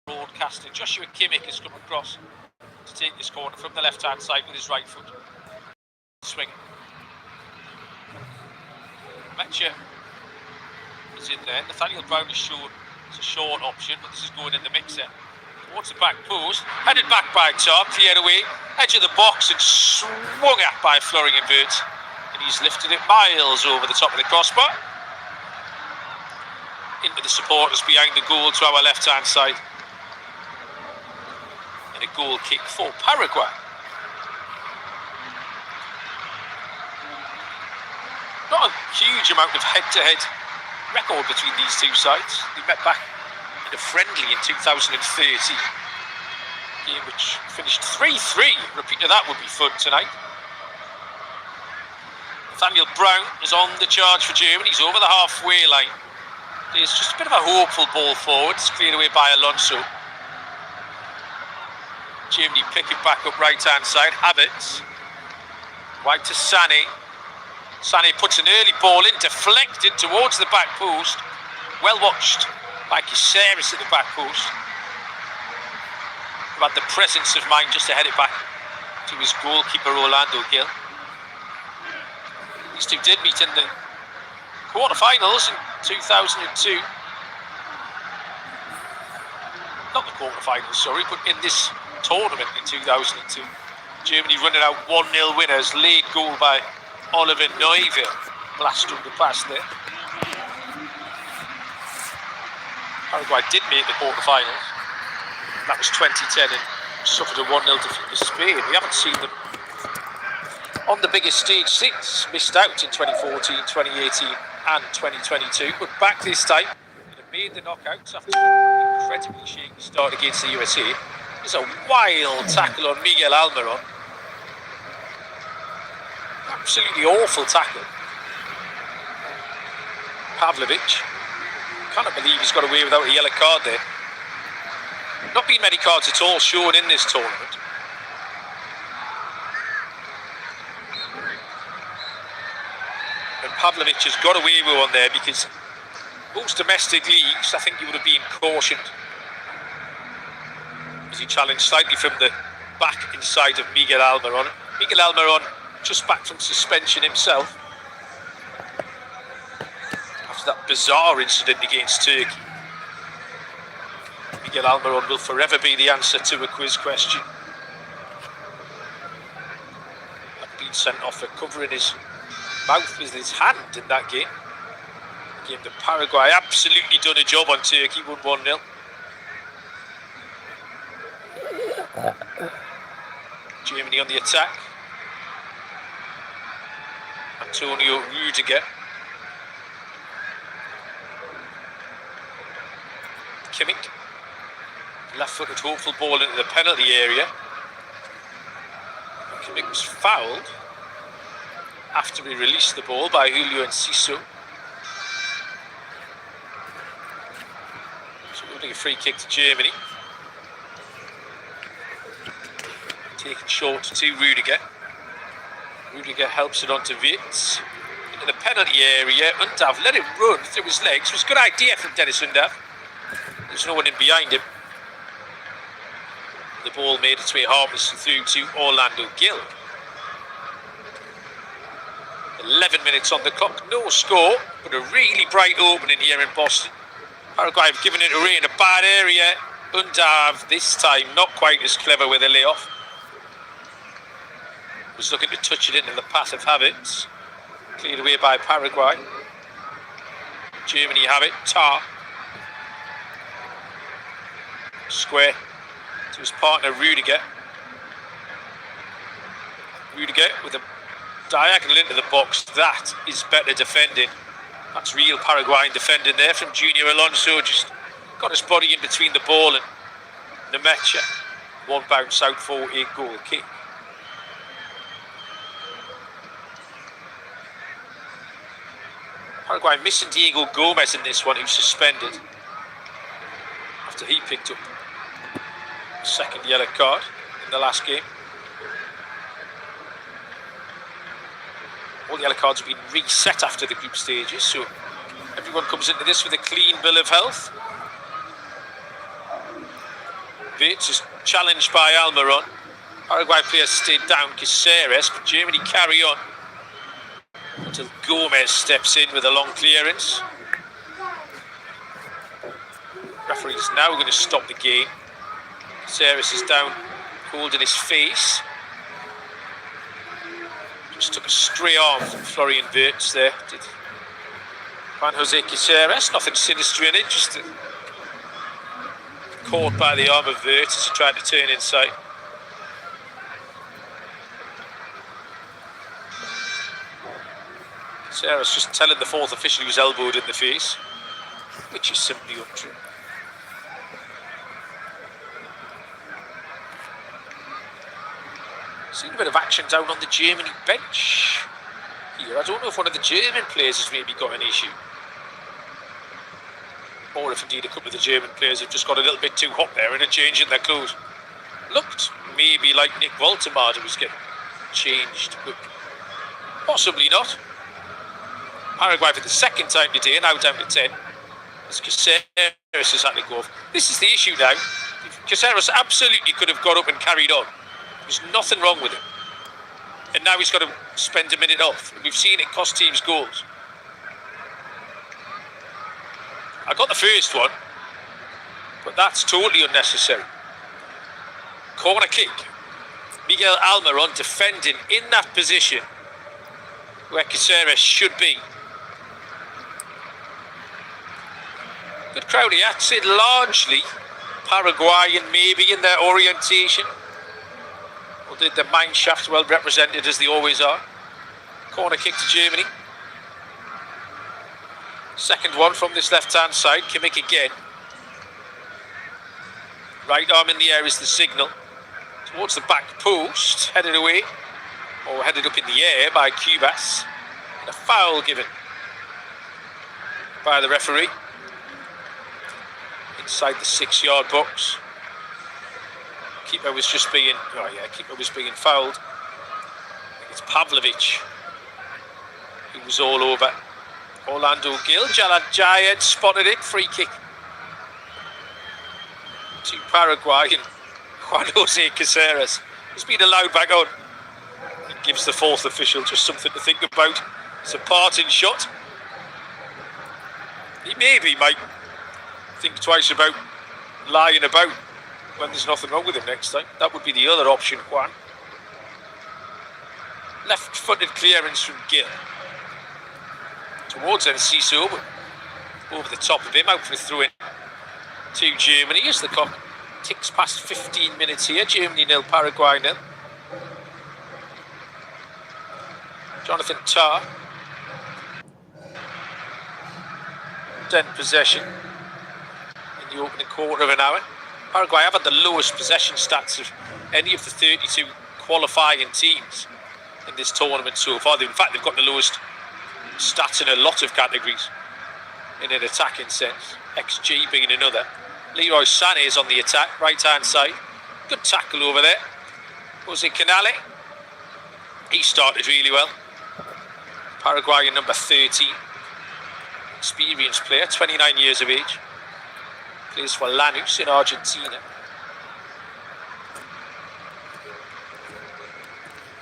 broadcasting. Joshua Kimmich has come across to take this corner from the left-hand side with his right foot. Swing. Metcha is in there. Nathaniel Brown is shown as a short option, but this is going in the mixer. Towards the back post, headed back by Tom, cleared away, edge of the box and swung at by Florian Wirtz. And he's lifted it miles over the top of the crossbar. Into the supporters behind the goal to our left-hand side. And a goal kick for Paraguay. Not a huge amount of head-to-head record between these two sides. They met back in a friendly in 2013. Game which finished 3-3. Repeat of that would be fun tonight. Nathaniel Brown is on the charge for Germany. He's over the halfway line. There's just a bit of a hopeful ball forward. It's cleared away by Alonso. Germany pick it back up right-hand side. Havertz. Wide to Sané. Sané puts an early ball in, deflected towards the back post. Well watched by Caceres at the back post. Who had the presence of mind just to head it back to his goalkeeper, Orlando Gil. These two did meet in the quarterfinals in 2002. Not the quarterfinals, sorry, but in this tournament in 2002. Germany running out 1-0 winners, late goal by Oliver Neuville. Blast under pass there. Paraguay did make the quarterfinals. That was 2010 and suffered a 1-0 defeat to Spain. We haven't seen them on the biggest stage since. Missed out in 2014, 2018 and 2022, but back this time. They made the knockouts after an incredibly shaky start against the USA. There's a wild tackle on Miguel Almiron. Absolutely awful tackle. Pavlovic. Cannot believe he's got away without a yellow card there. Not been many cards at all shown in this tournament. And Pavlovic has got away with one there because most domestic leagues, I think he would have been cautioned as he challenged slightly from the back inside of Miguel Almiron. Miguel Almiron just back from suspension himself after that bizarre incident against Turkey. Miguel Almiron will forever be the answer to a quiz question. Had been sent off for covering his mouth with his hand in that game. The game that Paraguay absolutely done a job on Turkey, won 1-0. Germany on the attack. Antonio Rudiger. Kimmich. Left-footed hopeful ball into the penalty area. Kimmich was fouled after he released the ball by Julio Enciso. So we'll take a free kick to Germany. Taken short to Rudiger. Rudiger helps it on to Wirtz. Into the penalty area. Undav let it run through his legs. It was a good idea from Dennis Undav. There's no one in behind him. The ball made its way harmlessly through to Orlando Gil. 11 minutes on the clock, no score, but a really bright opening here in Boston. Paraguay have given it away in a bad area. Undav this time not quite as clever with a layoff. Was looking to touch it into the path of Havertz. Cleared away by Paraguay. Germany have it. Tar. Square to his partner Rudiger. Rudiger with a diagonal into the box. That is better defending. That's real Paraguayan defending there from Junior Alonso. Just got his body in between the ball and Nemecha. One bounce out for a goal kick. Paraguay missing Diego Gomez in this one, who's suspended after he picked up a second yellow card in the last game. All the yellow cards have been reset after the group stages, so everyone comes into this with a clean bill of health. Bates is challenged by Almiron. Paraguay players stayed down Caceres, but Germany carry on until Gomez steps in with a long clearance. Referee is now going to stop the game. Caceres is down, holding his face. Just took a stray arm from Florian Wirtz there, did Juan Jose Caceres. Nothing sinister in it, just caught by the arm of Wirtz as he tried to turn inside. Caceres just telling the fourth official he was elbowed in the face, which is simply untrue. Seen a bit of action down on the Germany bench here. I don't know if one of the German players has maybe got an issue, or if indeed a couple of the German players have just got a little bit too hot there and are changing their clothes. Looked maybe like Nick Woltemade was getting changed, but possibly not. Paraguay for the second time today, now down to 10. As Caceres has had to go off. This is the issue now. Caceres absolutely could have got up and carried on. There's nothing wrong with him. And now he's got to spend a minute off. We've seen it cost teams goals. I got the first one, but that's totally unnecessary. Corner kick. Miguel Almiron defending in that position where Caceres should be. Good crowd here. I'd say largely Paraguayan maybe in their orientation. Or the mine shafts well represented as they always are. Corner kick to Germany. Second one from this left-hand side. Kimmich again. Right arm in the air is the signal. Towards the back post. Headed away. Or headed up in the air by Cubas. And a foul given by the referee. Inside the 6-yard box. Keeper was just being, keeper was being fouled. I think it's Pavlovic who was all over Orlando Gil. Jalad Jayed spotted it, free kick to Paraguay, and Juan Jose Caceres has been allowed back on. It gives the fourth official just something to think about. It's a parting shot. He maybe might think twice about lying about when there's nothing wrong with him next time. That would be the other option, Juan. Left-footed clearance from Gil. Towards Enciso, but over the top of him, out for a throw-in to Germany as the clock ticks past 15 minutes here. Germany 0, Paraguay 0. Jonathan Tah. Then possession in the opening quarter of an hour. Paraguay have had the lowest possession stats of any of the 32 qualifying teams in this tournament so far. In fact, they've got the lowest stats in a lot of categories in an attacking sense. XG being another. Leroy Sané is on the attack, right-hand side. Good tackle over there. Jose Canale. He started really well. Paraguayan number 13. Experienced player, 29 years of age. Plays for Lanús in Argentina.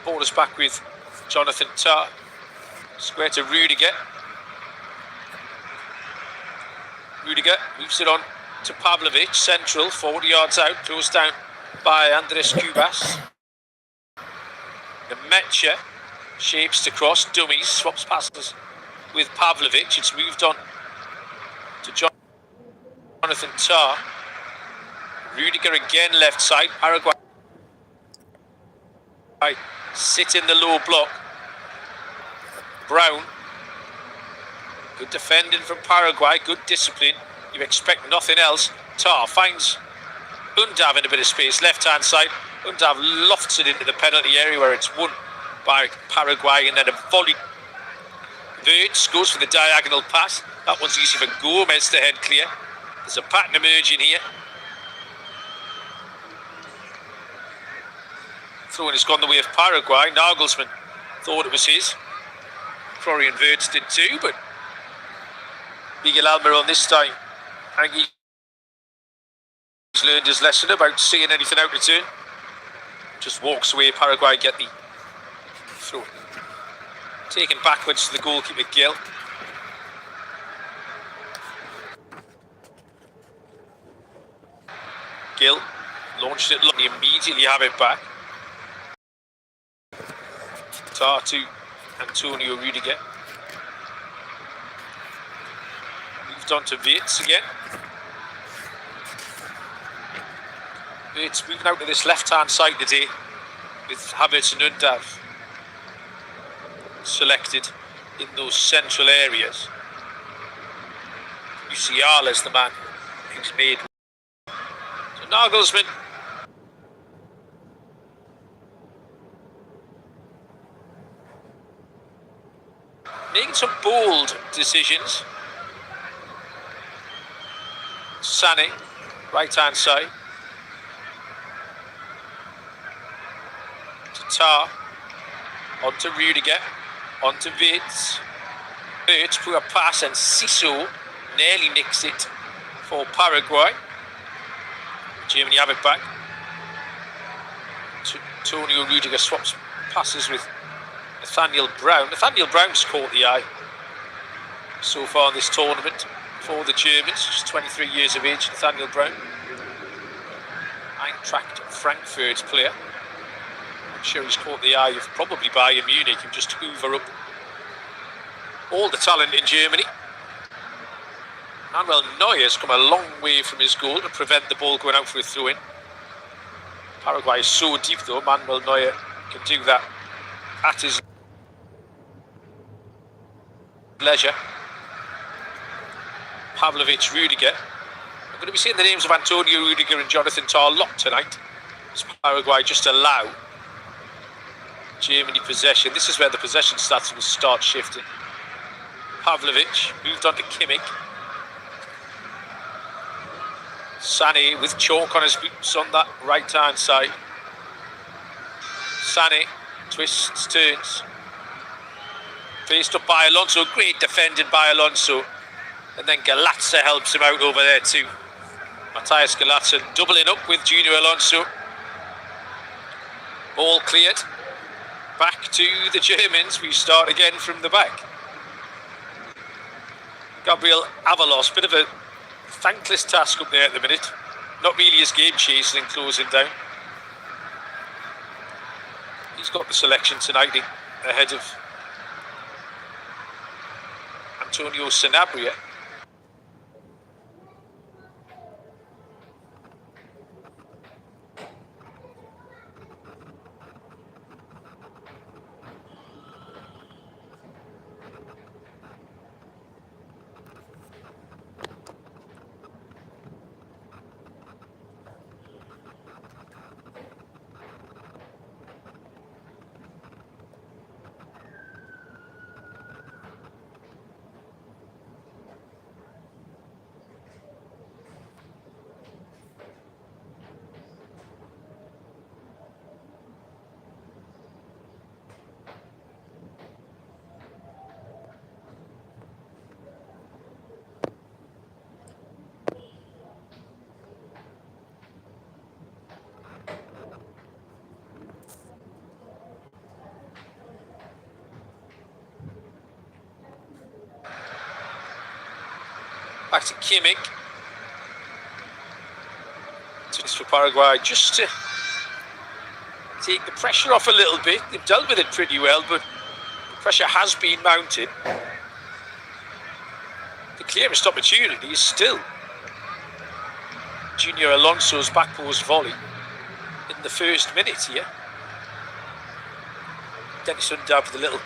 Ball is back with Jonathan Tah. Square to Rudiger. Rudiger moves it on to Pavlovic, central, 40 yards out, closed down by Andres Cubas. Nemecha shapes to cross, dummies, swaps passes with Pavlovic. It's moved on to Jonathan Tah. Rudiger again left side. Paraguay sit in the low block. Brown. Good defending from Paraguay. Good discipline. You expect nothing else. Tah finds Undav in a bit of space. Left hand side. Undav lofts it into the penalty area where it's won by Paraguay, and then a volley. Wirtz goes for the diagonal pass. That one's easy for Gomez to head clear. There's a pattern emerging here. Throwing has gone the way of Paraguay. Nagelsmann thought it was his. Florian Wirtz did too, but Miguel Almiron this time. I think He's learned his lesson about seeing anything out of turn. Just walks away. Paraguay get the throw. Taken backwards to the goalkeeper, Gill. Gill launched it, they immediately have it back. Tar to Antonio Rudiger. Moved on to Wirtz again. Wirtz moving out to this left-hand side today with Havertz and Undav selected in those central areas. Musiala's the man who's made. So Nagelsmann making some bold decisions. Sané, right-hand side. To Tar. On to Rudiger. On to Wirtz. Wirtz put a pass and Siso nearly nicks it for Paraguay. Germany have it back. Antonio Rudiger swaps passes with Nathaniel Brown. Nathaniel Brown's caught the eye so far in this tournament for the Germans. Just 23 years of age, Nathaniel Brown. Eintracht Frankfurt player. I'm sure he's caught the eye of probably Bayern Munich and just hoover up all the talent in Germany. Manuel Neuer's come a long way from his goal to prevent the ball going out for a throw-in. Paraguay is so deep though, Manuel Neuer can do that at his leisure. Pavlovic, Rudiger. I'm going to be seeing the names of Antonio Rudiger and Jonathan Tah a lot tonight, as Paraguay just allow Germany possession. This is where the possession stats will start shifting. Pavlovic moved on to Kimmich. Sané with chalk on his boots on that right-hand side. Sané twists, turns. Faced up by Alonso. Great defending by Alonso. And then Galazza helps him out over there too. Matthias Galazza doubling up with Junior Alonso. Ball cleared. Back to the Germans. We start again from the back. Gabriel Avalos, bit of a thankless task up there at the minute. Not really his game chasing and closing down. He's got the selection tonight ahead of Antonio Sanabria. Back to Kimmich. Just for Paraguay, just to take the pressure off a little bit. They've dealt with it pretty well, but the pressure has been mounted. The clearest opportunity is still Junior Alonso's back post volley in the first minute here. Dennis Undav with a little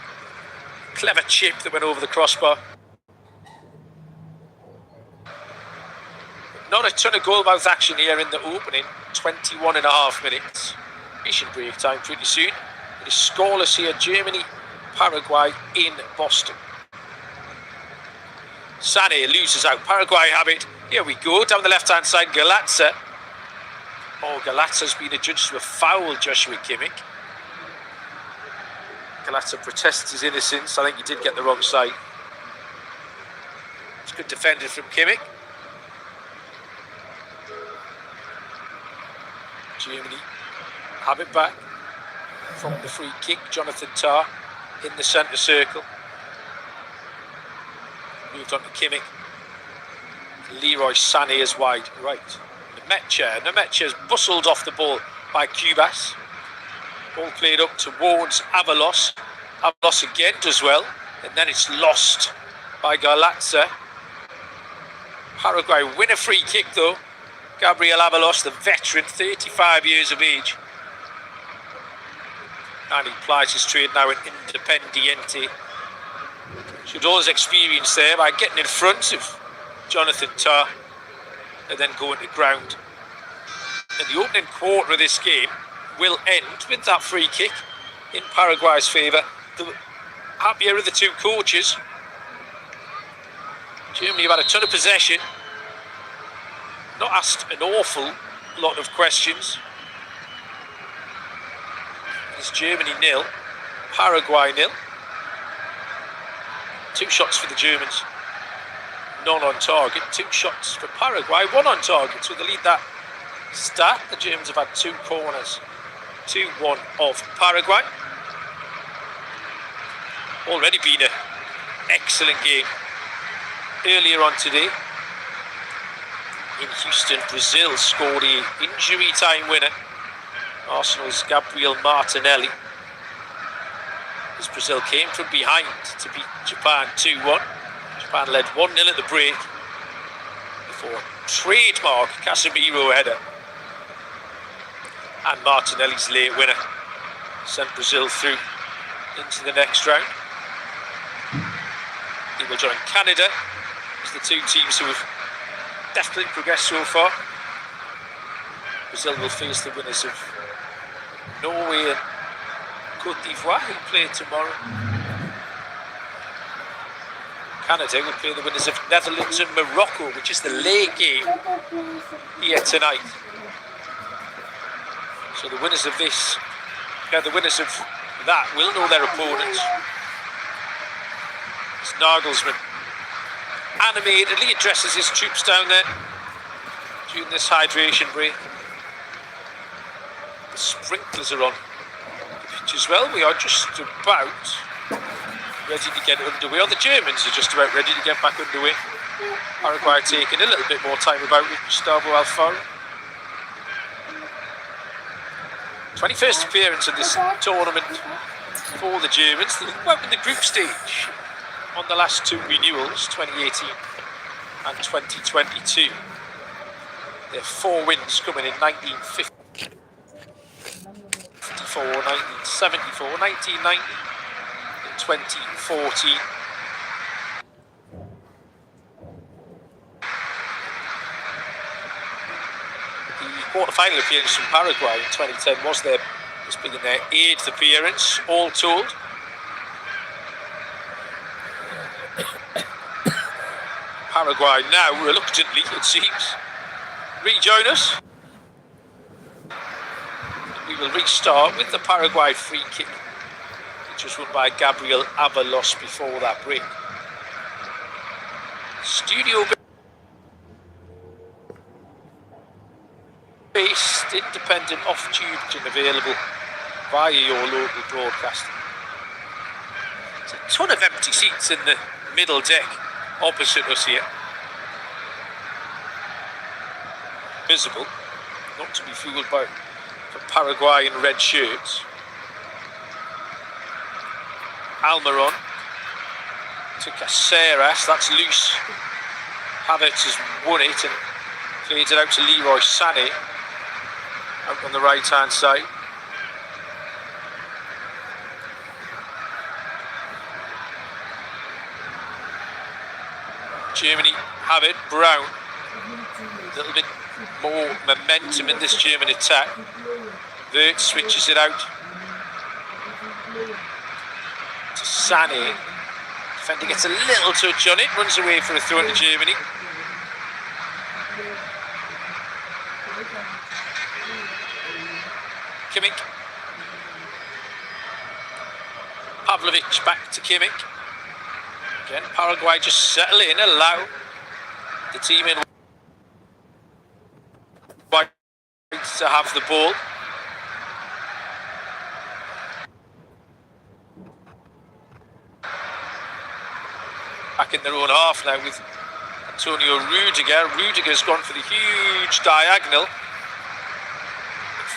clever chip that went over the crossbar. Not a ton of goal-mouth action here in the opening 21 and a half minutes. Mission break time pretty soon. It is scoreless here. Germany, Paraguay in Boston. Sané loses out. Paraguay have it. Here we go. Down the left-hand side, Galazza. Oh, Galazza's been adjudged to a foul, Joshua Kimmich. Galazza protests his innocence. I think he did get the wrong side. It's good defended from Kimmich. Germany have it back from the free kick. Jonathan Tah in the centre circle. Moved on to Kimmich. Leroy Sané is wide right. Nemetcha bustled off the ball by Cubas. Ball played up towards Avalos. Avalos again does well, and then it's lost by Garlatza. Paraguay win a free kick though. Gabriel Avalos, the veteran, 35 years of age. And he plies his trade now in Independiente. Showed all his experience there by getting in front of Jonathan Tah and then going to ground. And the opening quarter of this game will end with that free kick in Paraguay's favour. The happier of the two coaches. Germany have had a ton of possession. Not asked an awful lot of questions. It's Germany 0, Paraguay 0. 2 shots for the Germans, none on target. 2 shots for Paraguay, 1 on target. So they lead that stat. The Germans have had 2 corners. 2-1 of Paraguay. Already been an excellent game. Earlier on today, in Houston, Brazil scored an injury time winner. Arsenal's Gabriel Martinelli. As Brazil came from behind to beat Japan 2-1. Japan led 1-0 at the break before trademark Casemiro header. And Martinelli's late winner sent Brazil through into the next round. He will join Canada as the 2 teams who have definitely progressed so far. Brazil will face the winners of Norway and Cote d'Ivoire, who play tomorrow. Canada will play the winners of Netherlands and Morocco, which is the late game here tonight. So the winners of this, the winners of that will know their opponents. It's Nagelsmann animatedly addresses his troops down there during this hydration break. The sprinklers are on the pitch as well. We are just about ready to get underway. Or the Germans are just about ready to get back underway. Paraguay taking a little bit more time about with Gustavo Alfaro. 21st appearance in this tournament for the Germans. They went in the group stage on the last 2 renewals, 2018 and 2022. Their 4 wins coming in 1950. 1974, 1990, and 2014. The quarter-final appearance from Paraguay in 2010 was being their 8th appearance, all told. Paraguay now, reluctantly, it seems, rejoin us. We will restart with the Paraguay free kick, which was won by Gabriel Avalos before that break. Studio based, independent, off-tube and available via your local broadcaster. There's a ton of empty seats in the middle deck opposite us here. Visible, not to be fooled by Paraguayan red shirts. Almiron to Caceres, that's loose. Havertz has won it and fades it out to Leroy Sané out on the right hand side. Germany have it, Brown. A little bit more momentum in this German attack. Wirtz switches it out to Sané. Defender gets a little touch on it, runs away for a throw to Germany. Kimmich. Pavlovic back to Kimmich. Again, Paraguay just settle in, allow the team in white to to have the ball. Back in their own half now with Antonio Rudiger. Rudiger's gone for the huge diagonal.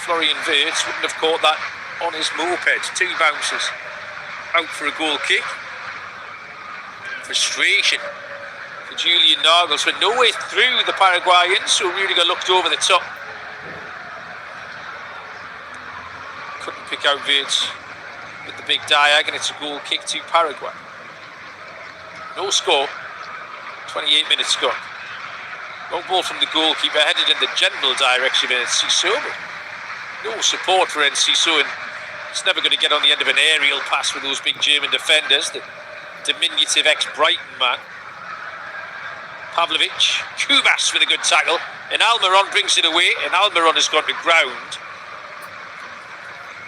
Florian Wirtz wouldn't have caught that on his moped. 2 bounces out for a goal kick. Frustration for Julian Nagelsmann. No way through the Paraguayans, so Rudiger looked over the top. Couldn't pick out Wirtz with the big diagonal. It's a goal kick to Paraguay. No score. 28 minutes gone. Long ball from the goalkeeper, headed in the general direction of Enciso. No support for Enciso, and it's never going to get on the end of an aerial pass with those big German defenders. The diminutive ex-Brighton man. Pavlovic, Kubas with a good tackle, and Almiron brings it away, and Almiron has gone to ground.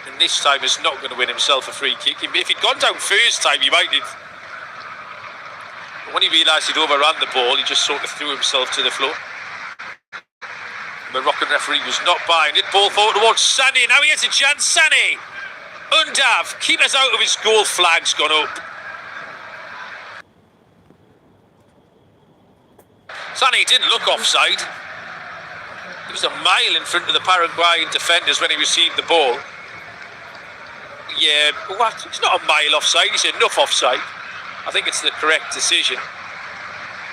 And this time is not going to win himself a free kick. If he'd gone down first time, he might have. But when he realised he'd overrun the ball, he just sort of threw himself to the floor. The Moroccan referee was not buying it. Ball forward towards Sané. Now he has a chance. Sané. Undav. Keepers out of his goal. Flag's gone up. Sané didn't look offside. He was a mile in front of the Paraguayan defenders when he received the ball. Yeah, what? It's not a mile offside. He's enough offside. I think it's the correct decision.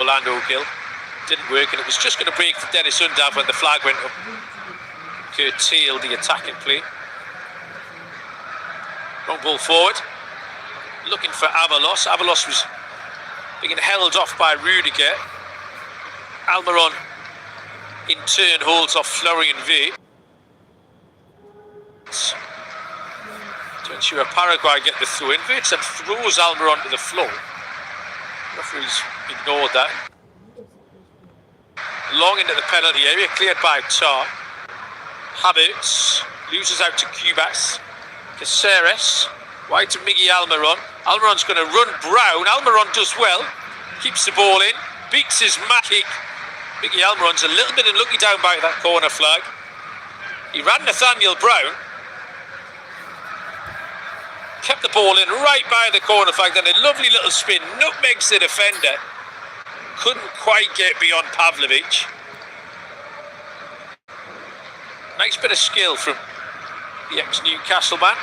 Orlando Gil. Didn't work, and it was just going to break for Dennis Undav when the flag went up. Curtailed the attacking play. Long ball forward. Looking for Avalos. Avalos was being held off by Rudiger. Almiron in turn holds off Florian Wirtz to ensure Paraguay get the throw in. Wirtz and throws Almiron to the floor. Referee's ignored that. Long into the penalty area, cleared by Tar. Havertz loses out to Kubas. Caceres, wide to Miggy Almiron. Almiron's going to run Brown. Almiron does well, keeps the ball in, beats his kick. Miggy Almiron's a little bit unlucky down by that corner flag. He ran Nathaniel Brown, kept the ball in right by the corner flag, then a lovely little spin, nutmegs the defender. Couldn't quite get beyond Pavlovic. Nice bit of skill from the ex-Newcastle man.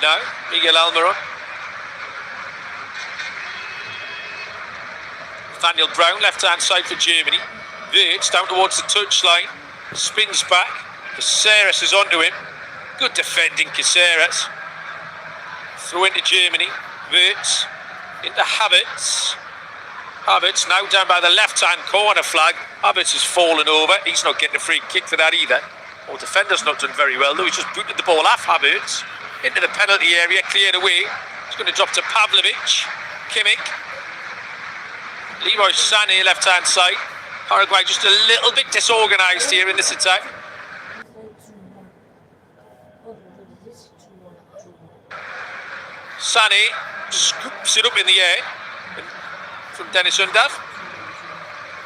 Now, Miguel Almiron. Nathaniel Brown, left-hand side for Germany. Wirtz down towards the touchline. Spins back. Caceres is onto him. Good defending, Caceres. Throw into Germany. Wirtz into Havertz. Havertz now down by the left-hand corner flag. Havertz has fallen over. He's not getting a free kick for that either. Well, defender's not done very well, though. He's just booted the ball off Havertz into the penalty area, cleared away. It's going to drop to Pavlovic. Kimmich. Leroy Sané, left-hand side. Paraguay just a little bit disorganised here in this attack. Sané scoops it up in the air from Dennis Undav.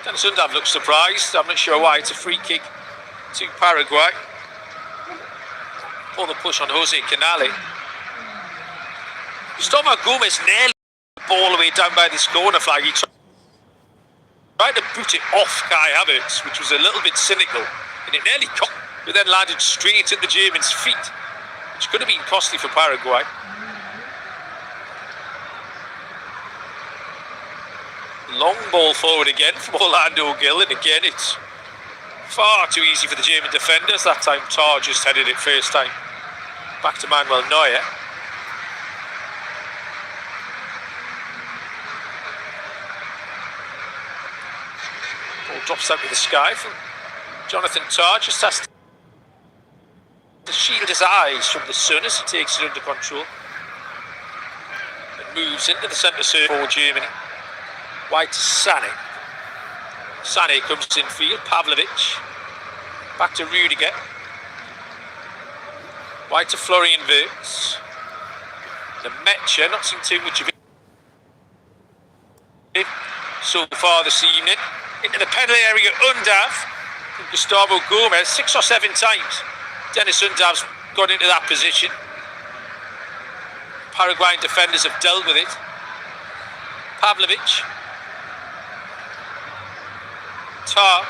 Dennis Undav looks surprised. I'm not sure why. It's a free kick to Paraguay. Pull the push on Jose Canale. Gustavo Gomez nailed the ball away down by this corner flag. He tried to boot it off Kai Havertz, which was a little bit cynical, and it nearly caught, but then landed straight at the German's feet, which could have been costly for Paraguay. Long ball forward again from Orlando Gil, and again it's far too easy for the German defenders. That time Tar just headed it first time. Back to Manuel Neuer. Ball drops out to the sky from Jonathan Tar. Just has to shield his eyes from the sun as he takes it under control. And moves into the centre circle for Germany. Wide to Sané. Sané comes in field. Pavlovic. Back to Rudiger. Wide to Florian Wirtz. The Metcher, not seen too much of it. so far this evening. Into the penalty area, Undav. Gustavo Gomez, 6 or 7 times. Dennis Undav's gone into that position. Paraguayan defenders have dealt with it. Pavlovic. Tar.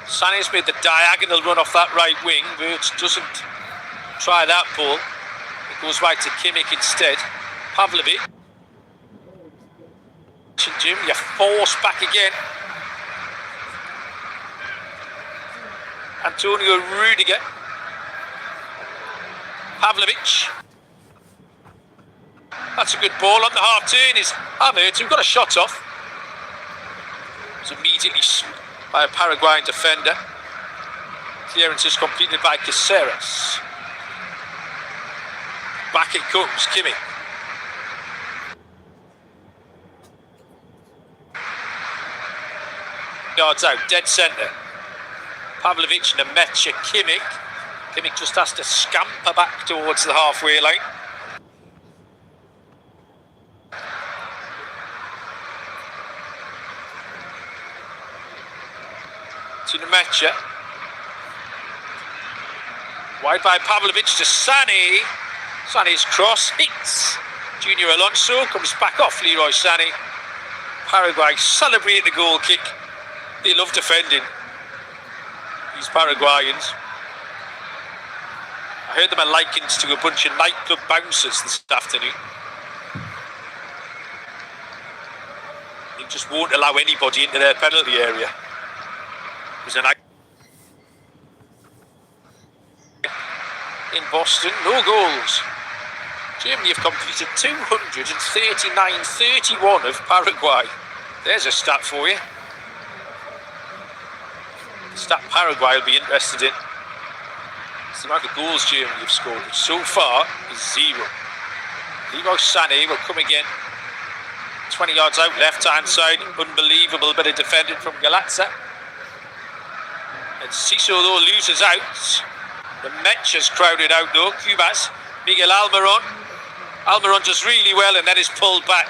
Sané's made the diagonal run off that right wing. Wirtz doesn't try that ball. It goes right to Kimmich instead. Pavlovic. Jim, you're forced back again. Antonio Rudiger. Pavlovic. That's a good ball on the half turn. Is Havertz, who got a shot off. It was immediately by a Paraguayan defender. Clearance is completed by Caceres. Back it comes, Kimmich. Yards out, dead centre. Pavlovic, Nemetcha, Kimmich. Kimmich just has to scamper back towards the halfway line. To Nemetcha. Wide by Pavlovic to Sané. Sané's cross hits. Junior Alonso comes back off Leroy Sané. Paraguay celebrate the goal kick. They love defending, these Paraguayans. I heard them are likened to a bunch of nightclub bouncers this afternoon. They just won't allow anybody into their penalty area. There's an in Boston, no goals. Germany have completed 239-31 of Paraguay. There's a stat for you. Stat Paraguay will be interested in. It's the amount of goals Germany have scored, which so far is 0. Leroy Sané will come again. 20 yards out, left-hand side. Unbelievable bit of defending from Galazza. And Ciso, though, loses out. The Metch's crowded out, though. Cubas, Miguel Almiron. Almiron does really well and then is pulled back.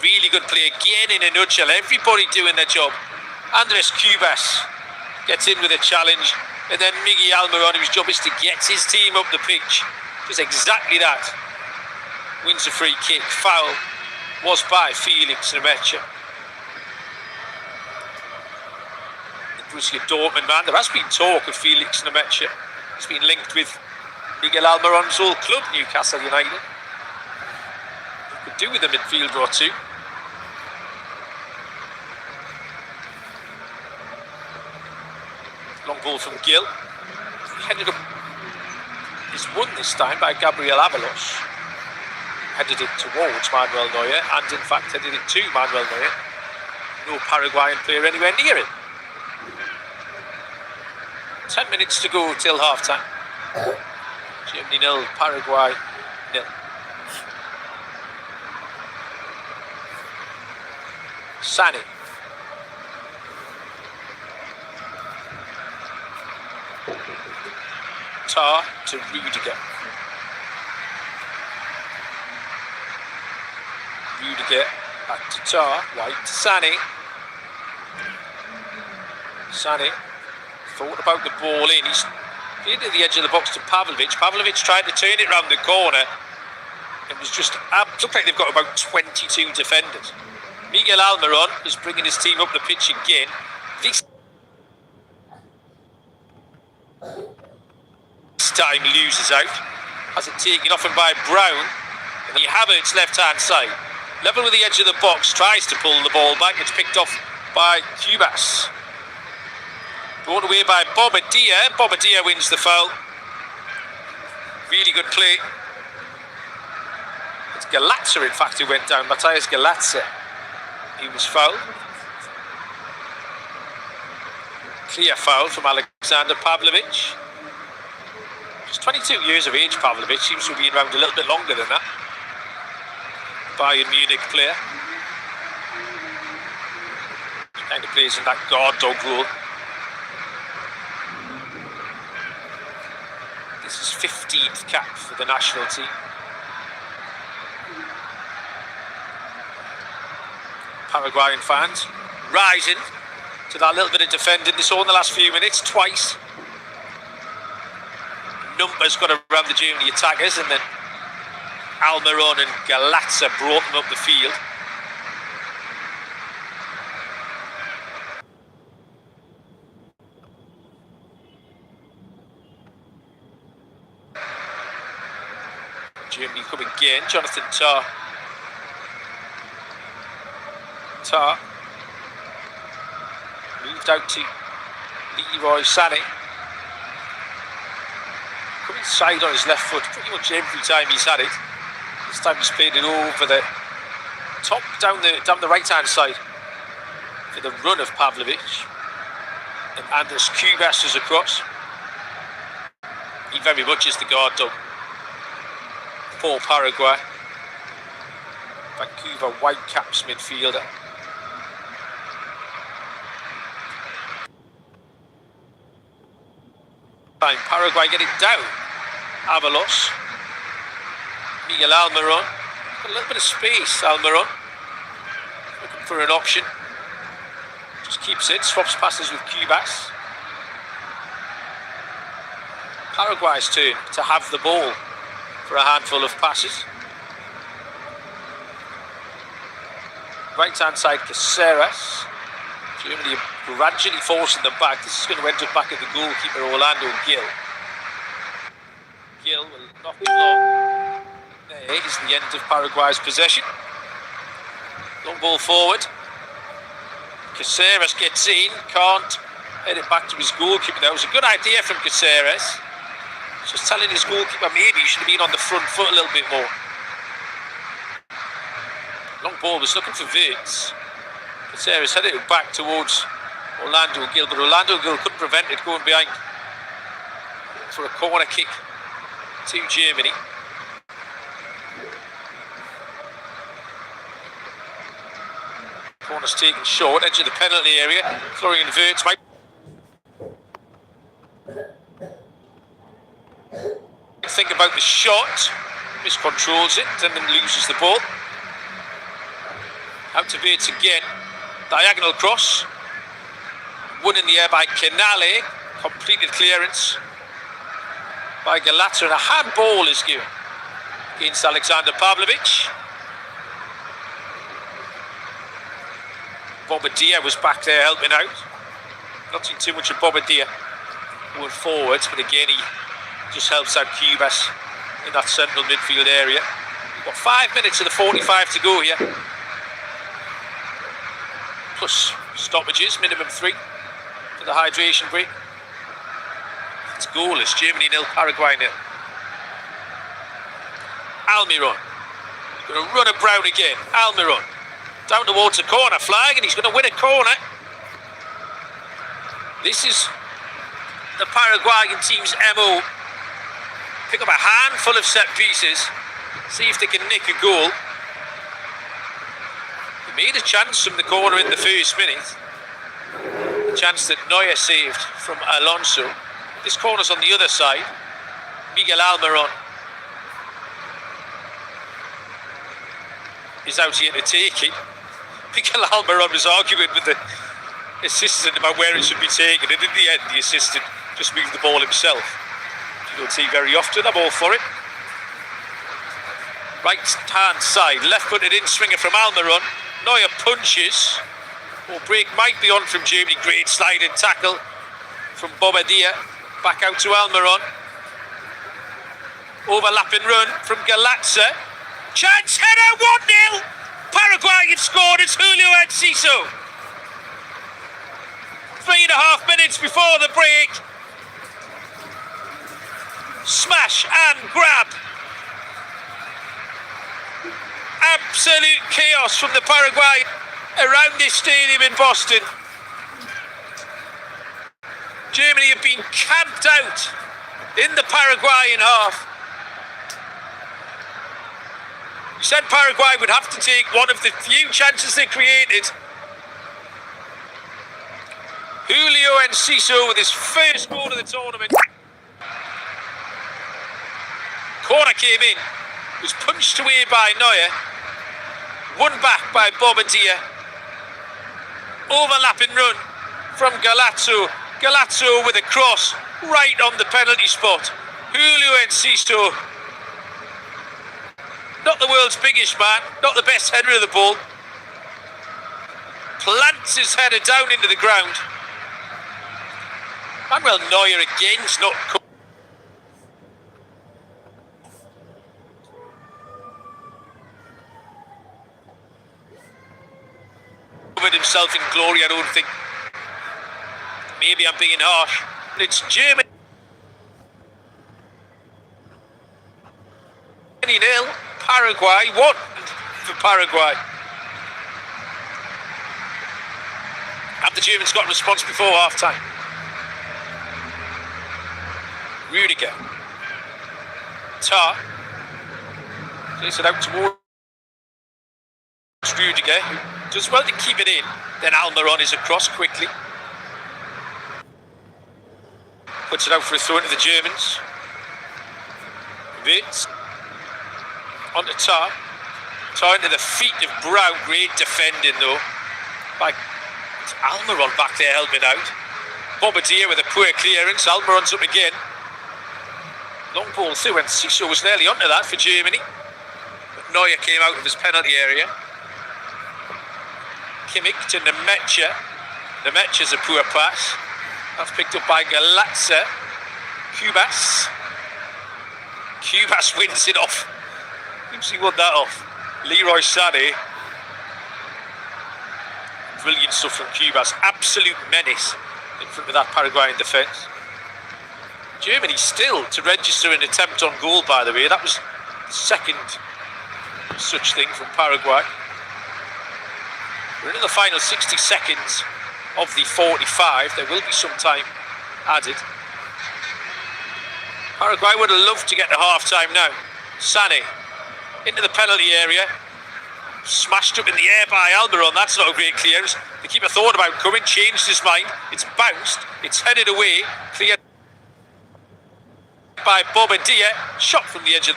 Really good play again in a nutshell. Everybody doing their job. Andres Cubas gets in with a challenge, and then Miguel Almiron, whose job is to get his team up the pitch, does exactly that. Wins a free kick. Foul was by Felix Nemetcha. The Borussia Dortmund man. There has been talk of Felix Nemetcha. He's been linked with Miguel Almiron's old club, Newcastle United. He could do with a midfielder or two. Long ball from Gil. Headed up. Is won this time by Gabriel Avalos. Headed it towards Manuel Neuer, and in fact headed it to Manuel Neuer. No Paraguayan player anywhere near it. 10 minutes to go till half time. Germany 0, Paraguay 0. Sané. Tar to Rudiger. Rudiger back to Tar, right to Sané. Sané thought about the ball in. He's into the edge of the box to Pavlovic. Pavlovic tried to turn it round the corner. It was just looked like they've got about 22 defenders. Miguel Almiron is bringing his team up the pitch again. This time loses out. Has it taken off him by Brown. And you have it, it's left-hand side. Level with the edge of the box, tries to pull the ball back. It's picked off by Cubas. Brought away by Bobadilla. Bobadilla wins the foul. Really good play. It's Galazza, in fact, who went down. Matthias Galazza. He was fouled. Clear foul from Alexander Pavlovic. Just 22 years of age, Pavlovic. Seems to have been around a little bit longer than that. Bayern Munich player. Kind of plays in that guard dog role. This is 15th cap for the national team. Paraguayan fans rising to that little bit of defending they saw in the last few minutes, twice. Numbers got around the Germany attackers, and then Almiron and Galazza brought them up the field. Germany come again, Jonathan Tah. Tah moved out to Leroy Sané. Coming inside on his left foot pretty much every time he's had it. This time he's played it over the top, down the right hand side for the run of Pavlovic. And Andres Cubas is across. He very much is the guard dog for Paraguay. Vancouver Whitecaps midfielder. Paraguay get it down. Avalos. Miguel Almiron. A little bit of space, Almiron. Looking for an option. Just keeps it, swaps passes with Cubas. Paraguay's turn to have the ball for a handful of passes. Right hand side, Caceres. Germany are gradually forcing them back. This is going to end up back at the goalkeeper, Orlando Gil. Gil will knock it long. There is the end of Paraguay's possession. Long ball forward. Caceres gets in, can't head it back to his goalkeeper. That was a good idea from Caceres. Just telling his goalkeeper maybe he should have been on the front foot a little bit more. Long ball was looking for Wirtz. Caceres headed it back towards Orlando Gil, but Orlando Gil couldn't prevent it going behind for a corner kick to Germany. Corner's taken short, edge of the penalty area. Florian Wirtz might think about the shot, miscontrols it, and then loses the ball. Out to Wirtz again. Diagonal cross. Won in the air by Canale. Completed clearance by Galazza, and a handball is given against Alexander Pavlovic. Bobadilla was back there helping out. Not seen too much of Bobadilla going forwards, but again he just helps out Cubas in that central midfield area. We've got 5 minutes of the 45 to go here. Plus stoppages, minimum 3 for the hydration break. It's goalless, Germany 0, Paraguay 0. Almiron, going to run a Brown again. Almiron, down towards the corner flag, and he's going to win a corner. This is the Paraguayan team's MO. Pick up a handful of set pieces, see if they can nick a goal. They made a chance from the corner in the first minute. A chance that Neuer saved from Alonso. This corner's on the other side. Miguel Almiron is out here to take it. Miguel Almiron was arguing with the assistant about where it should be taken, and in the end the assistant just moved the ball himself. You don't see very often. I'm all for it. Right hand side, left footed in swinger from Almiron. Neuer punches. Or break might be on from Germany. Great sliding tackle from Bobadilla. Back out to Almiron. Overlapping run from Galazza. Chance header, 1-0. Paraguay have scored. It's Julio Enciso. 3.5 minutes before the break. Smash and grab. Absolute chaos from the Paraguay around this stadium in Boston. Germany have been camped out in the Paraguayan half. We said Paraguay would have to take one of the few chances they created. Julio Enciso with his first goal of the tournament. Corner came in, was punched away by Neuer, won back by Bobadilla, Overlapping run from Galazzo. Galazzo with a cross right on the penalty spot. Julio Enciso, not the world's biggest man, not the best header of the ball, plants his header down into the ground. Manuel Neuer again's not covered himself in glory, I don't think. Maybe I'm being harsh. It's Germany 0, Paraguay 1 for Paraguay. Have the Germans got a response before half time? Rudiger. Tar. Plays it out towards Rudiger, who does well to keep it in. Then Almiron is across quickly. Puts it out for a throw into the Germans. Vitz. Onto Tar. Tar into the feet of Brown. Great defending though. By Almiron back there helping out. Bobadilla with a poor clearance. Almiron's up again. Long ball through, and Siso was nearly onto that for Germany. But Neuer came out of his penalty area. Kimmich to Nemetja. Nemetja's a poor pass. That's picked up by Galazza. Cubas. Cubas wins it off. Who's he won that off? Leroy Sané. Brilliant stuff from Cubas. Absolute menace in front of that Paraguayan defence. Germany still to register an attempt on goal, by the way. That was the second such thing from Paraguay. We're in the final 60 seconds of the 45. There will be some time added. Paraguay would have loved to get to half-time now. Sané into the penalty area. Smashed up in the air by Almiron. That's not a great clearance. The keeper thought about coming, changed his mind. It's bounced. It's headed away. Cleared by Bobadilla. Shot from the edge of...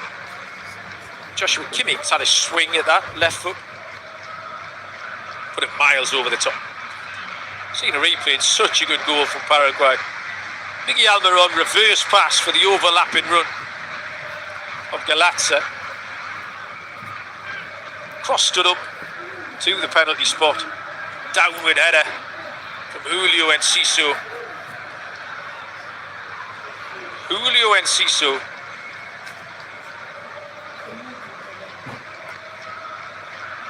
Joshua Kimmich's had a swing at that left foot. Put it miles over the top. Seen a replay. It's such a good goal from Paraguay. Miguel Almiron reverse pass for the overlapping run of Galazza. Crossed it up to the penalty spot. Downward header from Julio Enciso. Julio Enciso.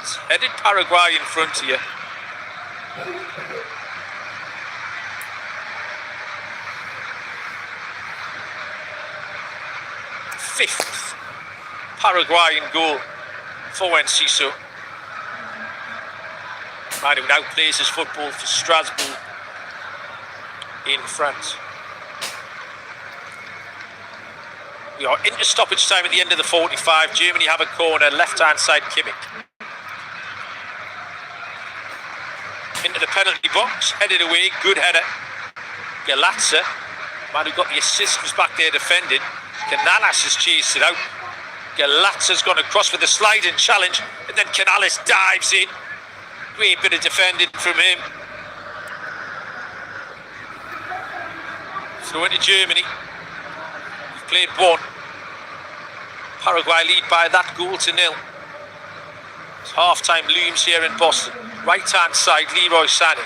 It's headed Paraguay in front here. Fifth Paraguayan goal for Enciso. Man who now plays his football for Strasbourg in France. We are into stoppage time at the end of the 45. Germany have a corner, left-hand side Kimmich. Into the penalty box, headed away, good header. Galazza, man who got the assist, was back there defending. Canales has chased it out. Galazza's gone across with a sliding challenge, and then Canales dives in. Great bit of defending from him. Throw into Germany. We've played one. Paraguay lead by that goal to 0. It's half-time looms here in Boston. Right-hand side, Leroy Sané.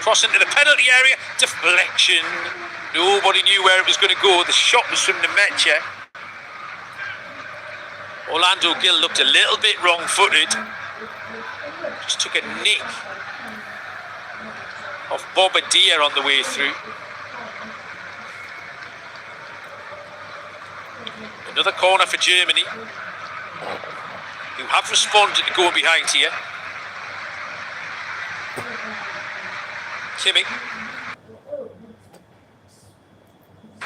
Cross into the penalty area. Deflection. Nobody knew where it was going to go. The shot was from Nemetja. Orlando Gil looked a little bit wrong-footed. Just took a nick of Bobadilla on the way through. Another corner for Germany, who have responded to going behind here. Kimmich.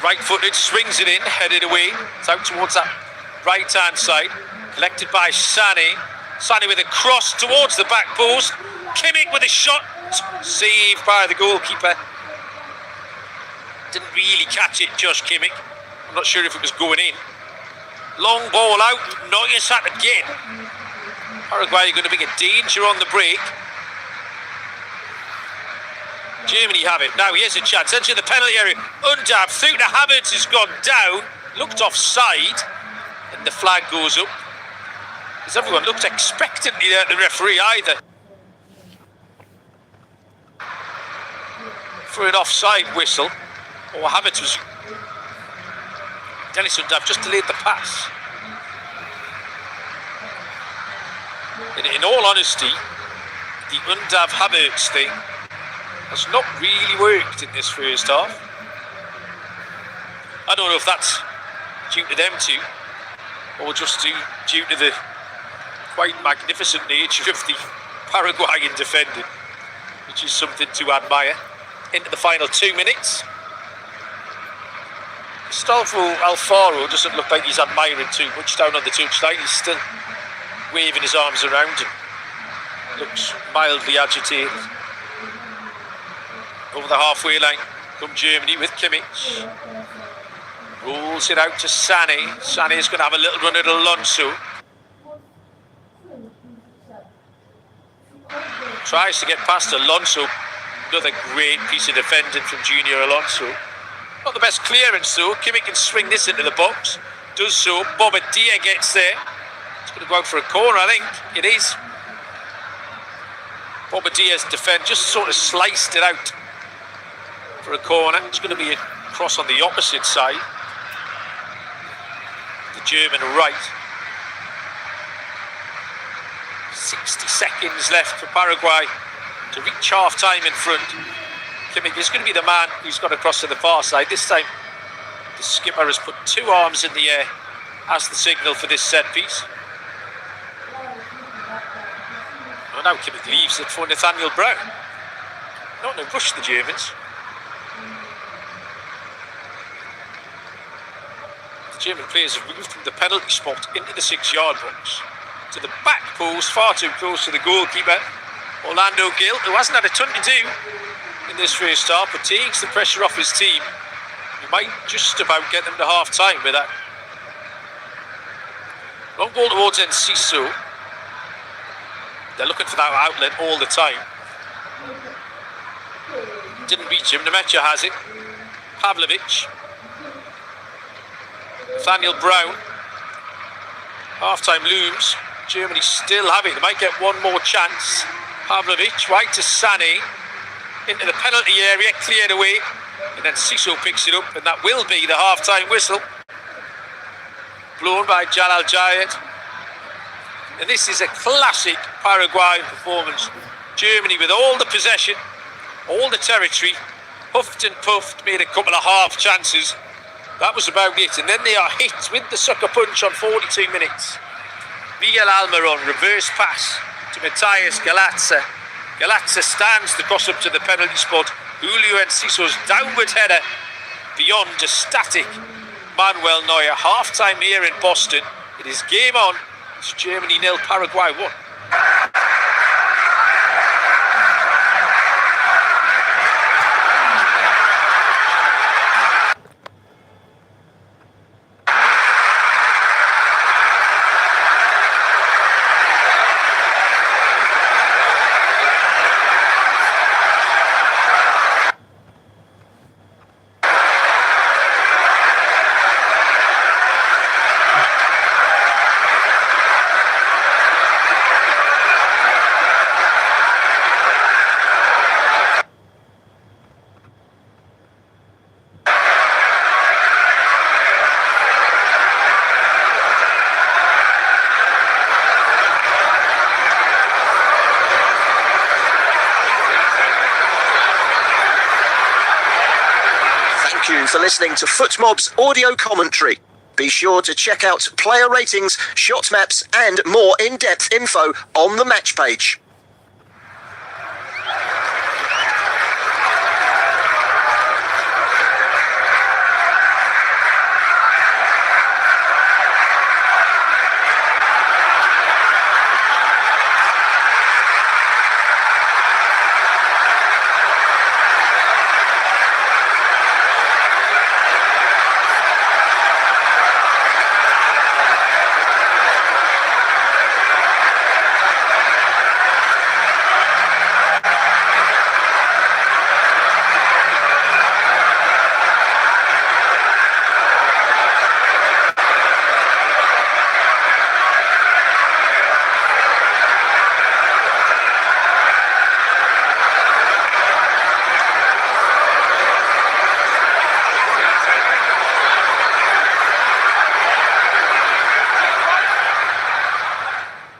Right-footed, swings it in, headed away. It's out towards that right-hand side. Collected by Sané. Sané with a cross towards the back post. Kimmich with a shot. Saved by the goalkeeper. Didn't really catch it, Josh Kimmich. I'm not sure if it was going in. Long ball out. Neuer sat again. Paraguay are going to be a danger on the break. Germany have it. Now here's a chance. Enter the penalty area. Undab through to Havertz has gone down. Looked offside. And the flag goes up. Because everyone looked expectantly there at the referee either. For an offside whistle. Or Havertz was... Dennis Undab just delayed the pass. In all honesty, the Undab Havertz thing has not really worked in this first half. I don't know if that's due to them two, or just due to the quite magnificent nature of the Paraguayan defending, which is something to admire. Into the final 2 minutes. Gustavo Alfaro doesn't look like he's admiring too much down on the touchline. He's still waving his arms around and looks mildly agitated. Over the halfway line come Germany with Kimmich. Rolls it out to Sané. Sané's going to have a little run at Alonso. Tries to get past Alonso. Another great piece of defending from Junior Alonso. Not the best clearance though. Kimmich can swing this into the box. Does so. Bobadilla gets there. It's going to go out for a corner, I think. It is. Bobadilla's defend just sort of sliced it out for a corner. It's going to be a cross on the opposite side. The German right. 60 seconds left for Paraguay to reach half-time in front. Kimmich is going to be the man who's got across to the far side. This time, the skipper has put 2 arms in the air as the signal for this set piece. Well, now Kimmich leaves it for Nathaniel Brown. Not in a rush, the Germans. The German players have moved from the penalty spot into the 6-yard box to the back post, far too close to the goalkeeper, Orlando Gill, who hasn't had a ton to do in this first half, but takes the pressure off his team. He might just about get them to half-time with that. Long ball towards Enciso. They're looking for that outlet all the time. Didn't reach him. Nemecha has it. Pavlovic. Nathaniel Brown. Half-time looms. Germany still have it. They might get one more chance. Pavlovic right to Sané. Into the penalty area. Cleared away. And then Siso picks it up. And that will be the half-time whistle. Blown by Jalal Jayed. And this is a classic Paraguay performance. Germany with all the possession, all the territory, huffed and puffed, made a couple of half chances. That was about it. And then they are hit with the sucker punch on 42 minutes. Miguel Almiron, reverse pass to Matthias Galazza. Galazza stands the cross up to the penalty spot. Julio Enciso's downward header beyond a static Manuel Neuer. Half-time here in Boston. It is game on. It's Germany 0, Paraguay 1. For listening to FootMob's audio commentary. Be sure to check out player ratings, shot maps and more in-depth info on the match page.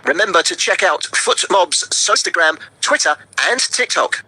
Remember to check out FootMob's Instagram, Twitter, and TikTok.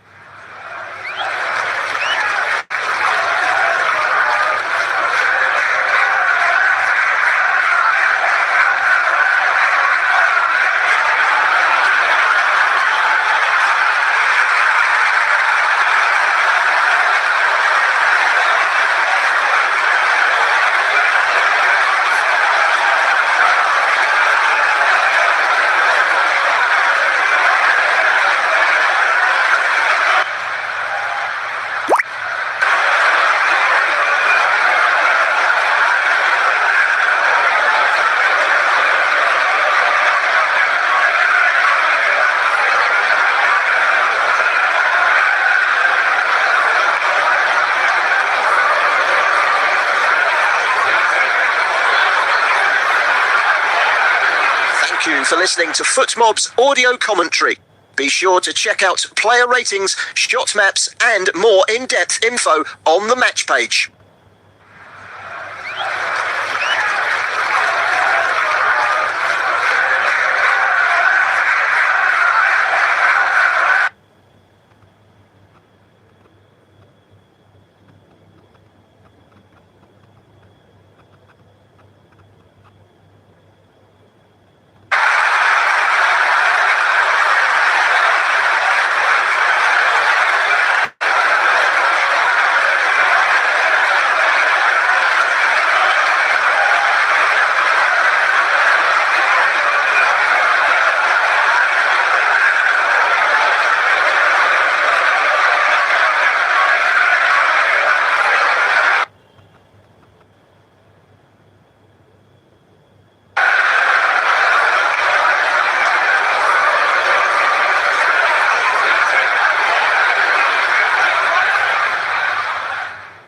Thank you for listening to FootMob's audio commentary. Be sure to check out player ratings, shot maps, and more in-depth info on the match page.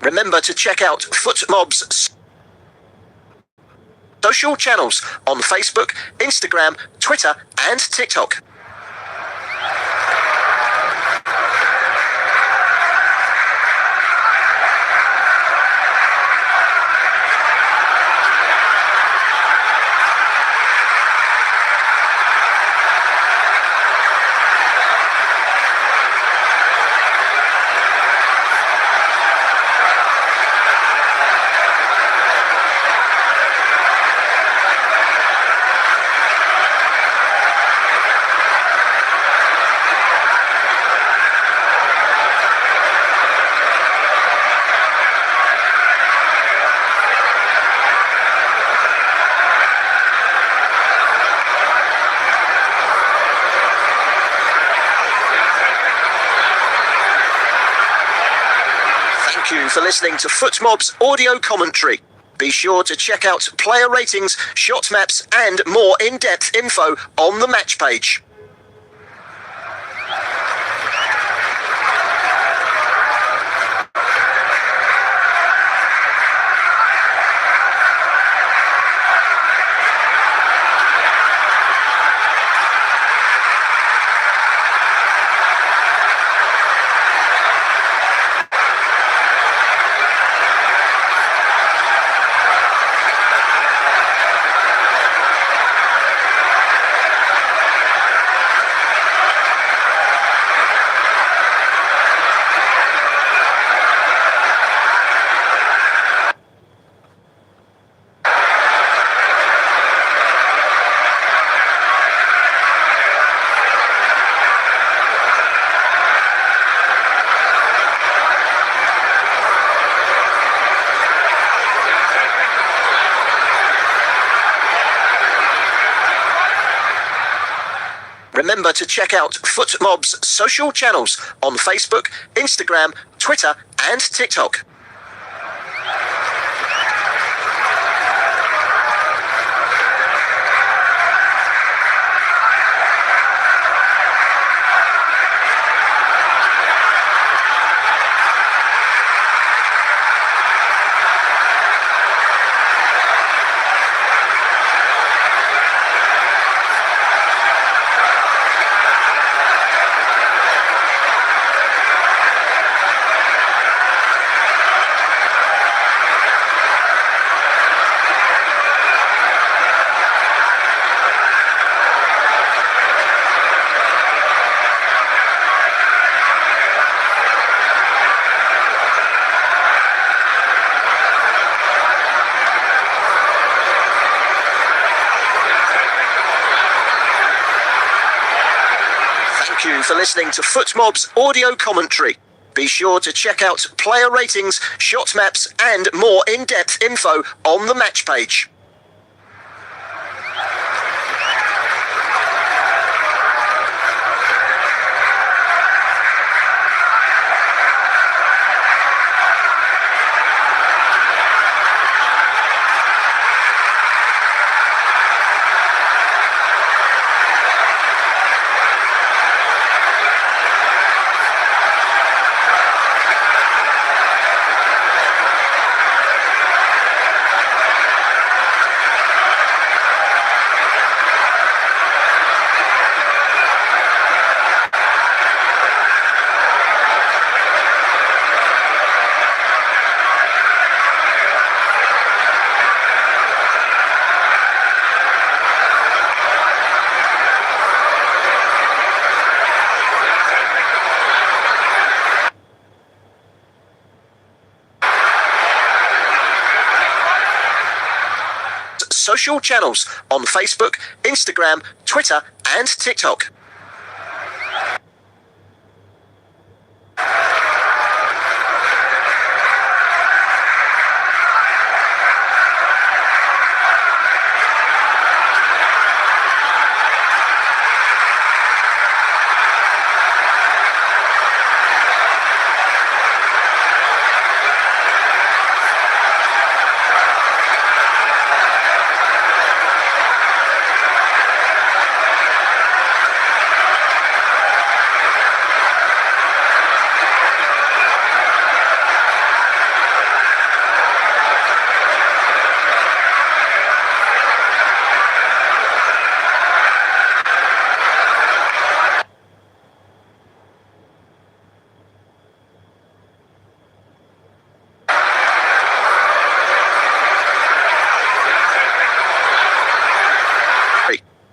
Remember to check out FootMob's social channels on Facebook, Instagram, Twitter, and TikTok. Thank you for listening to FootMob's audio commentary. Be sure to check out player ratings, shot maps, and more in-depth info on the match page. Remember to check out FootMob's social channels on Facebook, Instagram, Twitter, and TikTok. you for listening to FootMob's audio commentary. Be sure to check out player ratings, shot maps, and more in-depth info on the match page. Social channels on Facebook, Instagram, Twitter, and TikTok.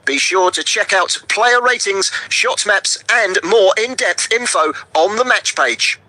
Be sure to check out player ratings, shot maps, and more in-depth info on the match page.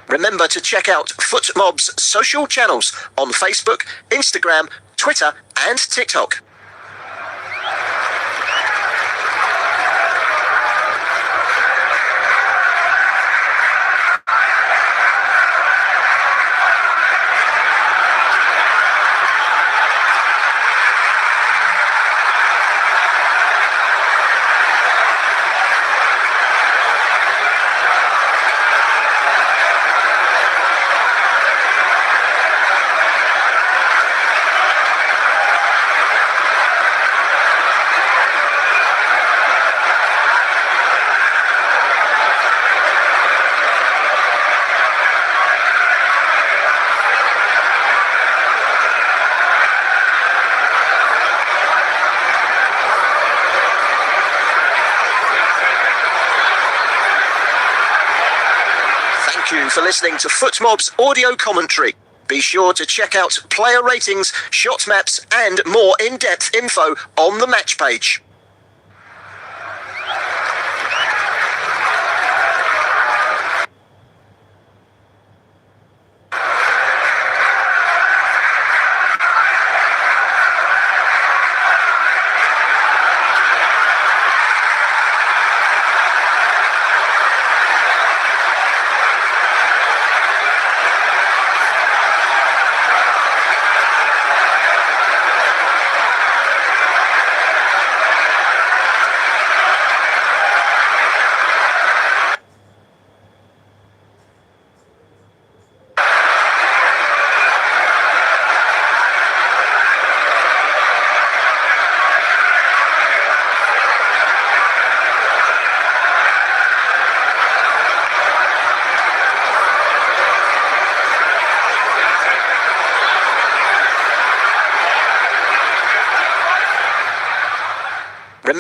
Remember to check out FootMob's social channels on Facebook, Instagram, Twitter, and TikTok. Thank you for listening to FootMob's audio commentary. Be sure to check out player ratings, shot maps, and more in-depth info on the match page.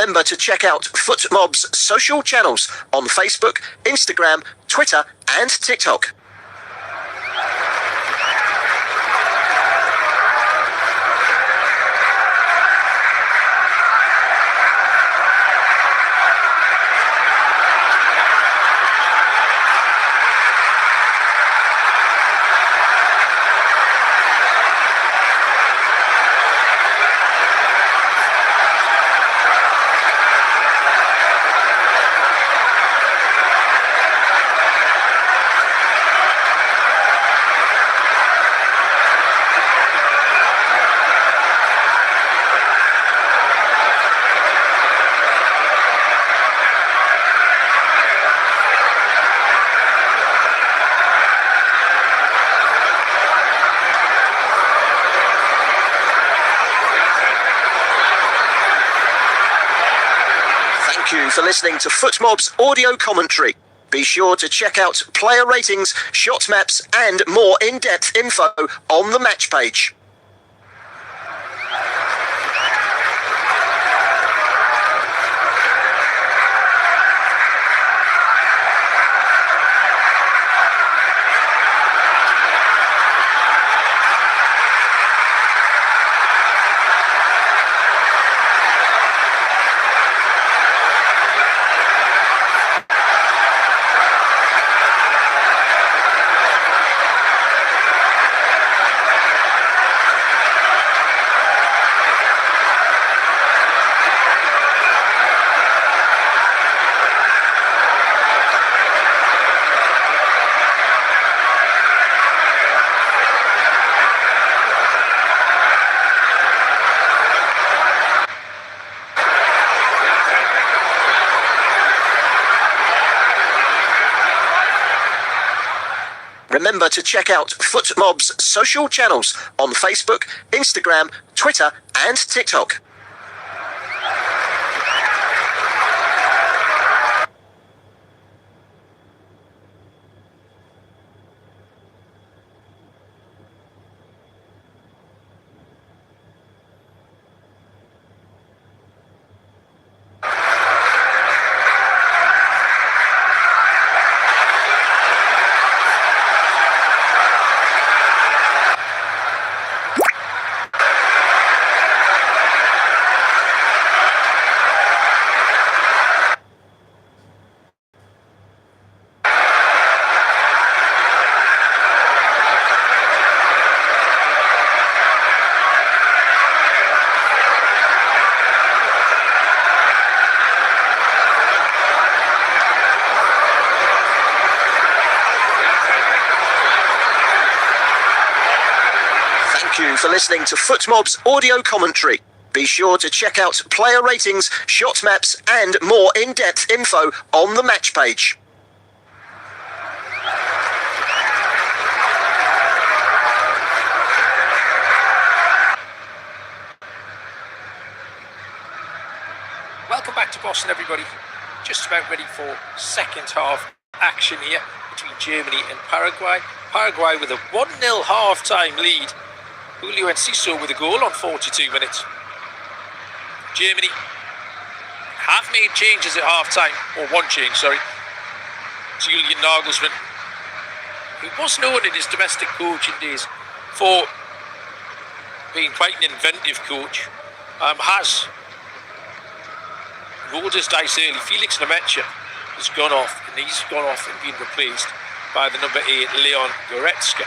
Remember to check out FootMob's social channels on Facebook, Instagram, Twitter and TikTok. Thank you for listening to FootMob's audio commentary. Be sure to check out player ratings, shot maps and more in-depth info on the match page. Remember to check out FootMob's social channels on Facebook, Instagram, Twitter and TikTok. Thank you for listening to FootMob's audio commentary. Be sure to check out player ratings, shot maps and more in-depth info on the match page. Welcome back to Boston, everybody. Just about ready for second half action here between Germany and Paraguay. Paraguay with a 1-0 half-time lead. Julio Enciso with a goal on 42 minutes. Germany have made changes at half-time, or one change, sorry. Julian Nagelsmann, who was known in his domestic coaching days for being quite an inventive coach, has rolled his dice early. Felix Nemecha has gone off, and he's gone off and been replaced by the number 8, Leon Goretzka.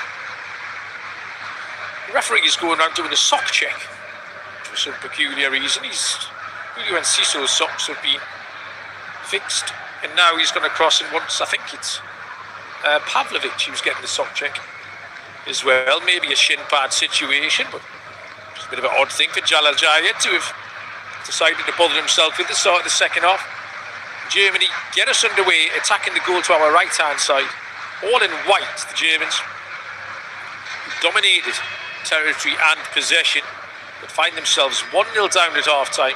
The referee is going around doing a sock check for some peculiar reason. Julio Enciso's socks have been fixed, and now he's going to cross and once, I think it's Pavlovic who's getting the sock check as well. Maybe a shin pad situation, but it's a bit of an odd thing for Jalal Jayed to have decided to bother himself with the start of the second half. Germany get us underway, attacking the goal to our right-hand side. All in white, the Germans dominated territory and possession, but find themselves 1-0 down at half-time.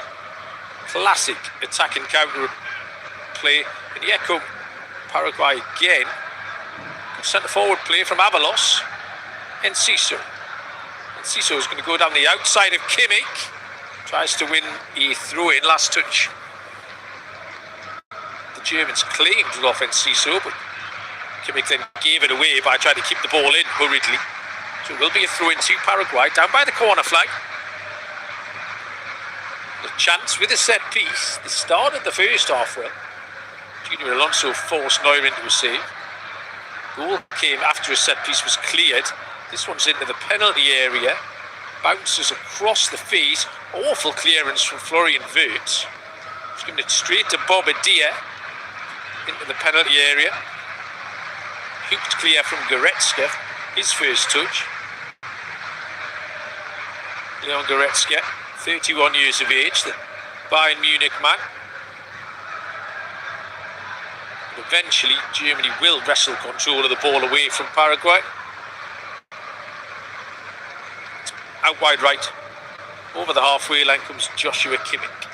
Classic attack and counter play, and here come Paraguay again. Centre-forward play from Avalos. Enciso is going to go down the outside of Kimmich. Tries to win a throw-in, last touch the Germans claimed with Enciso, but Kimmich then gave it away by trying to keep the ball in hurriedly. So it will be a throw into Paraguay, down by the corner flag. The chance with a set piece. They started the first half well. Junior Alonso forced Neuer into a save. Goal came after a set piece was cleared. This one's into the penalty area. Bounces across the face. Awful clearance from Florian Wirtz. He's giving it straight to Bobadilla into the penalty area. Hooked clear from Goretzka. His first touch. Leon Goretzka, 31 years of age, the Bayern Munich man. But eventually, Germany will wrestle control of the ball away from Paraguay. Out wide right. Over the halfway line comes Joshua Kimmich.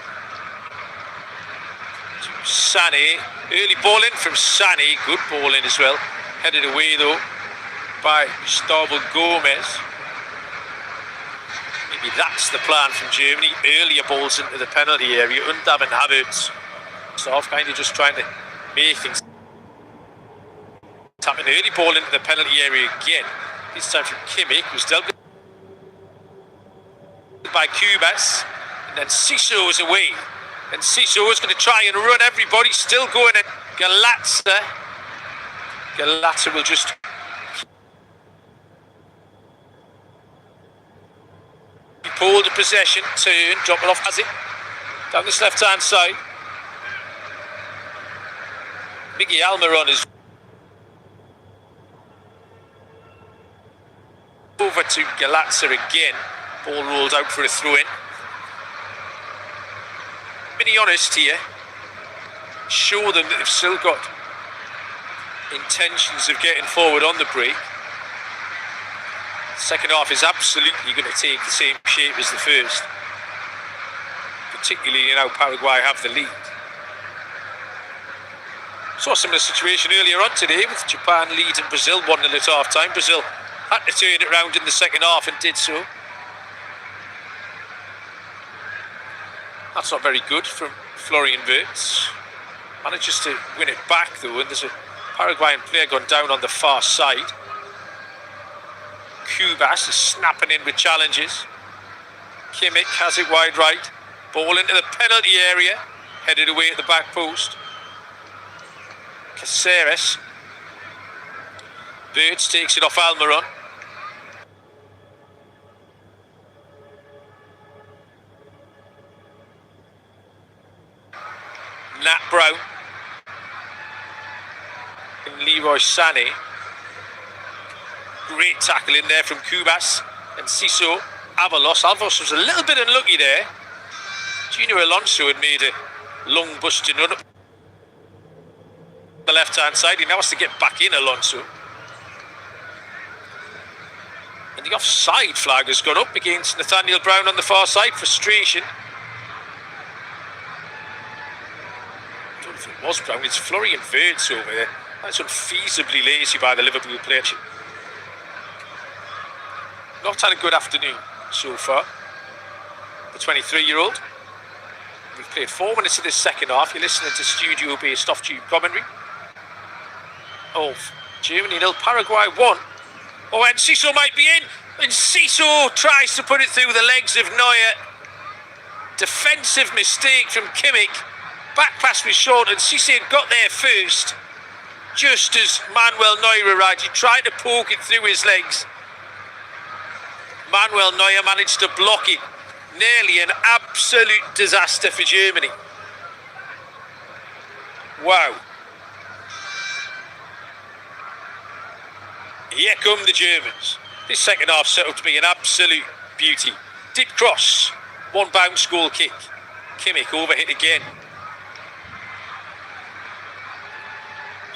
To Sané. Early ball in from Sané. Good ball in as well. Headed away though by Gustavo Gomez. Maybe that's the plan from Germany. Earlier balls into the penalty area. Undam and Havertz. Soft kind of just trying to make things happen. Early ball into the penalty area again. This time from Kimmich, was dealt with by Cubas. And then Ciso is away. And Ciso is going to try and run everybody. Still going at Galazza. Galazza will just pull the possession, turn, drop it off, has it down this left hand side. Miggy Almiron is over to Galazza again. Ball rolled out for a throw in. Being honest here, show them that they've still got intentions of getting forward on the break. Second half is absolutely going to take the same shape as the first, particularly now Paraguay have the lead. Saw a similar situation earlier on today with Japan leading Brazil 1-0 at half time. Brazil had to turn it round in the second half and did so. That's not very good from Florian Wirtz. Manages to win it back though, and there's a Paraguayan player gone down on the far side. Cubas is snapping in with challenges. Kimmich has it wide right. Ball into the penalty area. Headed away at the back post. Caceres. Wirtz takes it off Almiron. Nat Brown. And Leroy Sané. Great tackle in there from Cubas and Ciso. Avalos was a little bit unlucky there. Junior Alonso had made a long busting run up the left hand side. He now has to get back in, Alonso. And the offside flag has gone up against Nathaniel Brown on the far side. Frustration. I don't know if it was Brown, it's Florian Wirtz over there. That's unfeasibly lazy by the Liverpool player. Not had a good afternoon so far. The 23-year-old. We've played 4 minutes of this second half. You're listening to studio-based off-tube commentary of Germany 0, Paraguay 1. Oh, and Ciso might be in. And Ciso tries to put it through the legs of Neuer. Defensive mistake from Kimmich. Back pass was short, and Cisse had got there first. Just as Manuel Neuer arrived, he tried to poke it through his legs. Manuel Neuer managed to block it. Nearly an absolute disaster for Germany. Wow. Here come the Germans. This second half set up to be an absolute beauty. Deep cross. One bounce goal kick. Kimmich overhit again.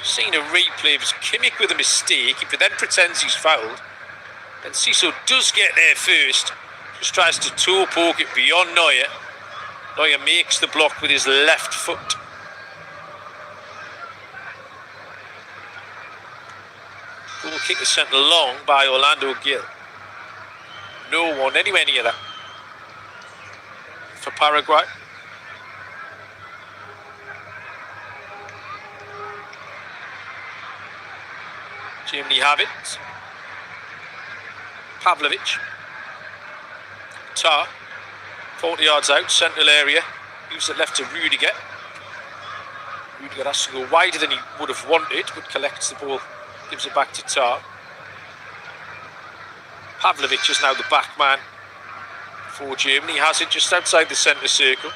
Seen a replay of Kimmich with a mistake. If he then pretends he's fouled, then Ciso does get there first. Just tries to toe poke it beyond Neuer. Neuer makes the block with his left foot. Goal kick is sent long by Orlando Gil. No one anywhere near that for Paraguay. Germany have it. Pavlovic. Tar. 40 yards out, central area. Moves it left to Rudiger. Rudiger has to go wider than he would have wanted, but collects the ball, gives it back to Tar. Pavlovic is now the back man for Germany. He has it just outside the centre circle.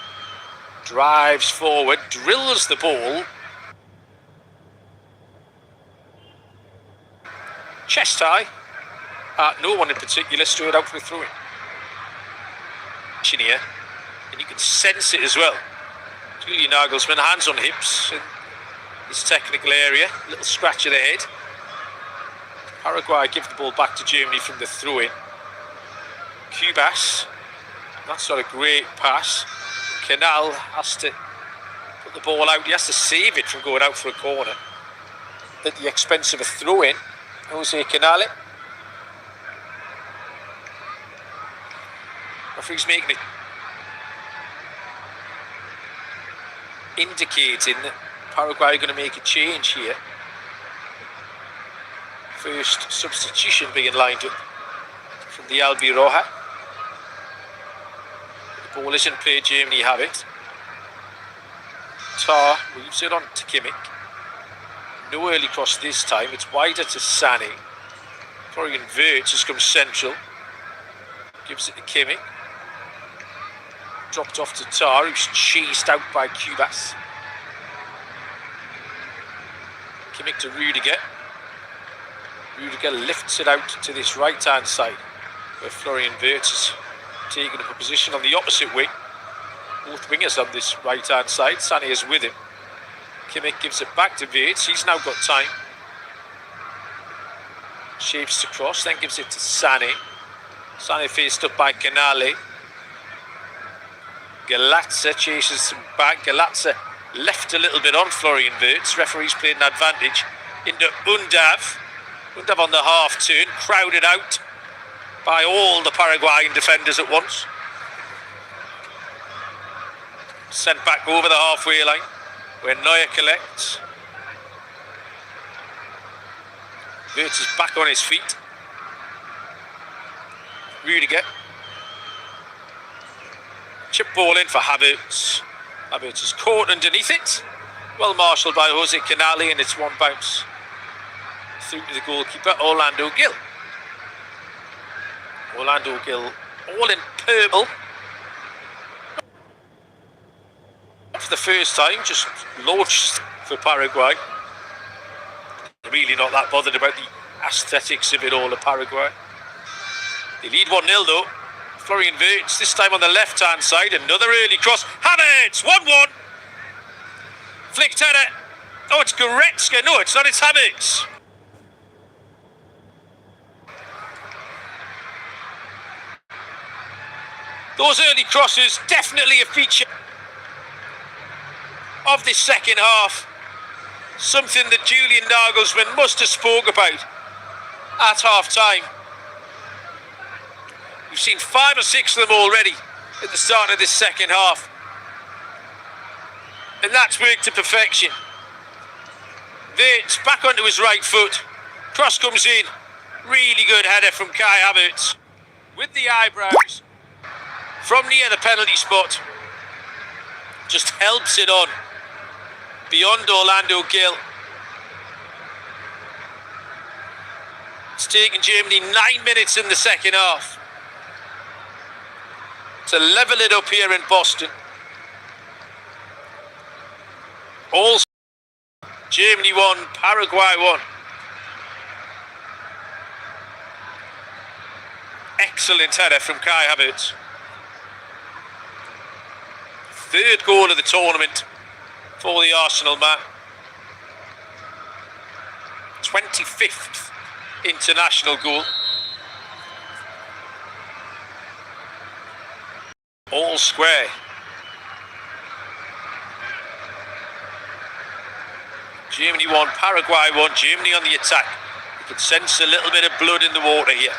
Drives forward, drills the ball. Chest high. No one in particular stood out for a throw-in. Here, and you can sense it as well. Julian Nagelsmann, hands on hips in this technical area. Little scratch of the head. Paraguay give the ball back to Germany from the throw-in. Cubas. That's not a great pass. Canal has to put the ball out. He has to save it from going out for a corner at the expense of a throw-in. Jose Canale. Referee's making it, indicating that Paraguay are going to make a change here. First substitution being lined up from the Albiroja. The ball is in play, Germany have it. Tar moves it on to Kimmich. No early cross this time, it's wider to Sané. Florian Wirtz has come central. Gives it to Kimmich. Dropped off to Tar, who's chased out by Cubas. Kimmich to Rudiger. Rudiger lifts it out to this right-hand side, where Florian Wirtz is taking up a position on the opposite wing. Both wingers on this right-hand side. Sané is with him. Kimmich gives it back to Wirtz. He's now got time. Shapes to cross, then gives it to Sané. Sané faced up by Canale. Galatza chases him back. Galatza left a little bit on Florian Wirtz. Referee's played an advantage into Undav. Undav on the half turn, crowded out by all the Paraguayan defenders at once. Sent back over the halfway line where Neuer collects. Wirtz is back on his feet. Rudiger. Chip ball in for Havertz. Havertz is caught underneath it. Well marshalled by Jose Canale, and it's one bounce through to the goalkeeper, Orlando Gil. Orlando Gil, all in purple. For the first time, just launched for Paraguay. Really not that bothered about the aesthetics of it all at Paraguay. They lead 1-0 though. Florian Wirtz, this time on the left-hand side. Another early cross. Havertz, 1-1. Flicked header. Oh, it's Goretzka. No, it's not. It's Havertz. Those early crosses, definitely a feature of this second half. Something that Julian Nagelsmann must have spoke about at half-time. We've seen 5 or 6 of them already at the start of this second half. And that's worked to perfection. Wirtz back onto his right foot. Cross comes in. Really good header from Kai Havertz. With the eyebrows from near the penalty spot. Just helps it on. Beyond Orlando Gil. It's taken Germany 9 minutes in the second half to level it up here in Boston. All Germany 1, Paraguay 1. Excellent header from Kai Havertz. Third goal of the tournament for the Arsenal man. 25th international goal. All square. Germany 1, Paraguay 1. Germany on the attack. You can sense a little bit of blood in the water here.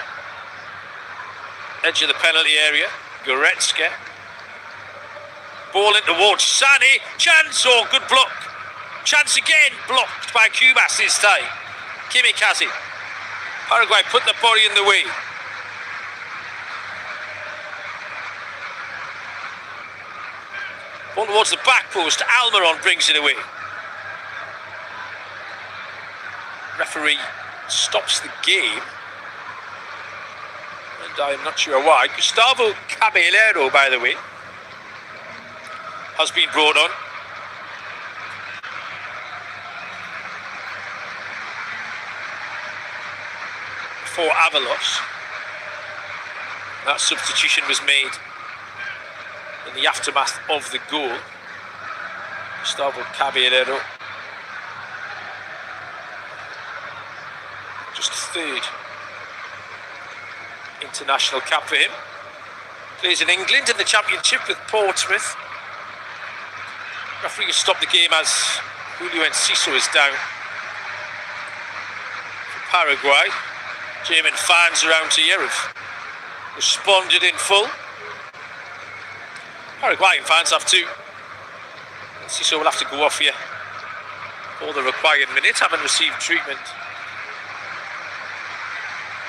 Edge of the penalty area. Goretzka. Ball in towards Sané. Chance. Oh, good block. Chance again. Blocked by Cubas this time. Kimikaze. Paraguay put the body in the way. Ball towards the back post. Almiron brings it away. Referee stops the game. And I'm not sure why. Gustavo Caballero, by the way, has been brought on. For Avalos. That substitution was made in the aftermath of the goal. Gustavo Caballero, just third international cap for him. Plays in England in the Championship with Portsmouth. Referee has stopped the game as Julio Enciso is down for Paraguay. German fans around here have responded in full. Paraguayan fans have to. Enciso will have to go off here for the required minute, having received treatment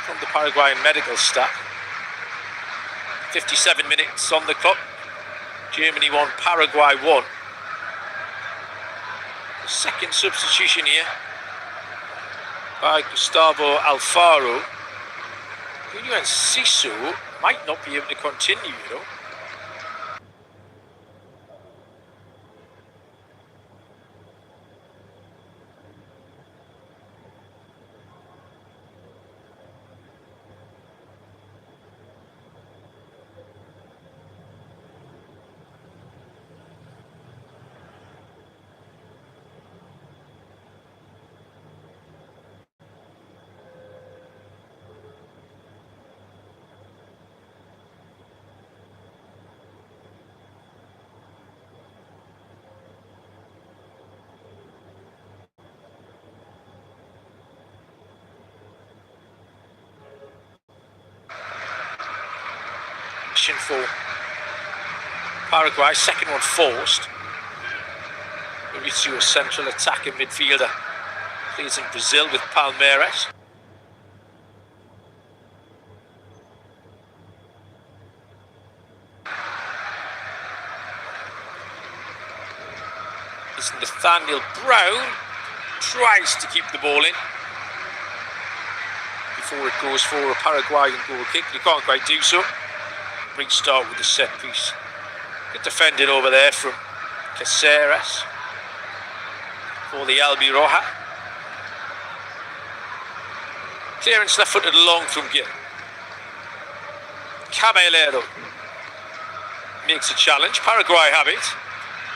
from the Paraguayan medical staff. 57 minutes on the clock. Germany 1, Paraguay 1. The second substitution here by Gustavo Alfaro. Julio Enciso might not be able to continue, you know. For Paraguay, second one forced. Mauricio, a central attacking midfielder, plays in Brazil with Palmeiras. It's Nathaniel Brown, tries to keep the ball in before it goes for a Paraguayan goal kick. You can't quite do so. Restart with the set piece. Good defending over there from Caceres for the Albiroja. Clearance left footed long from Gil. Caballero makes a challenge. Paraguay have it.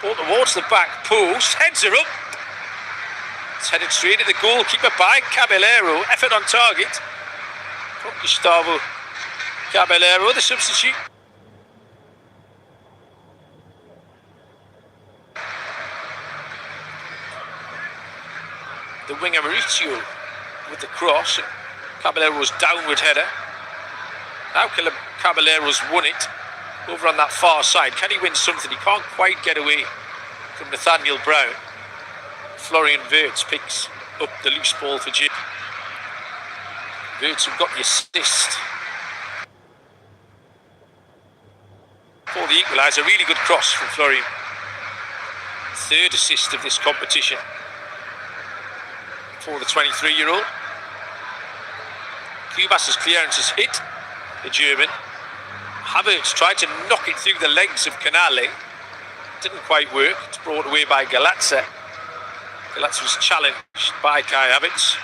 Ball towards the back post. Heads are up. It's headed straight at the goalkeeper by Caballero. Effort on target from Gustavo Caballero, the substitute. The winger Mauricio with the cross. Caballero's downward header. Now Caballero's won it over on that far side. Can he win something? He can't quite get away from Nathaniel Brown. Florian Wirtz picks up the loose ball for Jim. Wirtz have got the assist for the equaliser. Really good cross from Florian. Third assist of this competition for the 23-year-old. Cubas's clearance has hit the German. Havertz tried to knock it through the legs of Canale. Didn't quite work. It's brought away by Galazza. Galazza was challenged by Kai Havertz.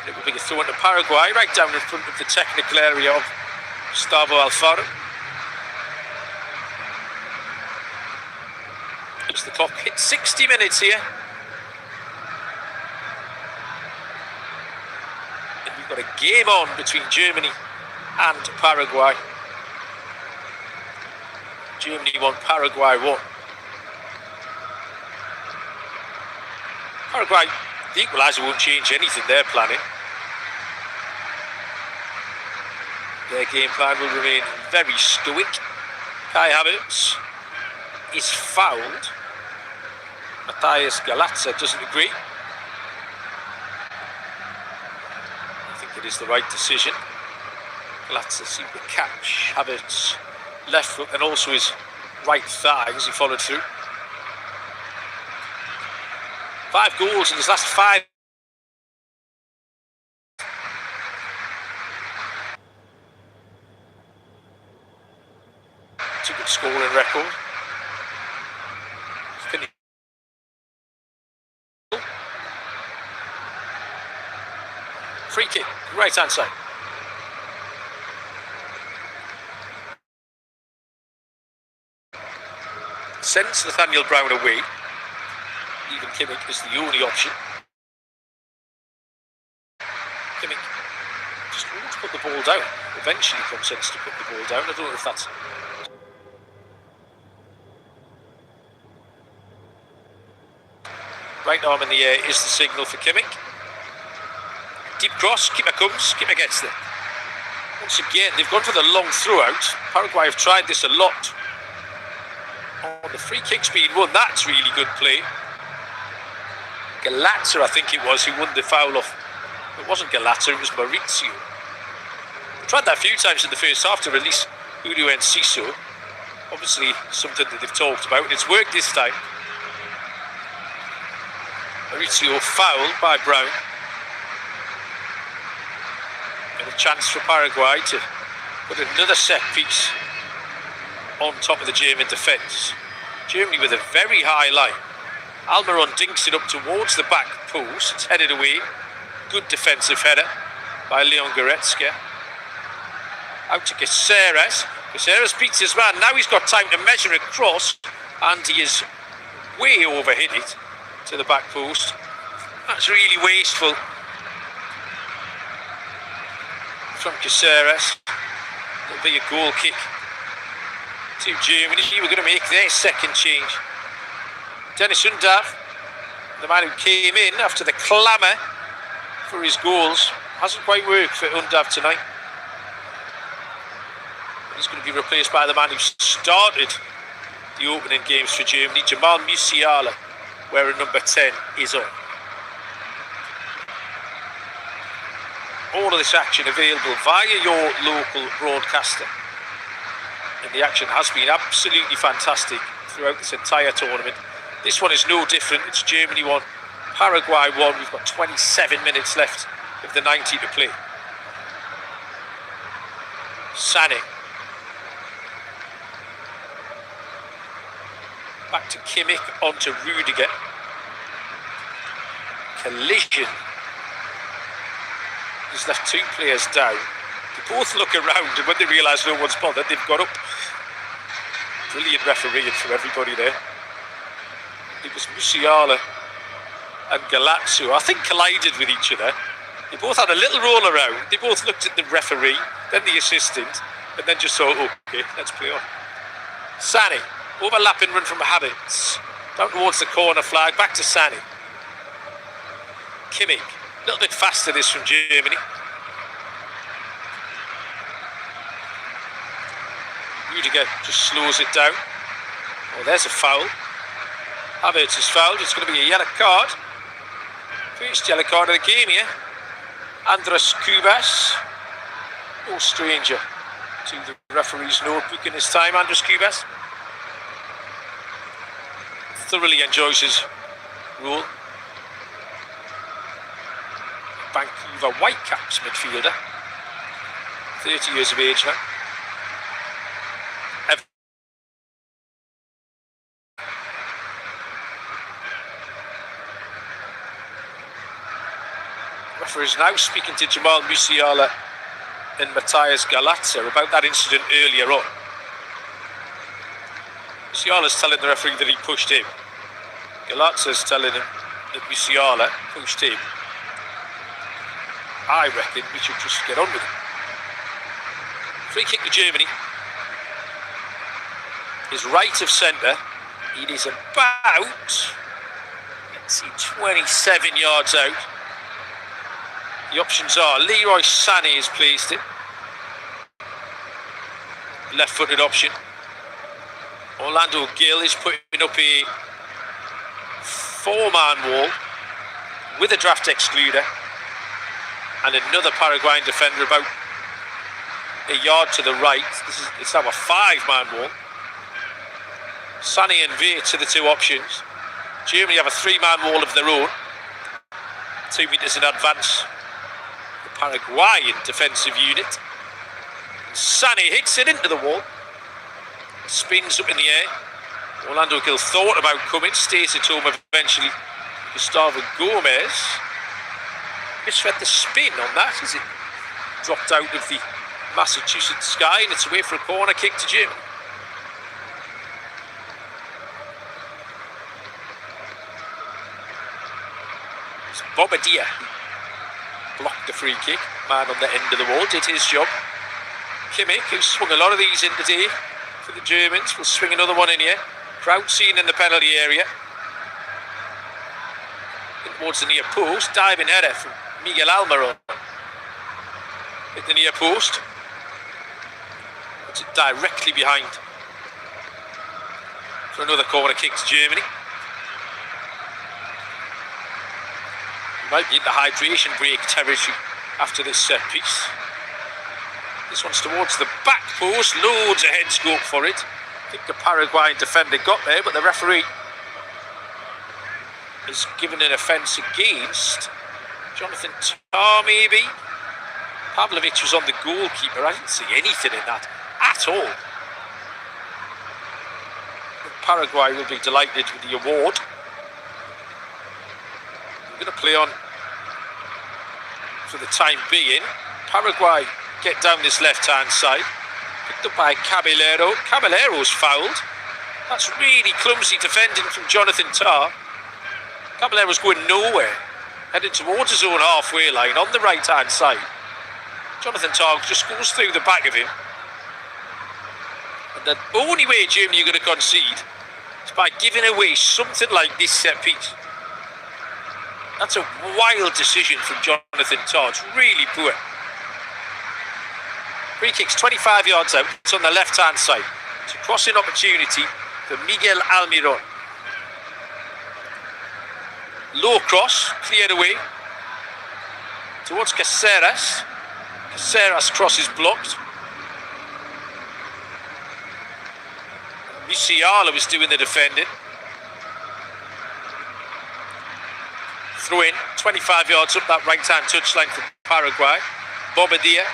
It will be a throw into Paraguay, right down in front of the technical area of Gustavo Alfaro. As the clock hits 60 minutes here. And we've got a game on between Germany and Paraguay. Germany 1, Paraguay 1. Paraguay, the equaliser won't change anything they're planning. Their game plan will remain very stoic. Kai Havertz is fouled. Matthias Galazza doesn't agree. is the right decision. Galazza seemed to catch Havertz's left foot and also his right thigh as he followed through. 5 goals in his last 5. It's a good scoring record. Free kick, right hand side. Sends Nathaniel Brown away. Even Kimmich is the only option. Kimmich just wants to put the ball down. Eventually consents to put the ball down. I don't know if that's... Right arm in the air is the signal for Kimmich. Deep cross, Kimmer comes, Kimmer gets there. Once again, they've gone for the long throw-out. Paraguay have tried this a lot. Oh, the free kick's been won. That's really good play. Galazza, I think it was, who won the foul off. It wasn't Galazza, it was Maurizio. They tried that a few times in the first half to release Julio Enciso. Obviously, something that they've talked about, and it's worked this time. Maurizio fouled by Brown. And a chance for Paraguay to put another set piece on top of the German defence. Germany with a very high line. Almiron dinks it up towards the back post. It's headed away. Good defensive header by Leon Goretzka. Out to Caceres. Caceres beats his man. Now he's got time to measure across, and he is way overhit it to the back post. That's really wasteful from Caceres. It'll be a goal kick to Germany. We're going to make their second change. Dennis Undav, the man who came in after the clamour for his goals, hasn't quite worked for Undav tonight. He's going to be replaced by the man who started the opening games for Germany, Jamal Musiala, wearing number 10 is on. All of this action available via your local broadcaster. And the action has been absolutely fantastic throughout this entire tournament. This one is no different. It's Germany 1, Paraguay 1. We've got 27 minutes left of the 90 to play. Sané. Back to Kimmich, on to Rudiger. Collision. He's left 2 players down. They both look around, and when they realise no one's bothered, they've got up. Brilliant refereeing from everybody there. It was Musiala and Galazza, I think, collided with each other. They both had a little roll around. They both looked at the referee, then the assistant, and then just thought, okay, let's play on. Sané, overlapping run from Havertz, down towards the corner flag, back to Sané. Kimmich, a little bit faster this from Germany. Rudiger just slows it down. Oh, there's a foul. Havertz is fouled. It's going to be a yellow card. First yellow card of the game here. Andras Kubas. No stranger to the referee's notebook in his time, Andras Kubas. Thoroughly enjoys his role. Vancouver Whitecaps midfielder. 30 years of age now. Referee is now speaking to Jamal Musiala and Matthias Galazza about that incident earlier on. Musiala's telling the referee that he pushed him. Galazza's telling him that Musiala pushed him. I reckon we should just get on with it. Free kick to Germany. Is right of centre. It is about, let's see, 27 yards out. The options are Leroy Sané has placed it. Left-footed option. Orlando Gill is putting up a 4-man wall with a draft excluder. and another Paraguayan defender about a yard to the right. It's now a 5-man wall. Sani and Vates are the two options. Germany have a 3-man wall of their own. 2 metres in advance. The Paraguayan defensive unit. And Sani hits it into the wall. Spins up in the air. Orlando Gil thought about coming, stays at home eventually. Gustavo Gomez misread the spin on that as it dropped out of the Massachusetts sky, and it's away for a corner kick to Germany. It's Bobadilla blocked the free kick. Man on the end of the wall did his job. Kimmich, who swung a lot of these in today for the Germans, will swing another one in here. Crowd scene in the penalty area. In towards the near post. Diving header from Miguel Almiron. Hit the near post. Puts it directly behind for another corner kick to Germany. We might be in the hydration break territory after this set piece. This one's towards the back post. Loads of head scope for it. I think the Paraguayan defender got there, but the referee has given an offence against Jonathan Tah, maybe. Pavlovic was on the goalkeeper. I didn't see anything in that at all. Paraguay will be delighted with the award. We're going to play on for the time being. Paraguay get down this left-hand side. Picked up by Caballero. Caballero's fouled. That's really clumsy defending from Jonathan Tah. Caballero's going nowhere. Headed towards his own halfway line on the right-hand side. Jonathan Tah just goes through the back of him. And the only way Germany are going to concede is by giving away something like this set piece. That's a wild decision from Jonathan Tah. It's really poor. Free kick's 25 yards out. It's on the left-hand side. It's a crossing opportunity for Miguel Almiron. Low cross, cleared away towards Caceres. Caceres cross is blocked. Musiala was doing the defending. Throw in, 25 yards up that right-hand touchline for Paraguay. Bobadilla.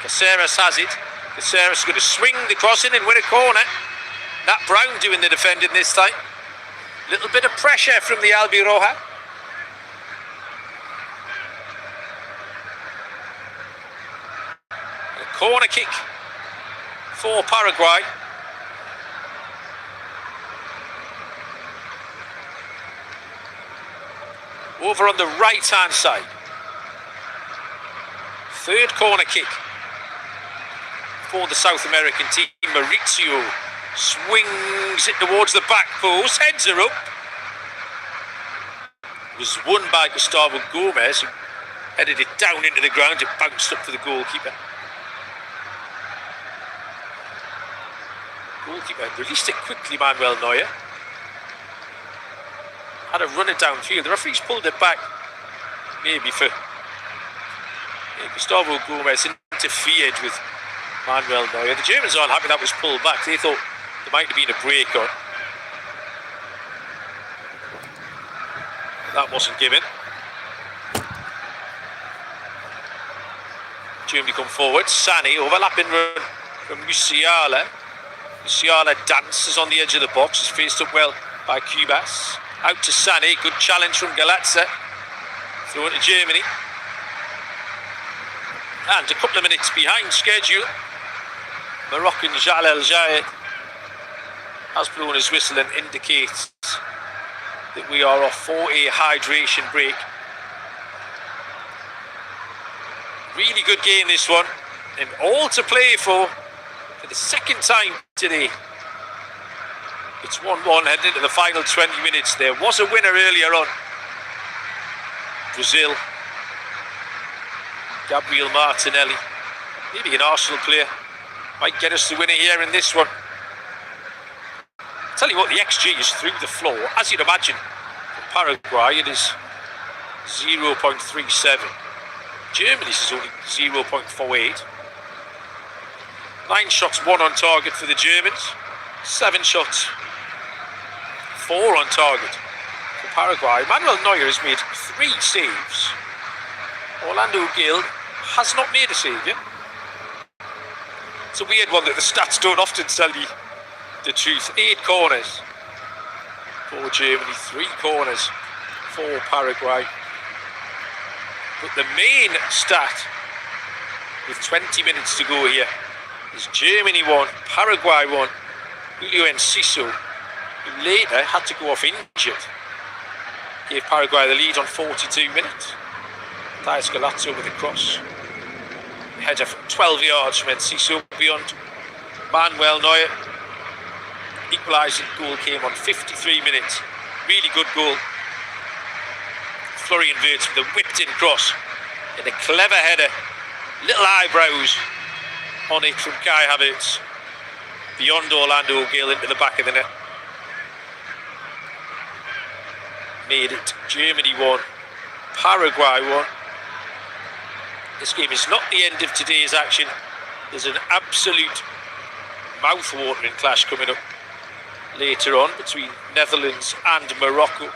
Caceres has it. Caceres is going to swing the crossing and win a corner. Nat Brown doing the defending this time. Little bit of pressure from the Albiroja. A corner kick for Paraguay. Over on the right-hand side. Third corner kick for the South American team. Mauricio swings it towards the back post, heads are up. It was won by Gustavo Gomez, who headed it down into the ground. It bounced up for the goalkeeper. Goalkeeper released it quickly, Manuel Neuer. Had a runner downfield. The referee's pulled it back, maybe for Gustavo Gomez interfered with Manuel Neuer. The Germans aren't happy that was pulled back. They thought there might have been a break on. That wasn't given. Germany come forward. Sani, overlapping run from Musiala. Musiala dances on the edge of the box. Is faced up well by Cubas. Out to Sani. Good challenge from Galazza. Throw it to Germany. And a couple of minutes behind schedule. Moroccan Jalal Jayed has blown his whistle and indicates that we are off for a hydration break. Really good game, this one, and all to play for the second time today. It's 1-1 heading into the final 20 minutes. There was a winner earlier on. Brazil. Gabriel Martinelli, maybe an Arsenal player, might get us the winner here in this one. I'll tell you what, the XG is through the floor. As you'd imagine, for Paraguay, it is 0.37. Germany's is only 0.48. 9 shots, 1 on target for the Germans. 7 shots, 4 on target for Paraguay. Manuel Neuer has made 3 saves. Orlando Gil has not made a save yet. It's a weird one that the stats don't often tell you the truth. 8 corners for Germany, 3 corners for Paraguay. But the main stat, with 20 minutes to go here, is Germany 1, Paraguay 1. Julio Enciso, who later had to go off injured, gave Paraguay the lead on 42 minutes. Thais Galazzo with a cross. Header from 12 yards from Enciso beyond Manuel Neuer. Equalising goal came on 53 minutes. Really good goal. Florian Wirtz with a whipped-in cross and a clever header. Little eyebrows on it from Kai Havertz. Beyond Orlando Gil into the back of the net. Made it Germany 1, Paraguay 1. This game is not the end of today's action. There's an absolute mouth-watering clash coming up later on between Netherlands and Morocco.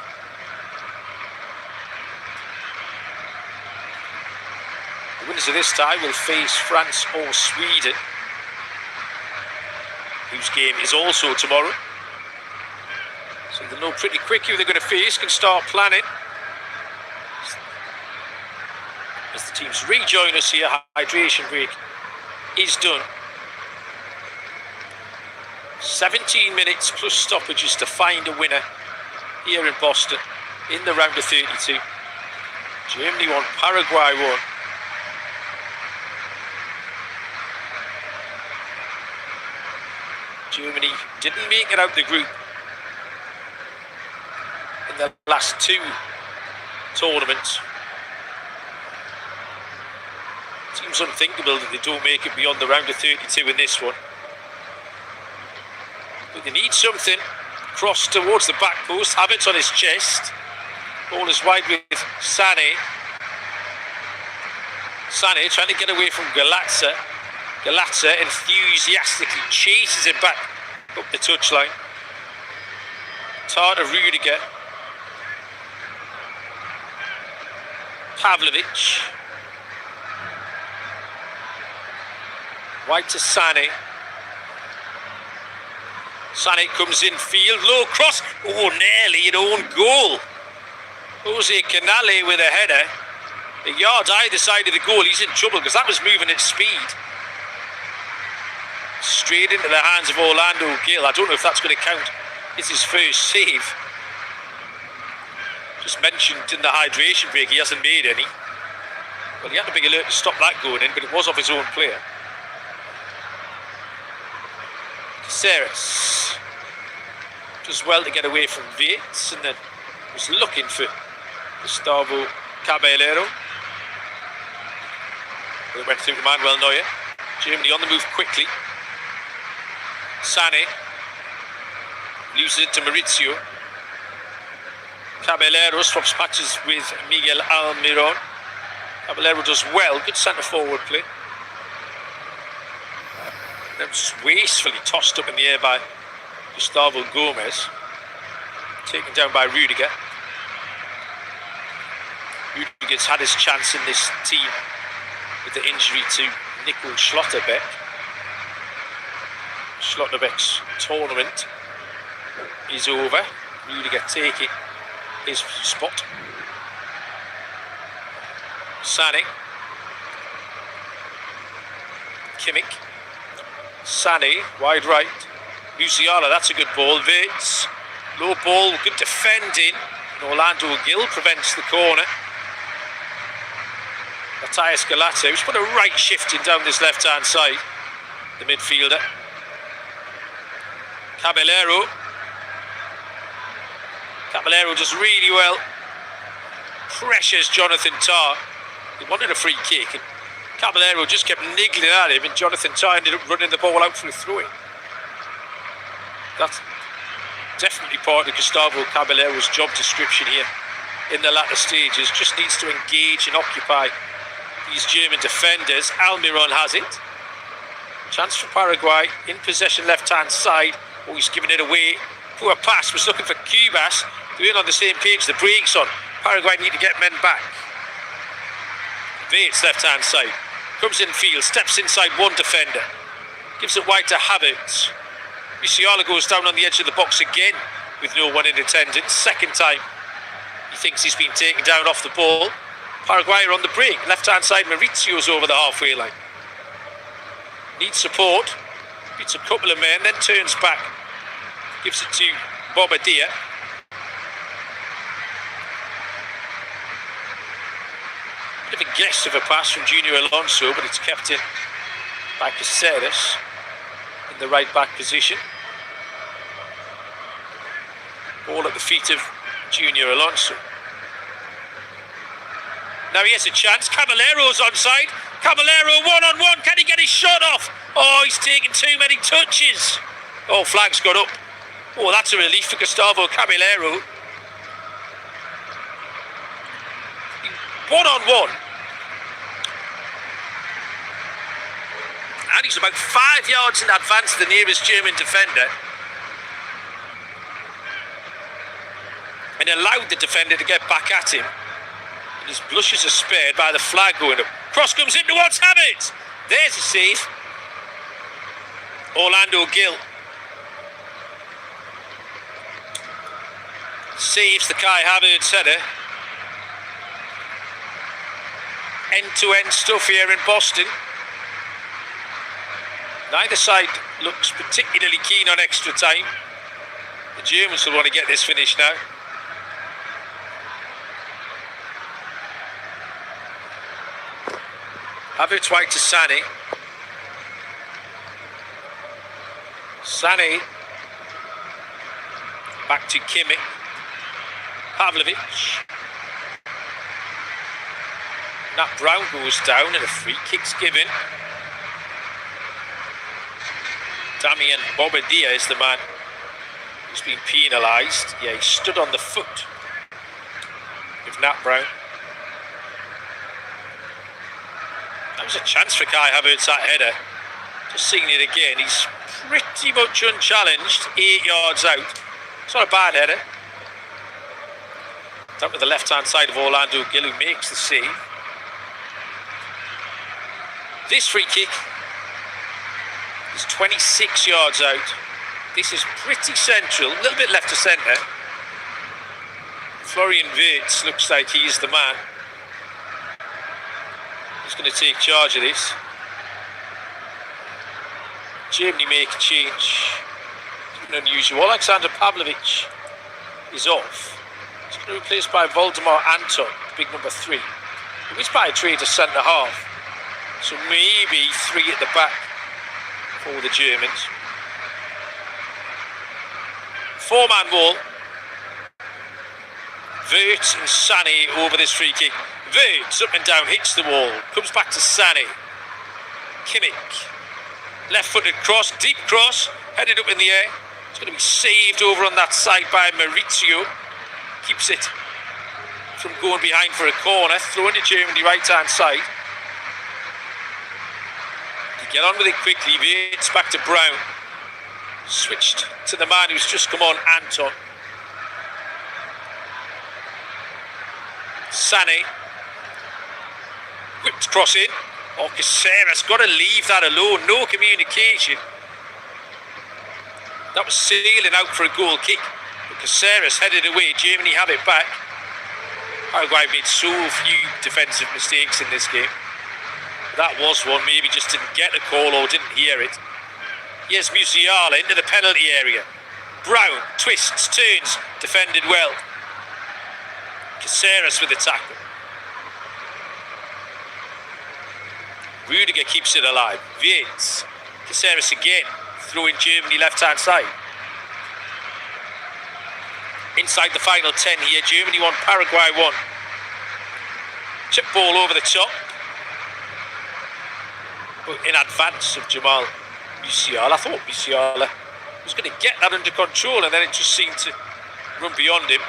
The winners of this tie will face France or Sweden, whose game is also tomorrow. So they'll know pretty quick who they're going to face, can start planning. As the teams rejoin us here, hydration break is done. 17 minutes plus stoppages to find a winner here in Boston in the round of 32. Germany 1, Paraguay 1. Germany didn't make it out the group in the last 2 tournaments. Seems unthinkable that they don't make it beyond the round of 32 in this one. But they need something. Cross towards the back post. Havertz on his chest. Ball is wide with Sané. Sané trying to get away from Galazza. Galazza enthusiastically chases him back up the touchline. Tarta Rudiger. Pavlovic. Wide to Sané. Sané comes in field, low cross. Oh, nearly an own goal. Jose Canale with a header. A yard either side of the goal. He's in trouble because that was moving at speed. Straight into the hands of Orlando Gil. I don't know if that's going to count. It's his first save. Just mentioned in the hydration break, he hasn't made any. Well, he had a big alert to stop that going in, but it was off his own player. Caceres does well to get away from Wirtz and then was looking for Gustavo Caballero. But it went through to Manuel Neuer. Germany on the move quickly. Sané loses it to Maurizio. Caballero swaps patches with Miguel Almiron. Caballero does well, good centre forward play. Then just wastefully tossed up in the air by Gustavo Gomez. Taken down by Rudiger. Rudiger's had his chance in this team with the injury to Nico Schlotterbeck. Schlotterbeck's tournament is over. Rudiger taking his spot. Sané. Kimmich. Sané, wide right. Musiala, that's a good ball. Wirtz, low ball, good defending. And Orlando Gil prevents the corner. Matthias Galazzo, who's put a right shifting down this left-hand side. The midfielder. Caballero. Caballero does really well. Pressures Jonathan Tah. He wanted a free kick. And Caballero just kept niggling at him, and Jonathan Tah ended up running the ball out for a throw-in. That's definitely part of Gustavo Caballero's job description here in the latter stages. Just needs to engage and occupy these German defenders. Almiron has it. Chance for Paraguay. In possession, left-hand side. Oh, he's giving it away. Poor pass. Was looking for Cubas. They're in on the same page. The break's on. Paraguay need to get men back. Vates, left-hand side. Comes in field. Steps inside one defender. Gives it wide to Havertz. Musiala goes down on the edge of the box again with no one in attendance. Second time he thinks he's been taken down off the ball. Paraguay are on the break. Left-hand side, Maurizio's over the halfway line. Needs support. Beats a couple of men, then turns back. Gives it to Bobadilla. Bit of a guess of a pass from Junior Alonso, but it's kept in by Caceres in the right back position. Ball at the feet of Junior Alonso. Now he has a chance. Caballero's onside. Caballero one-on-one. Can he get his shot off? Oh, he's taken too many touches. Oh, flag's got up. Oh, that's a relief for Gustavo Caballero. One-on-one. And he's about 5 yards in advance of the nearest German defender. And allowed the defender to get back at him. And his blushes are spared by the flag going up. Cross comes in towards Havertz. There's a save. Orlando Gil saves the Kai Havertz header. End-to-end stuff here in Boston. Neither side looks particularly keen on extra time. The Germans will want to get this finished now. Havertz wide to Sané. Sané back to Kimmich. Pavlovic. Nat Brown goes down and a free kick's given. Damian Bobadilla is the man who's been penalised. Yeah, he stood on the foot of Nat Brown. That was a chance for Kai Havertz, that header. Just seeing it again, he's pretty much unchallenged, 8 yards out. It's not a bad header. Down to the left-hand side of Orlando Gil, who makes the save. This free kick is 26 yards out. This is pretty central, a little bit left to centre. Florian Wirtz looks like he's the man. He's going to take charge of this. Germany make a change. It's unusual. Alexander Pavlovic is off. He's going to be replaced by Voldemar Anton, big number 3. He was by a trade to centre half. So maybe 3 at the back for the Germans. 4-man wall. Wirtz and Sané over this free kick. Wirtz up and down, hits the wall, comes back to Sané. Kimmich, left-footed cross, deep cross, headed up in the air. It's going to be saved over on that side by Maurizio. Keeps it from going behind for a corner, throwing to Germany right-hand side. To get on with it quickly, Wirtz back to Brown. Switched to the man who's just come on, Anton. Sané. Whipped cross in. Oh, Caceres got to leave that alone. No communication. That was sailing out for a goal kick. But Caceres headed away. Germany have it back. Paraguay made so few defensive mistakes in this game. That was one. Maybe just didn't get a call or didn't hear it. Here's Musiala into the penalty area. Brown twists, turns, defended well. Caceres with the tackle. Rudiger keeps it alive. Wirtz. Caceres again. Throwing Germany left-hand side. Inside the final 10 here. Germany 1, Paraguay 1. Chip ball over the top. But in advance of Jamal Musiala. I thought Musiala was going to get that under control and then it just seemed to run beyond him.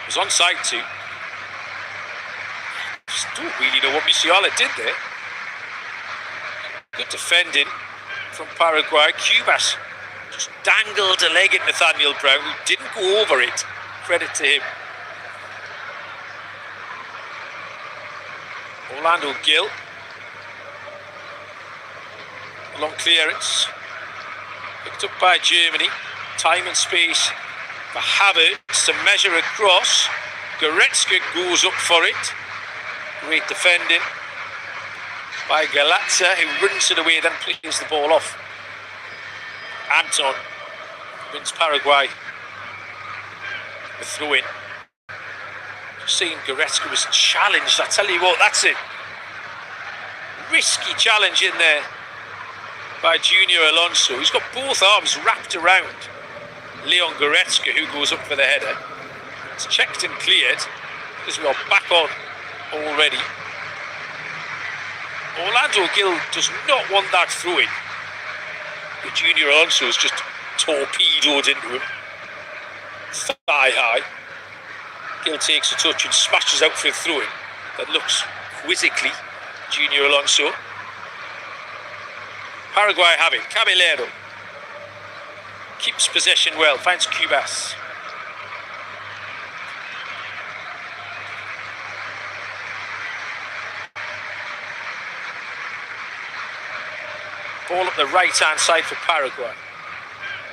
Was onside too. Just Don't really know what Musiala did there. Good defending from Paraguay. Cubas just dangled a leg at Nathaniel Brown, who didn't go over it. Credit to him. Orlando Gill. Long clearance. Picked up by Germany. Time and space for Havertz to measure across. Goretzka goes up for it. Great defending by Galazza, who runs it away, then plays the ball off. Anton wins Paraguay. The throw in. Seeing Goretzka was challenged, I tell you what, that's it. Risky challenge in there by Junior Alonso. He's got both arms wrapped around Leon Goretzka, who goes up for the header. It's checked and cleared because we are back on already. Orlando Gill does not want that throw in. But Junior Alonso is just torpedoed into him. Thigh high. Gill takes a touch and smashes out for a throw in that looks quizzically. Junior Alonso. Paraguay have it. Caballero keeps possession well, finds Cubas. Ball up the right hand side for Paraguay.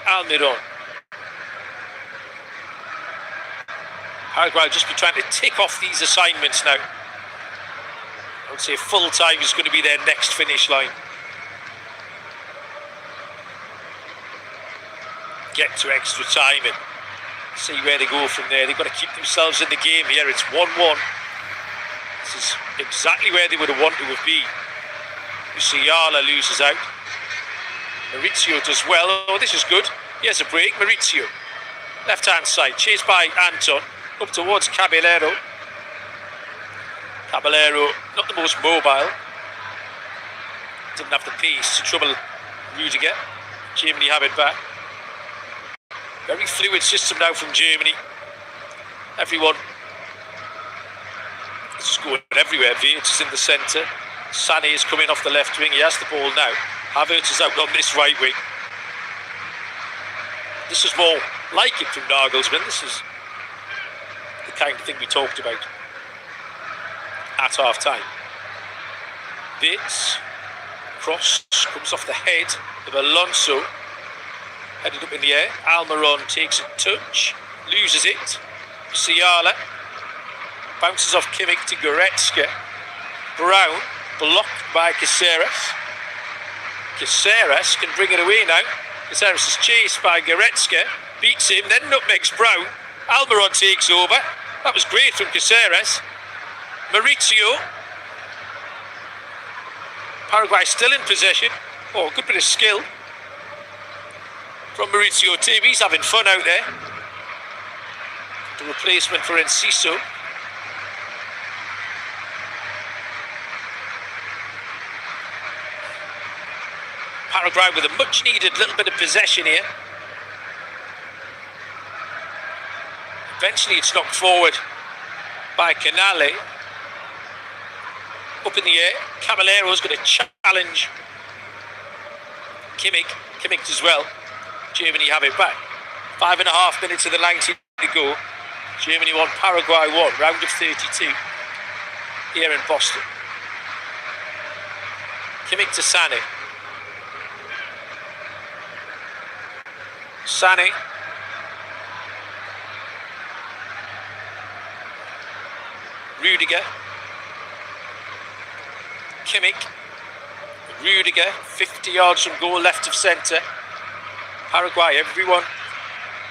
Almiron. Paraguay will just be trying to tick off these assignments now. I would say full time is going to be their next finish line. Get to extra time and see where they go from there. They've got to keep themselves in the game here. It's 1-1. This is exactly where they would have wanted to have been. Musiala loses out. Maurizio does well. Oh, this is good. Here's a break. Maurizio. Left hand side. Chased by Anton. Up towards Caballero. Caballero, not the most mobile. Didn't have the pace to trouble Rudiger. Germany have it back. Very fluid system now from Germany. Everyone is going everywhere. Wirtz is in the centre. Sané is coming off the left wing. He has the ball now. Havertz is out on this right wing. This is more like it from Nagelsmann. This is the kind of thing we talked about at half time. Wirtz, cross, comes off the head of Alonso. Headed up in the air. Almiron takes a touch, loses it. Musiala bounces off Kimmich to Goretzka. Brown blocked by Caceres. Caceres can bring it away now. Caceres is chased by Goretzka, beats him, then nutmegs Brown. Almiron takes over. That was great from Caceres. Maurizio. Paraguay still in possession. Oh, good bit of skill from Maurizio team. He's having fun out there. The replacement for Enciso. Paraguay with a much needed little bit of possession here. Eventually it's knocked forward by Canale. Up in the air. Caballero's going to challenge Kimmich. Kimmich does well. Germany have it back. 5.5 minutes of the 90 to go. Germany 1, Paraguay 1. Round of 32 here in Boston. Kimmich to Sané. Sané. Rudiger. Kimmich. Rudiger, 50 yards from goal, left of centre. Paraguay, everyone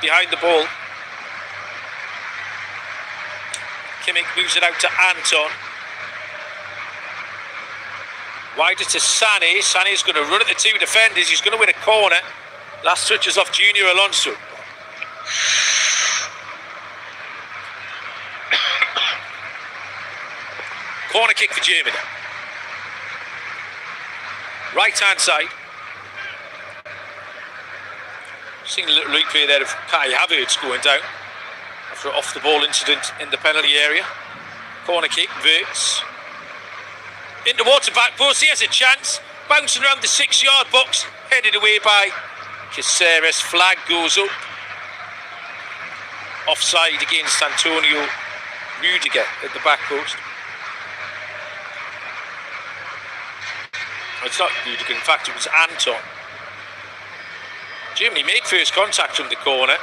behind the ball. Kimmich moves it out to Anton. Wider to Sané. Sané's going to run at the two defenders. He's going to win a corner. Last touch is off Junior Alonso. Corner kick for Germany. Right hand side. Seeing a little replay there of Kai Havertz going down after an off the ball incident in the penalty area. Corner kick, Wirtz. in towards the back post. He has a chance. Bouncing around the 6-yard box. Headed away by Caceres. Flag goes up. Offside against Antonio Rudiger at the back post. It's not Rudiger, in fact it was Anton. Germany made first contact from the corner.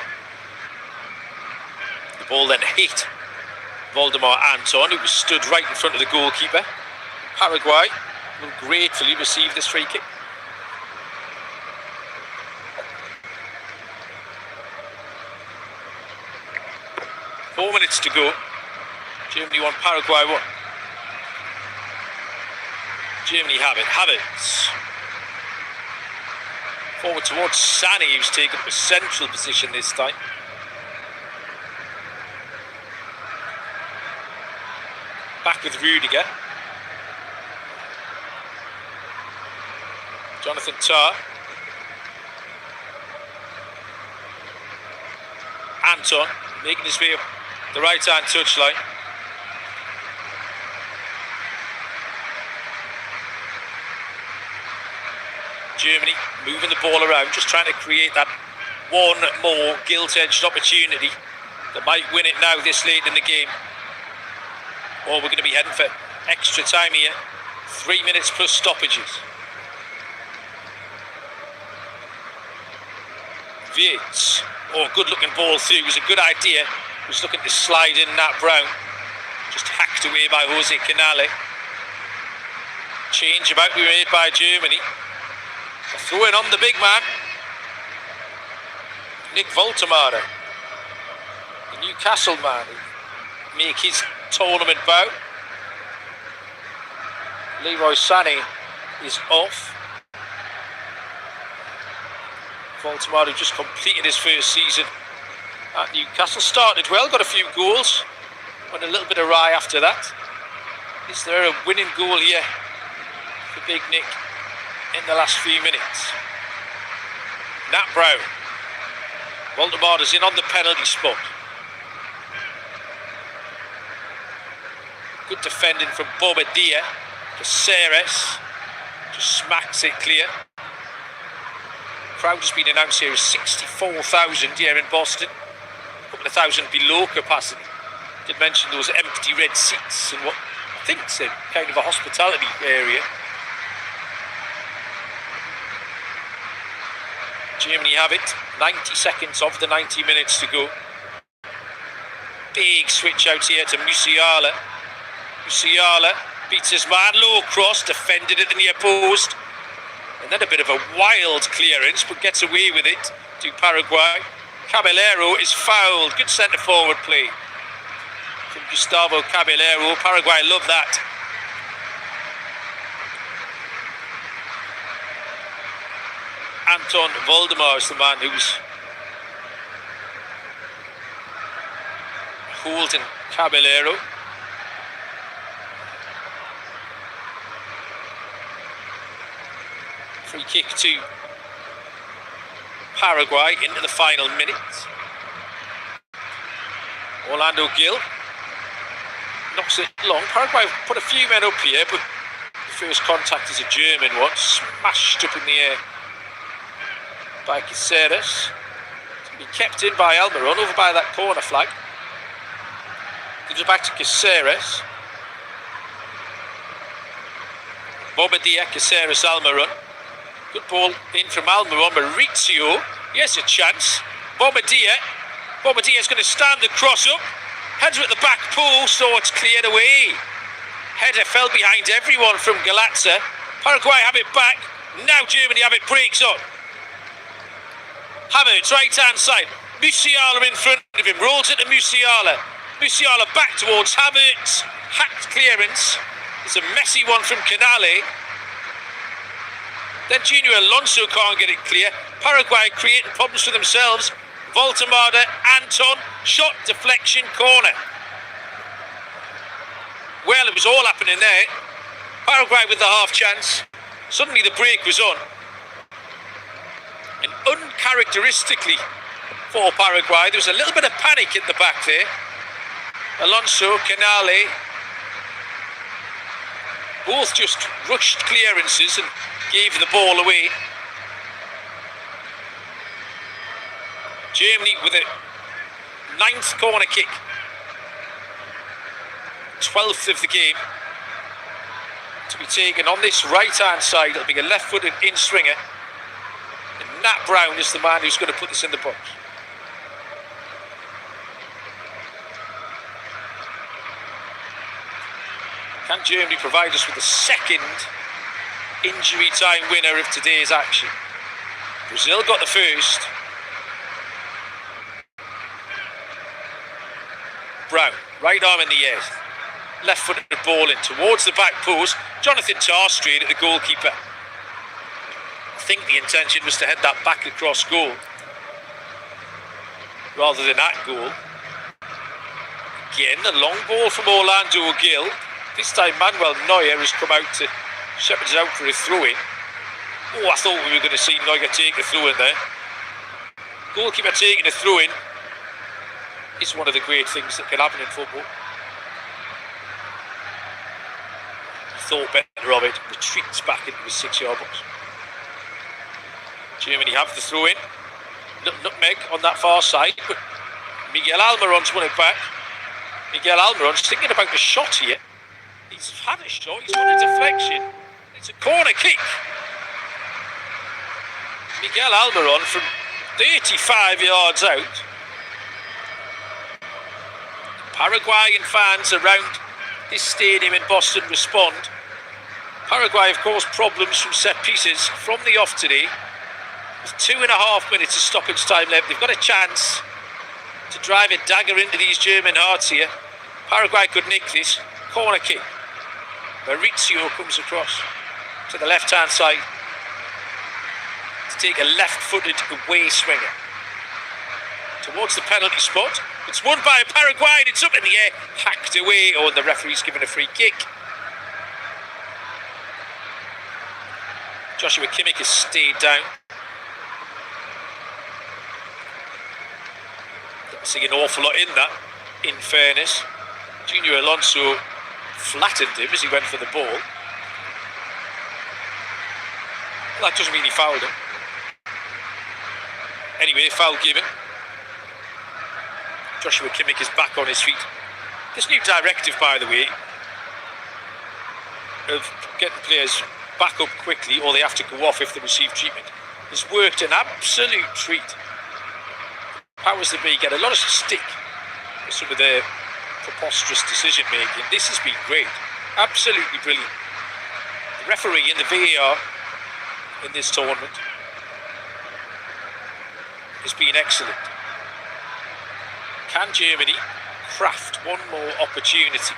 The ball then hit Voldemar Anton, who was stood right in front of the goalkeeper. Paraguay will gratefully receive this free kick. Four minutes to go. Germany 1, Paraguay 1. Germany have it. Havertz. Forward towards Sani, who's taken up a central position this time. Back with Rudiger. Jonathan Tah. Anton making his way up the right-hand touchline. Germany moving the ball around, just trying to create that one more gilt-edged opportunity that might win it now this late in the game. Or we're going to be heading for extra time here. 3 minutes plus stoppages. Wirtz. Oh, good looking ball through. It was a good idea. He was looking to slide in Nat Brown. Just hacked away by Jose Canale. Change about to be made by Germany. Throwing on the big man, Nick Voltemade, the Newcastle man, make his tournament bow. Leroy Sané is off. Voltemade just completed his first season at Newcastle. Started well, got a few goals, went a little bit awry after that. Is there a winning goal here for Big Nick in the last few minutes? Nat Brown. Voldemar is in on the penalty spot. Good defending from Bobadilla. Caceres just smacks it clear. Crowd has been announced here as 64,000 here in Boston. A couple of thousand below capacity. Did mention those empty red seats and what I think it's a kind of a hospitality area. Germany have it. 90 seconds of the 90 minutes to go. Big switch out here to Musiala. Musiala beats his man. Low cross, defended at the near post. And then a bit of a wild clearance, but gets away with it to Paraguay. Caballero is fouled. Good centre forward play from Gustavo Caballero. Paraguay love that. Anton Voldemar is the man who's holding Caballero. Free kick to Paraguay into the final minute. Orlando Gil knocks it long. Paraguay put a few men up here, but the first contact is a German one, smashed up in the air by Caceres. To be kept in by Almiron over by that corner flag. Gives it back to Caceres. Bobadilla, Caceres, Almiron. Good ball in from Almiron. Maurizio, yes, a chance. Bobadilla. Bobadilla's going to stand the cross up. Heads at the back post, so it's cleared away. Header fell behind everyone from Galazza. Paraguay have it back. Now Germany have it, breaks on. Havertz, right-hand side. Musiala in front of him, rolls it to Musiala. Musiala back towards Havertz. Hacked clearance. It's a messy one from Canale. Then Junior Alonso can't get it clear. Paraguay creating problems for themselves. Voltemade, Anton, shot, deflection, corner. Well, it was all happening there. Paraguay with the half chance. Suddenly the break was on. And uncharacteristically for Paraguay, there was a little bit of panic at the back there. Alonso, Canale, Both just rushed clearances and gave the ball away. Germany with a 9th corner kick. 12th of the game. To be taken on this right-hand side. It'll be a left-footed in-swinger. And Nat Brown is the man who's going to put this in the box. Can Germany provide us with the second injury time winner of today's action? Brazil got the first. Brown, right arm in the air. Left-footed ball in towards the back post. Jonathan Tah straight at the goalkeeper. I think the intention was to head that back across goal rather than at goal. Again, a long ball from Orlando Gill. This time Manuel Neuer has come out to shepherd it out for a throw-in. Oh, I thought we were going to see Neuer take a throw-in there. Goalkeeper taking a throw-in is one of the great things that can happen in football. He thought better of it, retreats back into the 6-yard box. Germany have the throw-in. Nutmeg on that far side, but Miguel Almiron's won it back. Miguel Almiron's thinking about the shot here. He's had a shot, he's got a deflection. It's a corner kick. Miguel Almiron from 35 yards out. Paraguayan fans around this stadium in Boston respond. Paraguay have caused problems from set pieces from the off today. With 2.5 minutes of stoppage time left, they've got a chance to drive a dagger into these German hearts here. Paraguay could nick this. Corner kick. Maurizio comes across to the left-hand side to take a left-footed away swinger towards the penalty spot. It's won by Paraguay and it's up in the air, hacked away. Oh, and the referee's given a free kick. Joshua Kimmich has stayed down. Don't see an awful lot in that, in fairness. Junior Alonso flattened him as he went for the ball. Well, that doesn't mean he fouled him. Anyway, foul given. Joshua Kimmich is back on his feet. This new directive, by the way, of getting players back up quickly or they have to go off if they receive treatment, has worked an absolute treat. Powers that be get a lot of stick for some of their preposterous decision making. This has been great, absolutely brilliant. The referee in the VAR in this tournament has been excellent. Can Germany craft one more opportunity?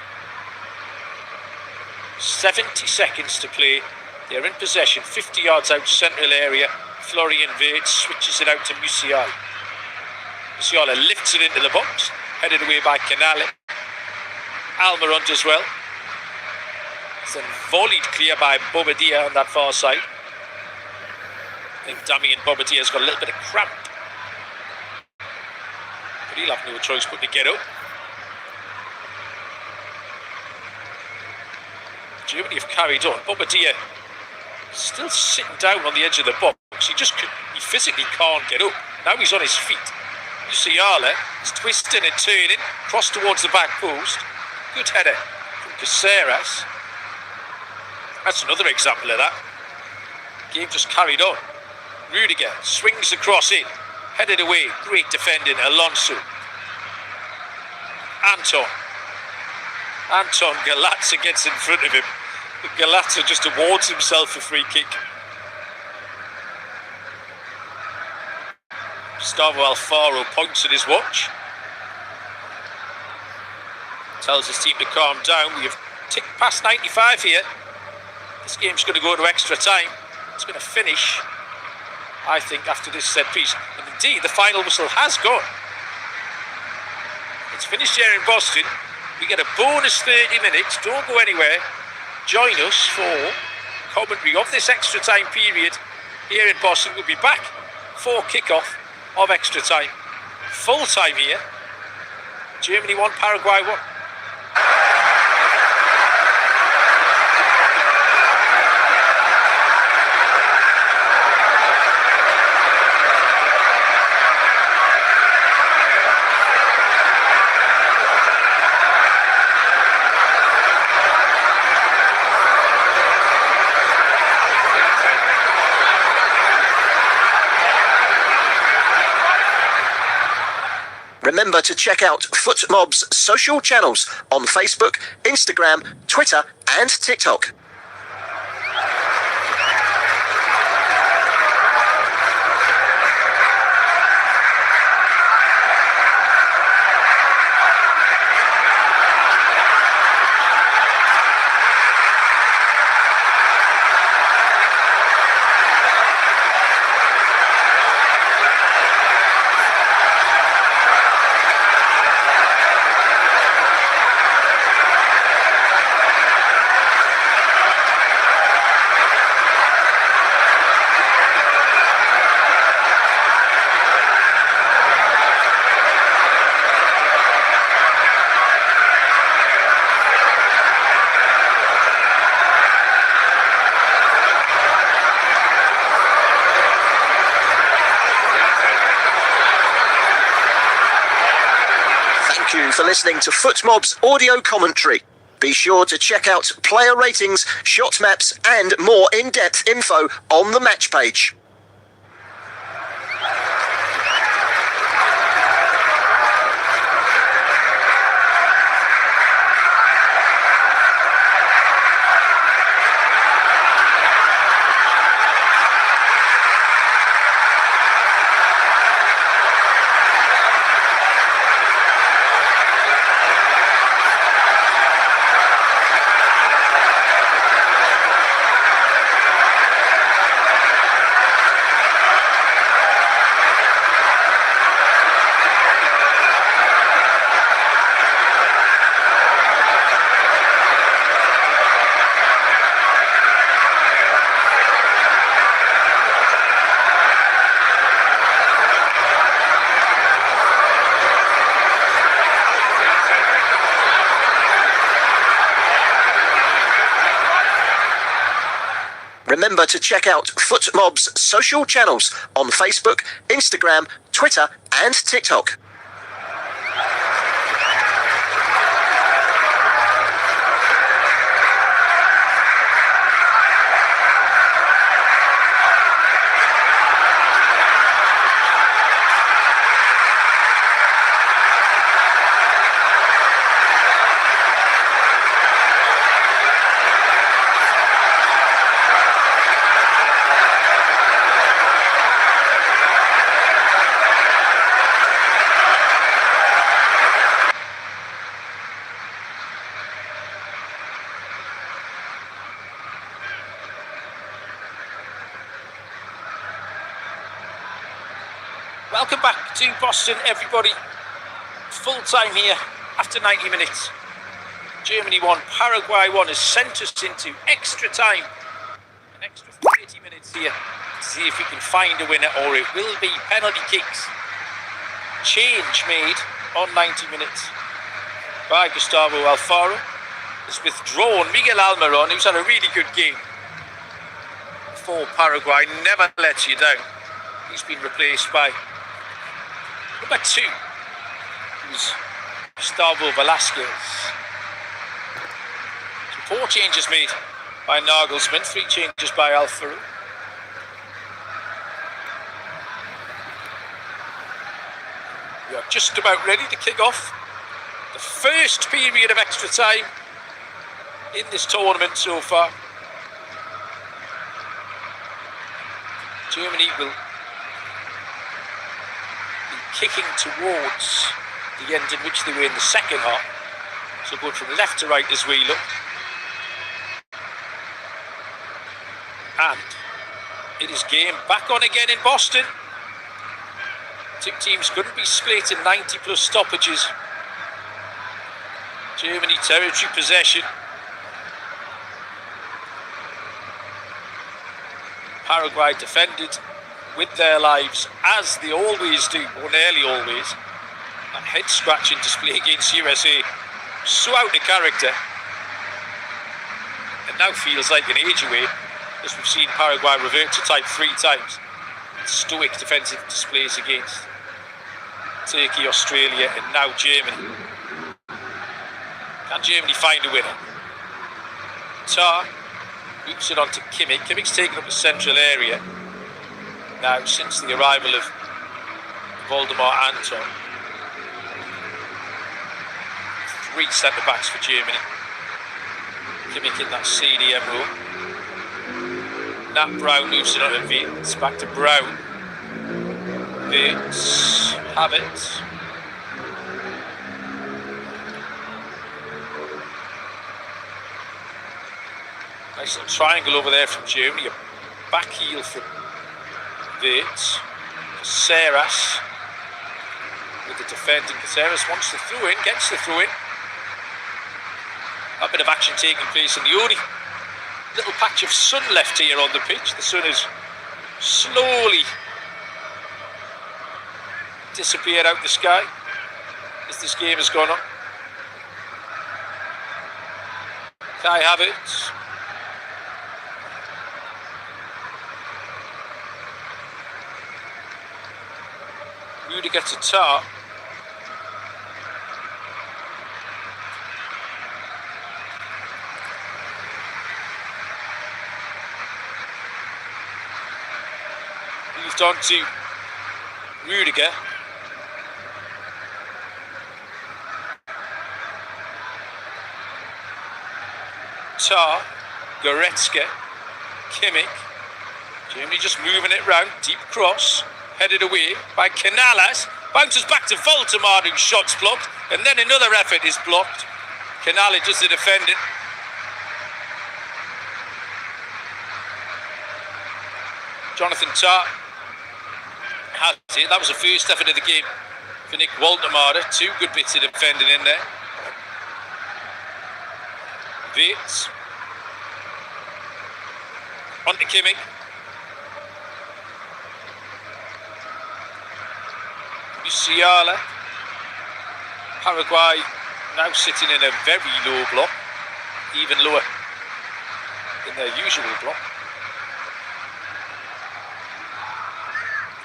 70 seconds to play. They're in possession, 50 yards out central area. Florian Wirtz switches it out to Musiala. Musiala lifts it into the box, headed away by Canale. Almiron does well. It's then volleyed clear by Bobadilla on that far side. I think Damien Bobadilla's got a little bit of cramp. But he'll have no choice but to get up. Germany have carried on. Bobadilla still sitting down on the edge of the box. He physically can't get up. Now he's on his feet. Musiala is twisting and turning, cross towards the back post. Good header from Caceres. That's another example of that. Game just carried on. Rudiger swings across in, headed away. Great defending, Alonso. Anton Galazza gets in front of him. But Galazza just awards himself a free kick. Gustavo Alfaro points at his watch. Tells his team to calm down. We have ticked past 95 here. This game's going to go to extra time. It's going to finish, I think, after this set piece. And indeed, the final whistle has gone. It's finished here in Boston. We get a bonus 30 minutes. Don't go anywhere. Join us for commentary of this extra time period here in Boston. We'll be back for kick-off of extra time. Full time here. Germany 1, Paraguay 1. Remember to check out FootMob's social channels on Facebook, Instagram, Twitter and TikTok. Thank you for listening to FootMob's audio commentary. Be sure to check out player ratings, shot maps and more in-depth info on the match page. Remember to check out FootMob's social channels on Facebook, Instagram, Twitter and TikTok. Welcome back to Boston, everybody. Full time here after 90 minutes. Germany 1, Paraguay 1 has sent us into extra time. An extra 30 minutes here to see if we can find a winner, or it will be penalty kicks. Change made on 90 minutes by Gustavo Alfaro. Has withdrawn Miguel Almiron, who's had a really good game for Paraguay. Never lets you down. He's been replaced by number 2, who's Gustavo Velasquez. So 4 changes made by Nagelsmann, 3 changes by Alfaro. We are just about ready to kick off the first period of extra time in this tournament so far. Germany will be kicking towards the end in which they were in the second half. So going from left to right as we look. And it is game back on again in Boston. Two teams couldn't be split in 90 plus stoppages. Germany territory possession. Paraguay defended with their lives, as they always do, or nearly always. That head-scratching display against USA, so out of character. It now feels like an age away, as we've seen Paraguay revert to type 3 times. Stoic defensive displays against Turkey, Australia, and now Germany. Can Germany find a winner? Tar moves it on to Kimmich. Kimmich's taken up a central area now since the arrival of Voldemar Anton. Three centre-backs for Germany. Kimmich in that CDM role. Nat Brown moves it on to Vince. Back to Brown. Vince. Havertz. Nice little triangle over there from Germany. A back heel from Vince. Caceres. With the defending. Caceres wants the throw in. Gets the throw in. A bit of action taking place in the only little patch of sun left here on the pitch. The sun has slowly disappeared out the sky as this game has gone on. Kai Havertz. Rudiger to Tar. Moved on to Rudiger. Tar, Goretzka, Kimmich. Germany just moving it round, deep cross, headed away by Canales. Bounces back to Voldemar, whose shot's blocked, and then another effort is blocked. Canales does the defending. Jonathan Tah has it. That was the first effort of the game for Nick Waldemar. Two good bits of defending in there. Wirtz. On to Kimmich. Musiala. Paraguay now sitting in a very low block, even lower than their usual block.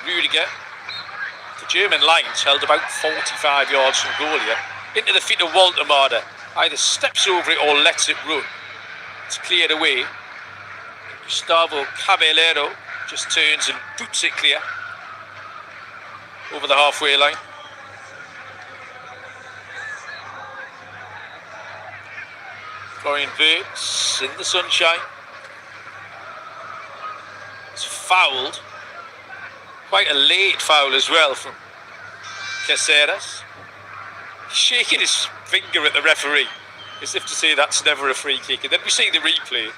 Rudiger. The German lines held about 45 yards from goal here. Into the feet of Waldemar. Either steps over it or lets it run. It's cleared away. Gustavo Caballero just turns and boots it clear over the halfway line. Florian Wirtz in the sunshine. It's fouled. Quite a late foul as well from Caceres. Shaking his finger at the referee as if to say that's never a free kick. And then we see the replay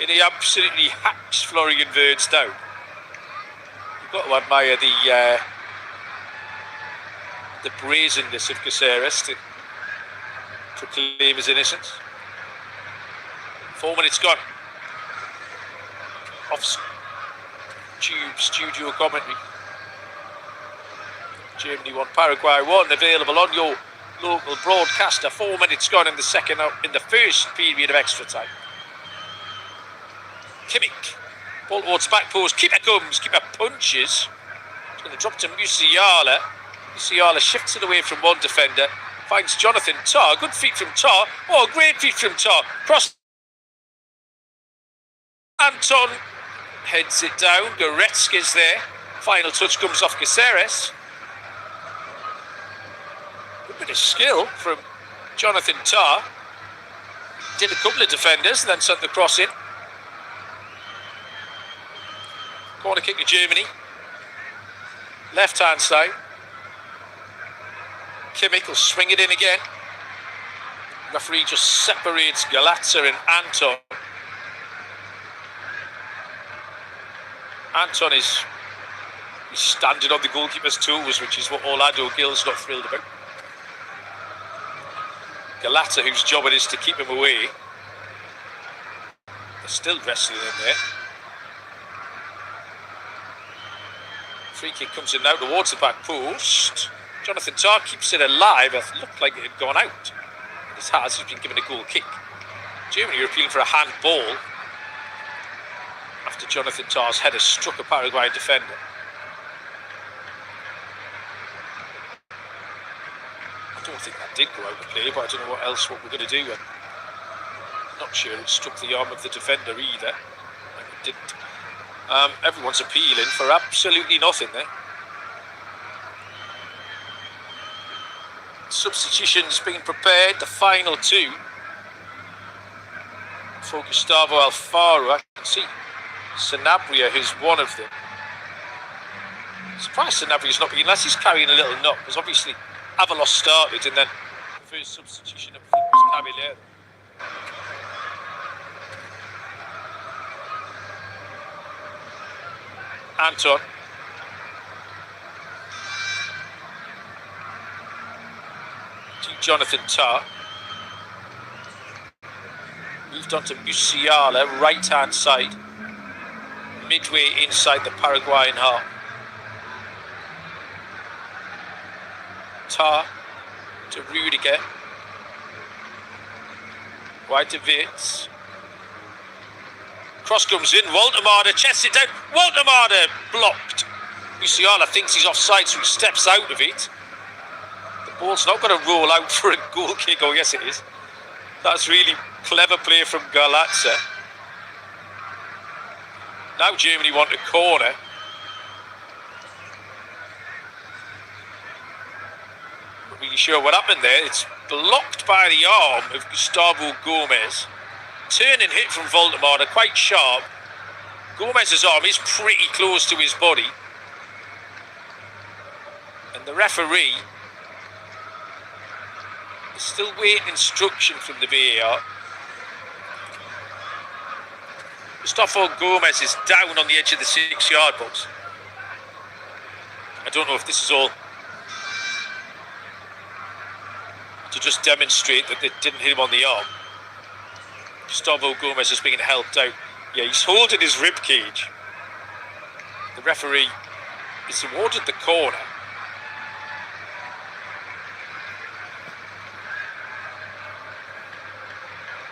and he absolutely hacks Florian Wirtz down. You've got to admire the brazenness of Caceres to proclaim his innocence. 4 minutes gone. Off tube studio commentary. Germany 1, Paraguay 1, available on your local broadcaster. 4 minutes gone in the first period of extra time. Kimmich, ball towards back post. Keeper comes, keeper punches. He's going to drop to Musiala. Musiala shifts it away from one defender. Finds Jonathan Tah. Good feet from Tah. Oh, great feet from Tah. Cross. Anton heads it down. Goretzka's there. Final touch comes off Caceres. Good bit of skill from Jonathan Tah. Did a couple of defenders, then sent the cross in. Corner kick to Germany. Left hand side. Kimmich will swing it in again. Referee just separates Galazza and Anton. Anton is standing on the goalkeeper's toes, which is what Orlando Gill's not thrilled about. Galazza, whose job it is to keep him away. They're still wrestling in there. Free kick comes in now towards the back post. Jonathan Tah keeps it alive. It looked like it had gone out. It has. He's been given a goal kick. Germany are appealing for a handball after Jonathan Tah's header struck a Paraguay defender. I don't think that did go out of play, but I don't know what we're going to do. I'm not sure it struck the arm of the defender either. It didn't. Everyone's appealing for absolutely nothing there. Substitutions being prepared, the final two for Gustavo Alfaro. I can see Sanabria, who's one of them. Surprised Sanabria's not being, unless he's carrying a little knock, because obviously Avalos started and then the first substitution I think was Caballero. Anton. To Jonathan Tah. Moved on to Musiala, right hand side. Midway inside the Paraguayan half. Tah to Rudiger. Wide to Wirtz. Cross comes in, Waldemar chests it down. Waldemar blocked. Musiala thinks he's offside, so he steps out of it. The ball's not going to roll out for a goal kick. Oh, yes, it is. That's really clever play from Galazza. Now Germany want a corner. Not really sure what happened there. It's blocked by the arm of Gustavo Gomez. Turn and hit from Waldemar, quite sharp. Gomez's arm is pretty close to his body. And the referee is still waiting instruction from the VAR. Gustavo Gomez is down on the edge of the 6-yard box. I don't know if this is all to just demonstrate that they didn't hit him on the arm. Gustavo Gomez is being helped out. Yeah, he's holding his rib cage. The referee is awarded the corner.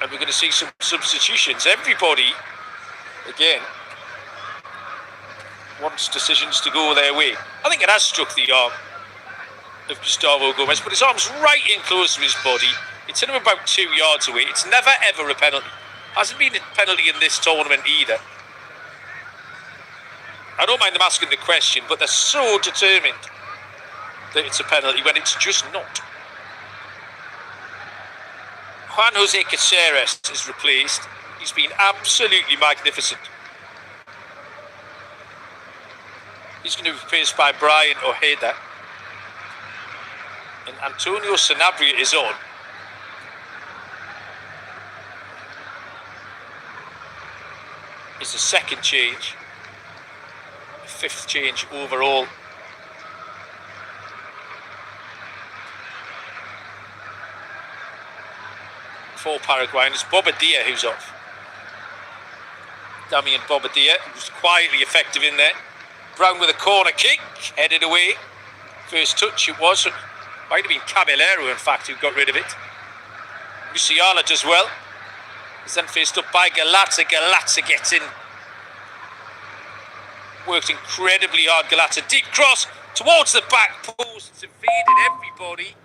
And we're going to see some substitutions. Everybody, again, wants decisions to go their way. I think it has struck the arm of Gustavo Gomez, but his arm's right in close to his body. It's hit him about 2 yards away. It's never ever a penalty. Hasn't been a penalty in this tournament either. I don't mind them asking the question, but they're so determined that it's a penalty when it's just not. Juan Jose Caceres is replaced. He's been absolutely magnificent. He's going to be replaced by Brian Ojeda. And Antonio Sanabria is on. It's the second change, the 5th change overall. For Paraguay, and it's Bobadilla who's off. Damian Bobadilla, who's quietly effective in there. Brown with a corner kick, headed away. First touch it was, might have been Caballero in fact who got rid of it. Musiala does well. He's then faced up by Galazza. Galazza gets in. Worked incredibly hard, Galazza. Deep cross towards the back post. It's evaded everybody.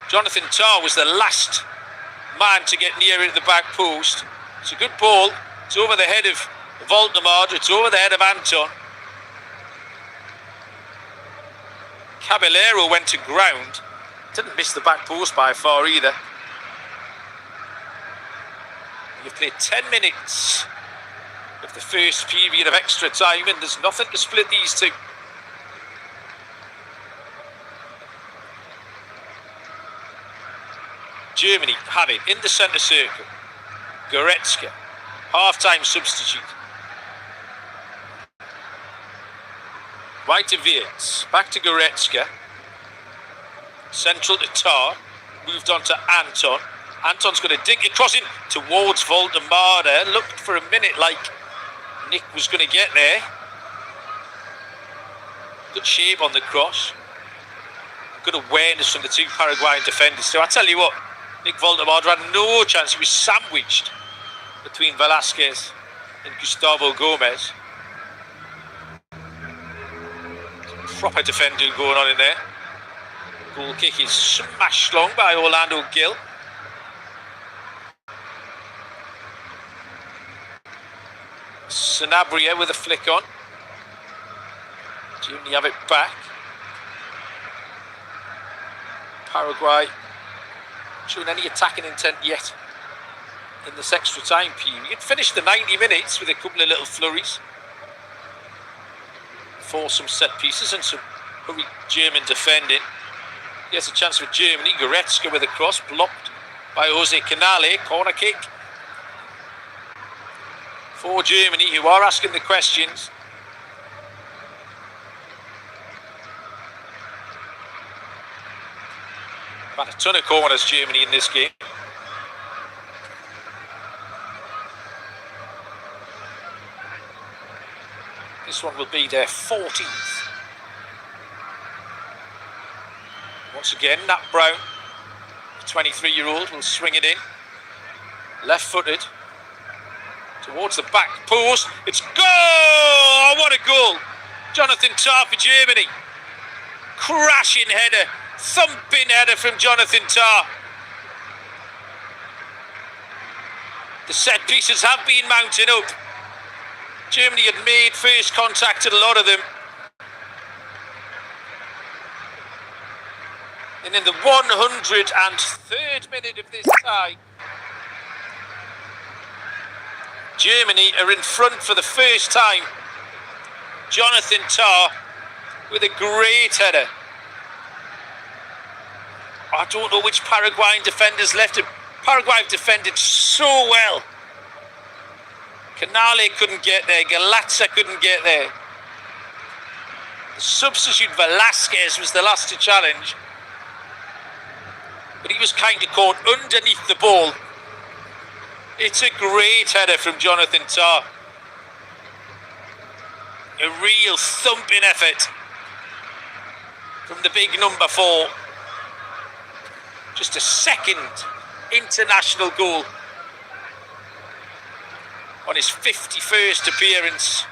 Jonathan Tah was the last man to get near it at the back post. It's a good ball. It's over the head of Waldemar. It's over the head of Anton. Caballero went to ground. Didn't miss the back post by far either. You've played 10 minutes of the first period of extra time and there's nothing to split these two. Germany have it in the centre circle. Goretzka, half-time substitute. Right to Wirtz, back to Goretzka. Central to Tah, moved on to Anton. Anton's going to dig it, crossing towards Waldemar. Looked for a minute like Nick was going to get there. Good shape on the cross. Good awareness from the two Paraguayan defenders. So I tell you what, Nick Waldemar had no chance. He was sandwiched between Velasquez and Gustavo Gomez. Proper defending going on in there. Goal kick is smashed long by Orlando Gil. Sanabria with a flick on. Germany have it back. Paraguay showing any attacking intent yet in this extra time period. Finished the 90 minutes with a couple of little flurries for some set pieces and some hurried German defending. Here's a chance for Germany. Goretzka with a cross, blocked by Jose Canale. Corner kick for Germany, who are asking the questions. About a ton of corners, Germany, in this game. This one will be their 14th. Once again, Nat Brown, the 23-year-old, will swing it in. Left-footed. Towards the back post. It's goal! Oh, what a goal! Jonathan Tah for Germany. Crashing header. Thumping header from Jonathan Tah. The set pieces have been mounting up. Germany had made first contact at a lot of them. And in the 103rd minute of this tie, Germany are in front for the first time. Jonathan Tah with a great header. I don't know which Paraguayan defenders left him. Paraguay have defended so well. Canale couldn't get there. Galazza couldn't get there. The substitute Velasquez was the last to challenge. But he was kind of caught underneath the ball. It's a great header from Jonathan Tah. A real thumping effort from the big number 4. Just a second international goal on his 51st appearance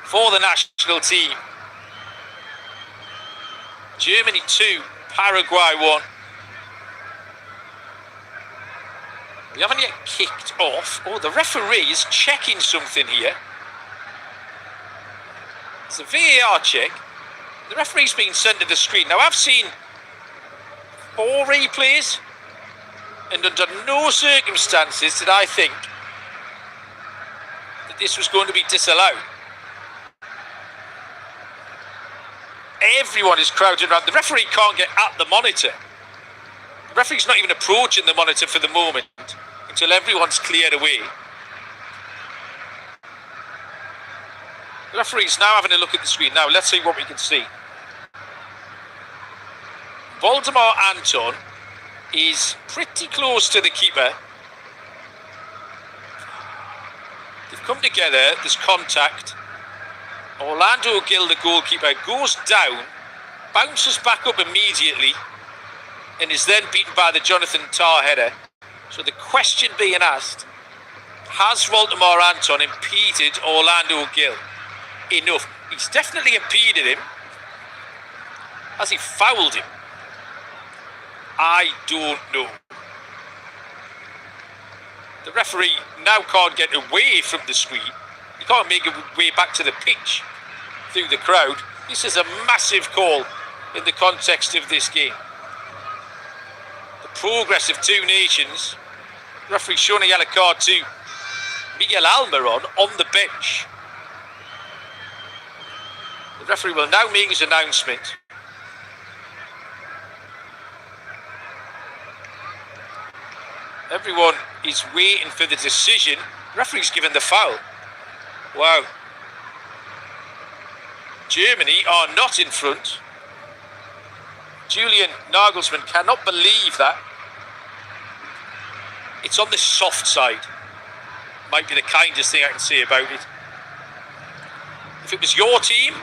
for the national team. Germany 2, Paraguay 1. We haven't yet kicked off. Oh, the referee is checking something here. It's a VAR check. The referee's been sent to the screen. Now, I've seen 4 replays, and under no circumstances did I think that this was going to be disallowed. Everyone is crowded around. The referee can't get at the monitor. The referee's not even approaching the monitor for the moment until everyone's cleared away. The referee's now having a look at the screen. Now, let's see what we can see. Waldemar Anton is pretty close to the keeper. They've come together, there's contact. Orlando Gil, the goalkeeper, goes down, bounces back up immediately, and is then beaten by the Jonathan Tah header. So the question being asked, has Waldemar Anton impeded Orlando Gil enough? He's definitely impeded him. Has he fouled him? I don't know. The referee now can't get away from the screen. He can't make a way back to the pitch through the crowd. This is a massive call in the context of this game. The progress of two nations. The referee showing a yellow card to Miguel Almiron on the bench. The referee will now make his announcement. Everyone is waiting for the decision. The referee's given the foul. Wow. Germany are not in front. Julian Nagelsmann cannot believe that. It's on the soft side. Might be the kindest thing I can say about it. If it was your team,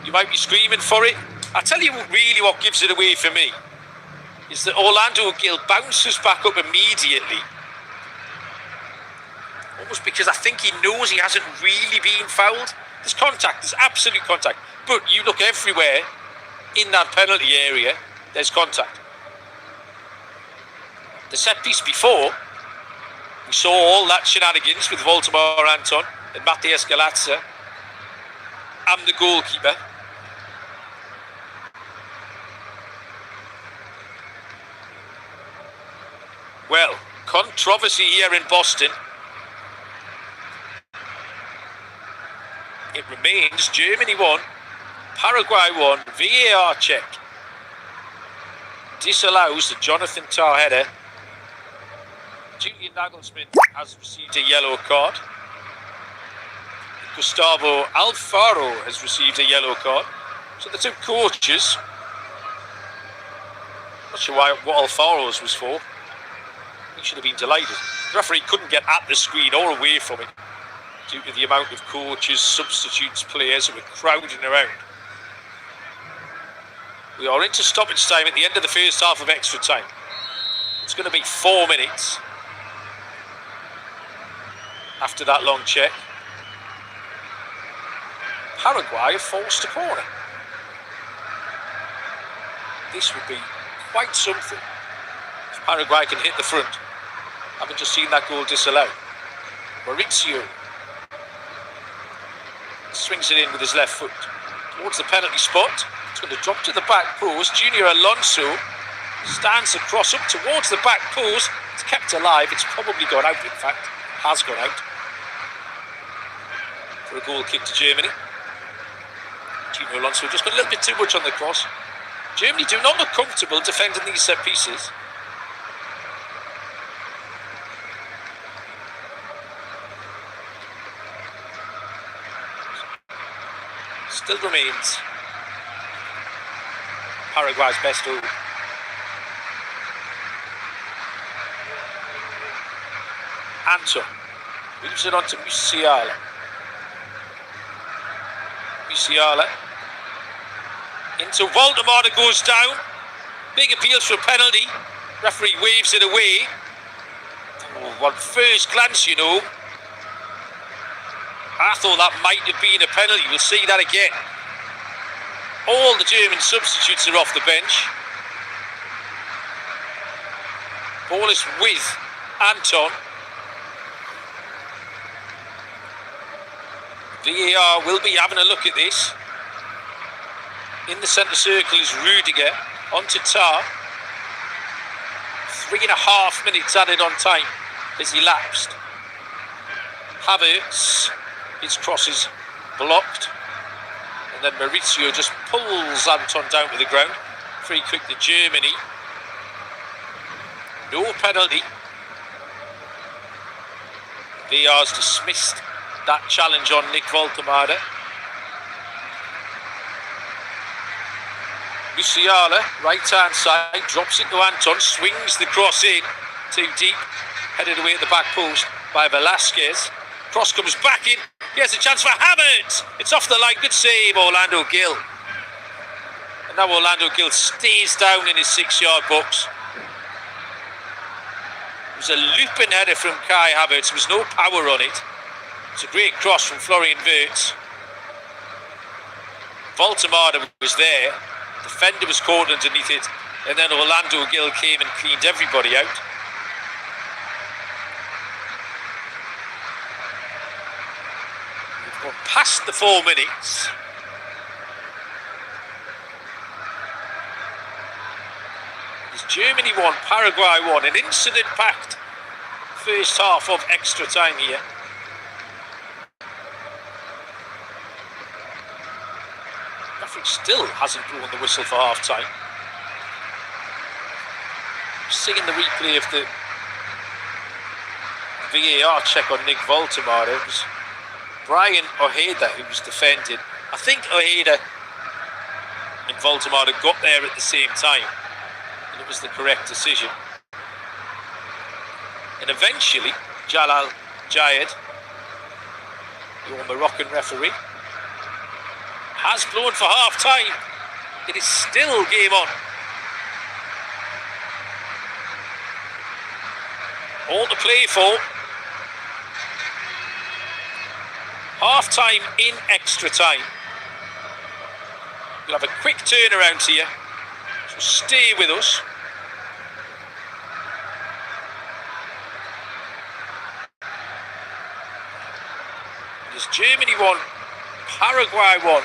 you might be screaming for it. I'll tell you really what gives it away for me is that Orlando Gil bounces back up immediately. Almost because I think he knows he hasn't really been fouled. There's contact, there's absolute contact. But you look everywhere in that penalty area, there's contact. The set piece before, we saw all that shenanigans with Waldemar Anton and Matthias Galazza and the goalkeeper. Well, controversy here in Boston. It remains Germany 1, Paraguay 1, VAR check. Disallows the Jonathan Tah header. Julian Nagelsmann has received a yellow card. Gustavo Alfaro has received a yellow card. So the two coaches, not sure what Alfaro's was for. He should have been delighted. The referee couldn't get at the screen or away from it due to the amount of coaches, substitutes, players that were crowding around. We are into stoppage time at the end of the first half of extra time. It's going to be 4 minutes after that long check. Paraguay have forced a corner. This would be quite something if Paraguay can hit the front. Having just seen that goal disallowed. Maurizio swings it in with his left foot towards the penalty spot. It's going to drop to the back post. Junior Alonso stands across up towards the back post. It's kept alive. It's probably gone out, in fact. Has gone out. For a goal kick to Germany. Junior Alonso just got a little bit too much on the cross. Germany do not look comfortable defending these set pieces. Still remains Paraguay's best hope. Anton moves it on to Musiala. Musiala into Voldemar, goes down. Big appeals for a penalty. Referee waves it away. Oh, on first glance, you know, I thought that might have been a penalty. We'll see that again. All the German substitutes are off the bench. Ball is with Anton. VAR will be having a look at this. In the centre circle is Rudiger. On to Tah. 3.5 minutes added on time as elapsed. Havertz, his cross is blocked. And then Maurizio just pulls Anton down to the ground. Free kick to Germany. No penalty. VAR's dismissed that challenge on Nick Voltemade. Musiala, right hand side, drops it to Anton, swings the cross in, too deep, headed away at the back post by Velasquez. Cross comes back in, here's a chance for Havertz. It's off the line, good save, Orlando Gill. And now Orlando Gill stays down in his 6-yard box. It was a looping header from Kai Havertz, there was no power on it. It's a great cross from Florian Wirtz. Voltemade was there. Defender was caught underneath it, and then Orlando Gill came and cleaned everybody out. We've gone past the 4 minutes. It's Germany 1, Paraguay 1, an incident-packed first half of extra time here. Still hasn't blown the whistle for half time. Seeing the replay of the VAR check on Nick Voltemade, it was Brian Ojeda who was defending. I think Ojeda and Voltemade got there at the same time, and it was the correct decision. And eventually, Jalal Jayed, your Moroccan referee, has blown for half time. It is still game on. All to play for. Half time in extra time. We'll have a quick turnaround here, so stay with us. It is Germany 1, Paraguay 1.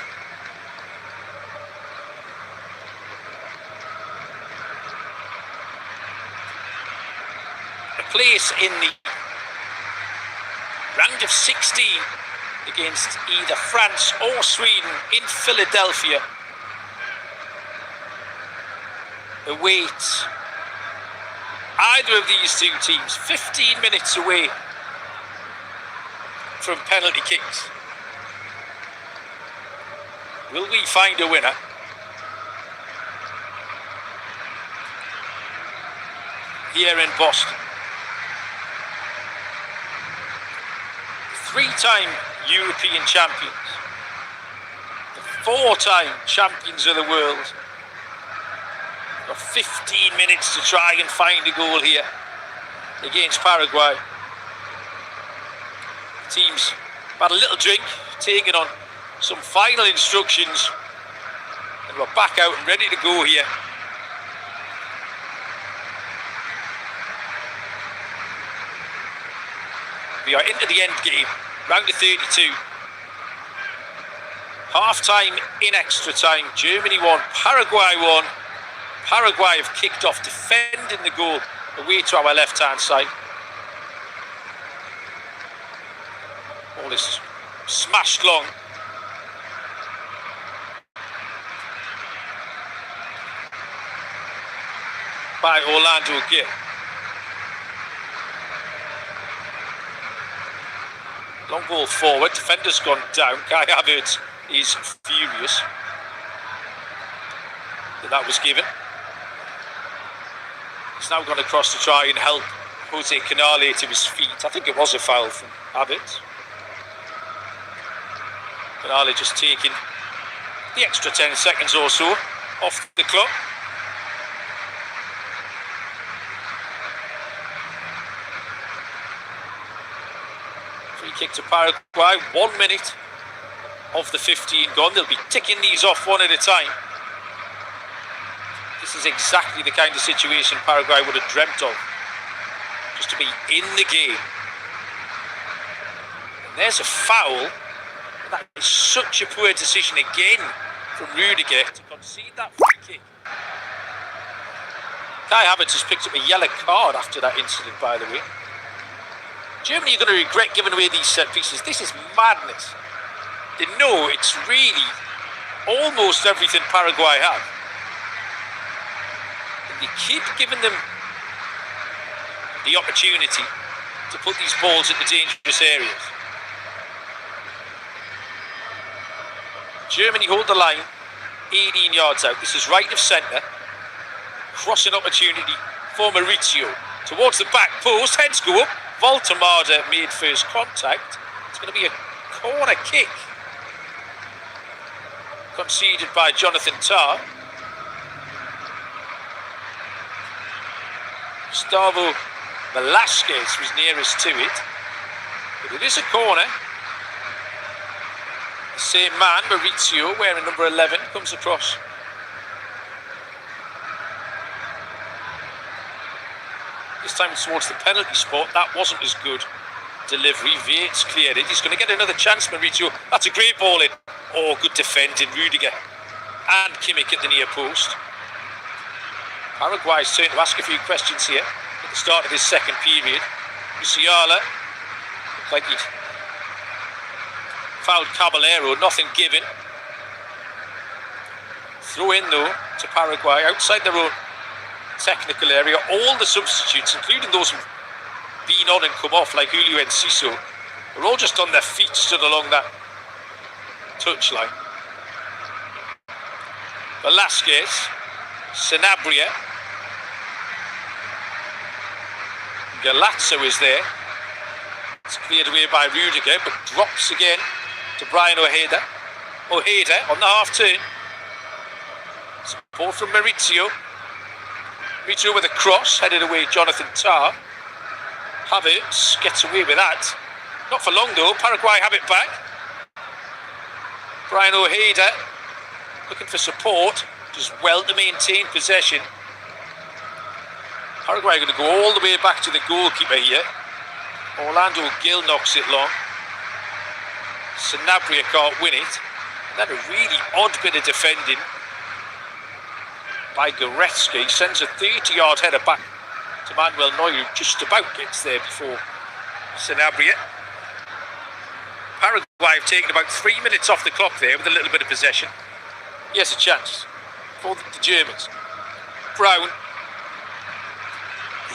place in the round of 16 against either France or Sweden in Philadelphia await either of these two teams 15 minutes away from penalty kicks. Will we find a winner? Here in Boston. Three-time European champions. The four-time champions of the world. Got 15 minutes to try and find a goal here against Paraguay. The team's had a little drink, taken on some final instructions, and we're back out and ready to go here. We are into the end game, round of 32. Half time in extra time. Germany won, Paraguay won. Paraguay have kicked off, defending the goal away to our left hand side. All is smashed long. By Orlando Gill. Long ball forward, defender's gone down. Kai Havertz is furious that was given. He's now gone across to try and help Jose Canale to his feet. I think it was a foul from Havertz. Canale just taking the extra 10 seconds or so off the clock. Free kick to Paraguay, 1 minute of the 15 gone. They'll be ticking these off one at a time. This is exactly the kind of situation Paraguay would have dreamt of, just to be in the game. And there's a foul. That is such a poor decision again from Rudiger to concede that free kick. Kai Havertz has picked up a yellow card after that incident, by the way. Germany are going to regret giving away these set pieces. This is madness. They know it's really almost everything Paraguay have. And they keep giving them the opportunity to put these balls into dangerous areas. Germany hold the line 18 yards out. This is right of centre. Crossing opportunity for Maurizio. Towards the back post. Heads go up. Voltemada made first contact. It's going to be a corner kick. Conceded by Jonathan Tah. Gustavo Velasquez was nearest to it. But it is a corner. The same man, Maurizio, wearing number 11, comes across. This time towards the penalty spot. That wasn't as good. Delivery, Vates cleared it. He's going to get another chance, Maurizio. That's a great ball in. Oh, good defending, Rudiger. And Kimmich at the near post. Paraguay's turn to ask a few questions here at the start of this second period. Musiala looked like he'd fouled Caballero, nothing given. Throw in though to Paraguay outside their own technical area. All the substitutes, including those who've been on and come off, like Julio Enciso, are all just on their feet, stood along that touchline. Velasquez, Sanabria, Galazzo is there. It's cleared away by Rudiger, but drops again to Brian Ojeda. Ojeda on the half turn. Support from Maurizio. Maurizio with a cross, headed away Jonathan Tah. Havertz gets away with that. Not for long though, Paraguay have it back. Brian Ojeda looking for support, does well to maintain possession. Paraguay are going to go all the way back to the goalkeeper here. Orlando Gill knocks it long. Sanabria can't win it. And then a really odd bit of defending by Goretzka. He sends a 30-yard header back to to Manuel Neuer, who just about gets there before Sanabria. Paraguay have taken about 3 minutes off the clock there with a little bit of possession. Here's a chance for the Germans. Brown.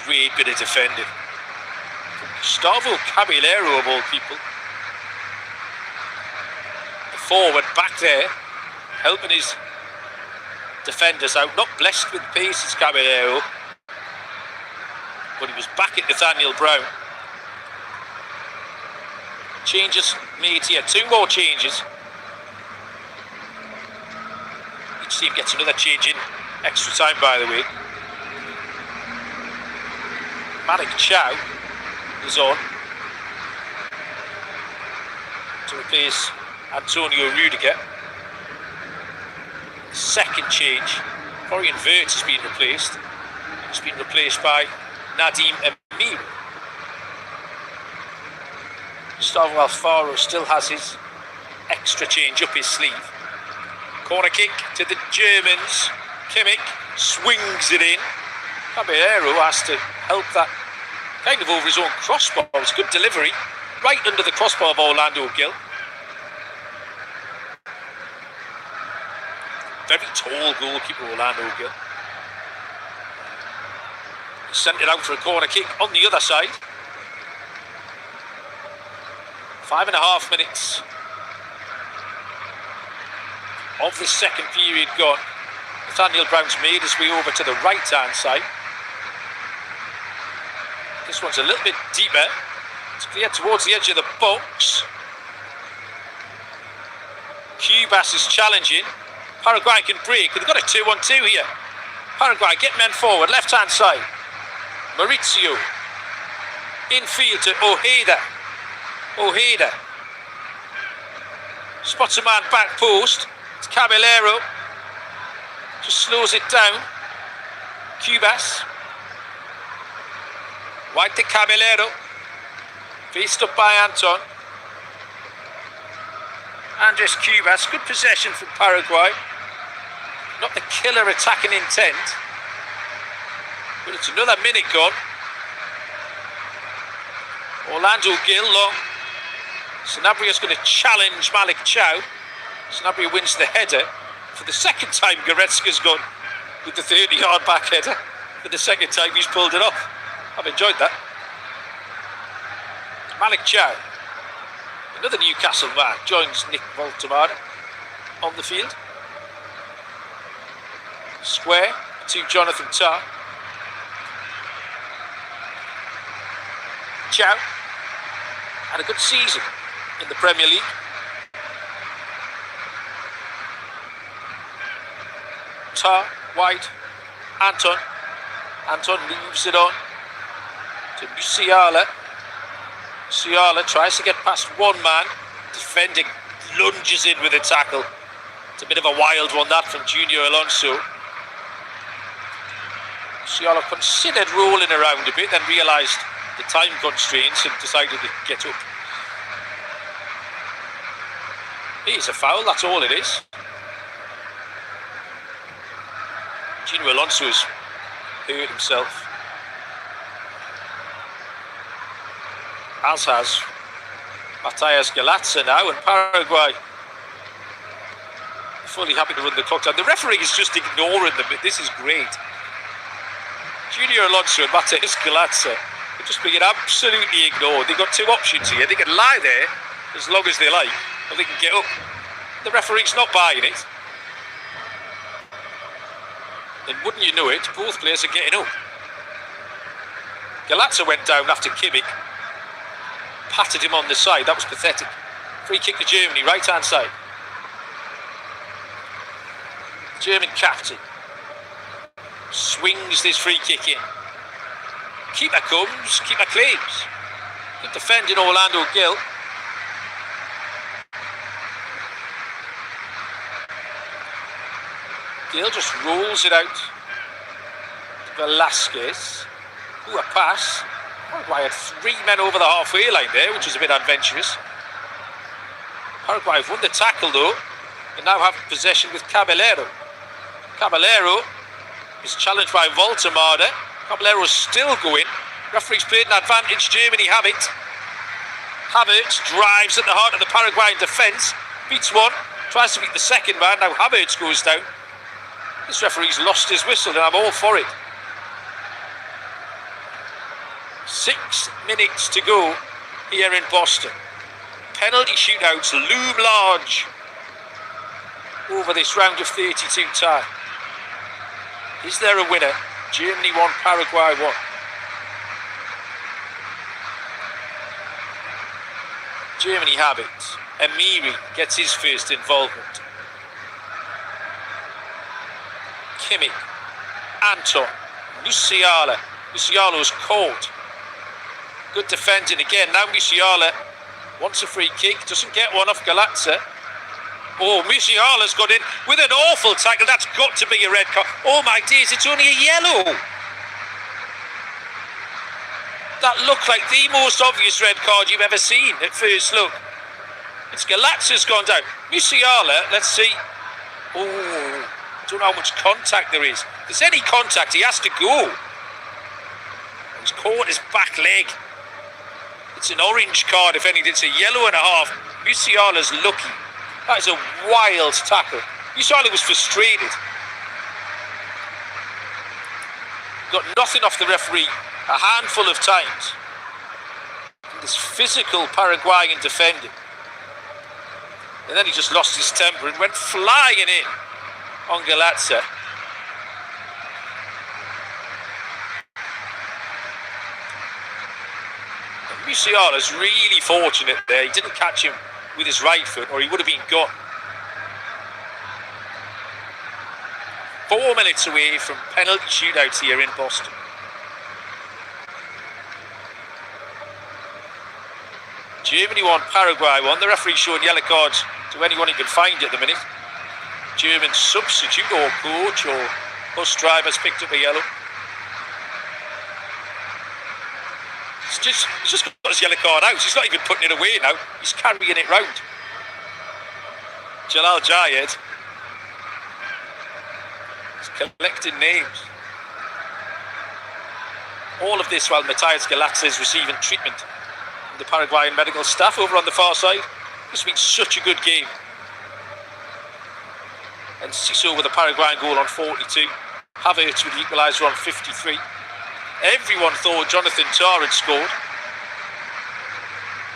Great bit of defending. Gustavo Caballero, of all people. The forward back there, helping his defenders out. Not blessed with pace as Caballero, but he was back at Nathaniel Brown. Changes made here. 2 more changes. Each team gets another change in extra time, by the way. Malik Chow is on to replace Antonio Rudiger. Second change, Florian Wirtz has been replaced. He's been replaced by Nadim Amir. Gustavo Alfaro still has his extra change up his sleeve. Corner kick to the Germans. Kimmich swings it in. Caballero has to help that kind of over his own crossbar. It's good delivery, right under the crossbar of Orlando Gil. Very tall goalkeeper, Orlando Gil. He sent it out for a corner kick on the other side. 5.5 minutes of the second period gone. Nathaniel Brown's made his way over to the right-hand side. This one's a little bit deeper. It's cleared towards the edge of the box. Cubas is challenging. Paraguay can break. They've got a 2-1-2 here. Paraguay get men forward, left-hand side. Maurizio. Infield to Ojeda. Ojeda. Spots a man back post. It's Caballero. Just slows it down. Cubas. Wide to Caballero. Faced up by Anton. Andres Cubas. Good possession from Paraguay. Not the killer attacking intent. But it's another minute gone. Orlando Gil long. Sanabria's going to challenge Malik Chow. Sanabria wins the header. For the second time, Goretzka's gone with the 30-yard back header. For the second time, he's pulled it off. I've enjoyed that. Malik Chow, another Newcastle man, joins Nick Voltemade on the field. Square to Jonathan Tah. Chow had a good season in the Premier League. Tah, wide, Anton. Anton moves it on to Musiala. Musiala tries to get past one man. Defending lunges in with a tackle. It's a bit of a wild one that from Junior Alonso. Musiala considered rolling around a bit, then realised the time constraints and decided to get up. It is a foul, that's all it is. Junior Alonso has hurt himself. As has Matthias Galazza now, and Paraguay fully happy to run the clock down. The referee is just ignoring them. This is great. Junior Alonso and Matthias Galazza are just being absolutely ignored. They've got 2 options here. They can lie there as long as they like, or they can get up. The referee's not buying it. Then wouldn't you know it, both players are getting up. Galazza went down after Kimmich patted him on the side. That was pathetic. Free kick to Germany, right-hand side. German captain swings this free kick in. Keeper comes, keeper claims. Good defending Orlando Gil. Gil just rolls it out to Velasquez. Ooh, a pass. Paraguay had 3 men over the halfway line there, which is a bit adventurous. Paraguay have won the tackle though, and now have possession with Caballero. Caballero is challenged by Voltemade. Caballero's still going. Referee's played an advantage. Germany have it. Havertz drives at the heart of the Paraguayan defence. Beats one. Tries to beat the second man. Now Havertz goes down. This referee's lost his whistle and I'm all for it. 6 minutes to go here in Boston. Penalty shootouts loom large over this round of 32 time. Is there a winner? Germany 1, Paraguay 1. Germany have it. Amiri gets his first involvement. Kimmich, Anton, Musiala. Musiala's caught. Good defending again. Now Musiala wants a free kick. Doesn't get one off Galazza. Oh, Musiala's got in with an awful tackle. That's got to be a red card. Oh my days, it's only a yellow. That looked like the most obvious red card you've ever seen at first look. It's Galazza's gone down. Musiala, let's see. Oh, don't know how much contact there is. If there's any contact, he has to go. He's caught his back leg. It's an orange card, if anything. It's a yellow and a half. Musiala's lucky. That is a wild tackle. Musiala was frustrated. Got nothing off the referee a handful of times. This physical Paraguayan defending. And then he just lost his temper and went flying in on Galazza. Musiala's really fortunate there. He didn't catch him with his right foot or he would have been gone. 4 minutes away from penalty shootouts here in Boston. Germany 1, Paraguay 1. The referee showing yellow cards to anyone he can find at the minute. German substitute or coach or bus driver's picked up a yellow. He's just got his yellow card out. He's not even putting it away now. He's carrying it round. Jalal Jayed. He's collecting names. All of this while Matthias Galazza is receiving treatment from the Paraguayan medical staff over on the far side. This has been such a good game. And Siso with a Paraguayan goal on 42. Havertz with the equaliser on 53. Everyone thought Jonathan Tah had scored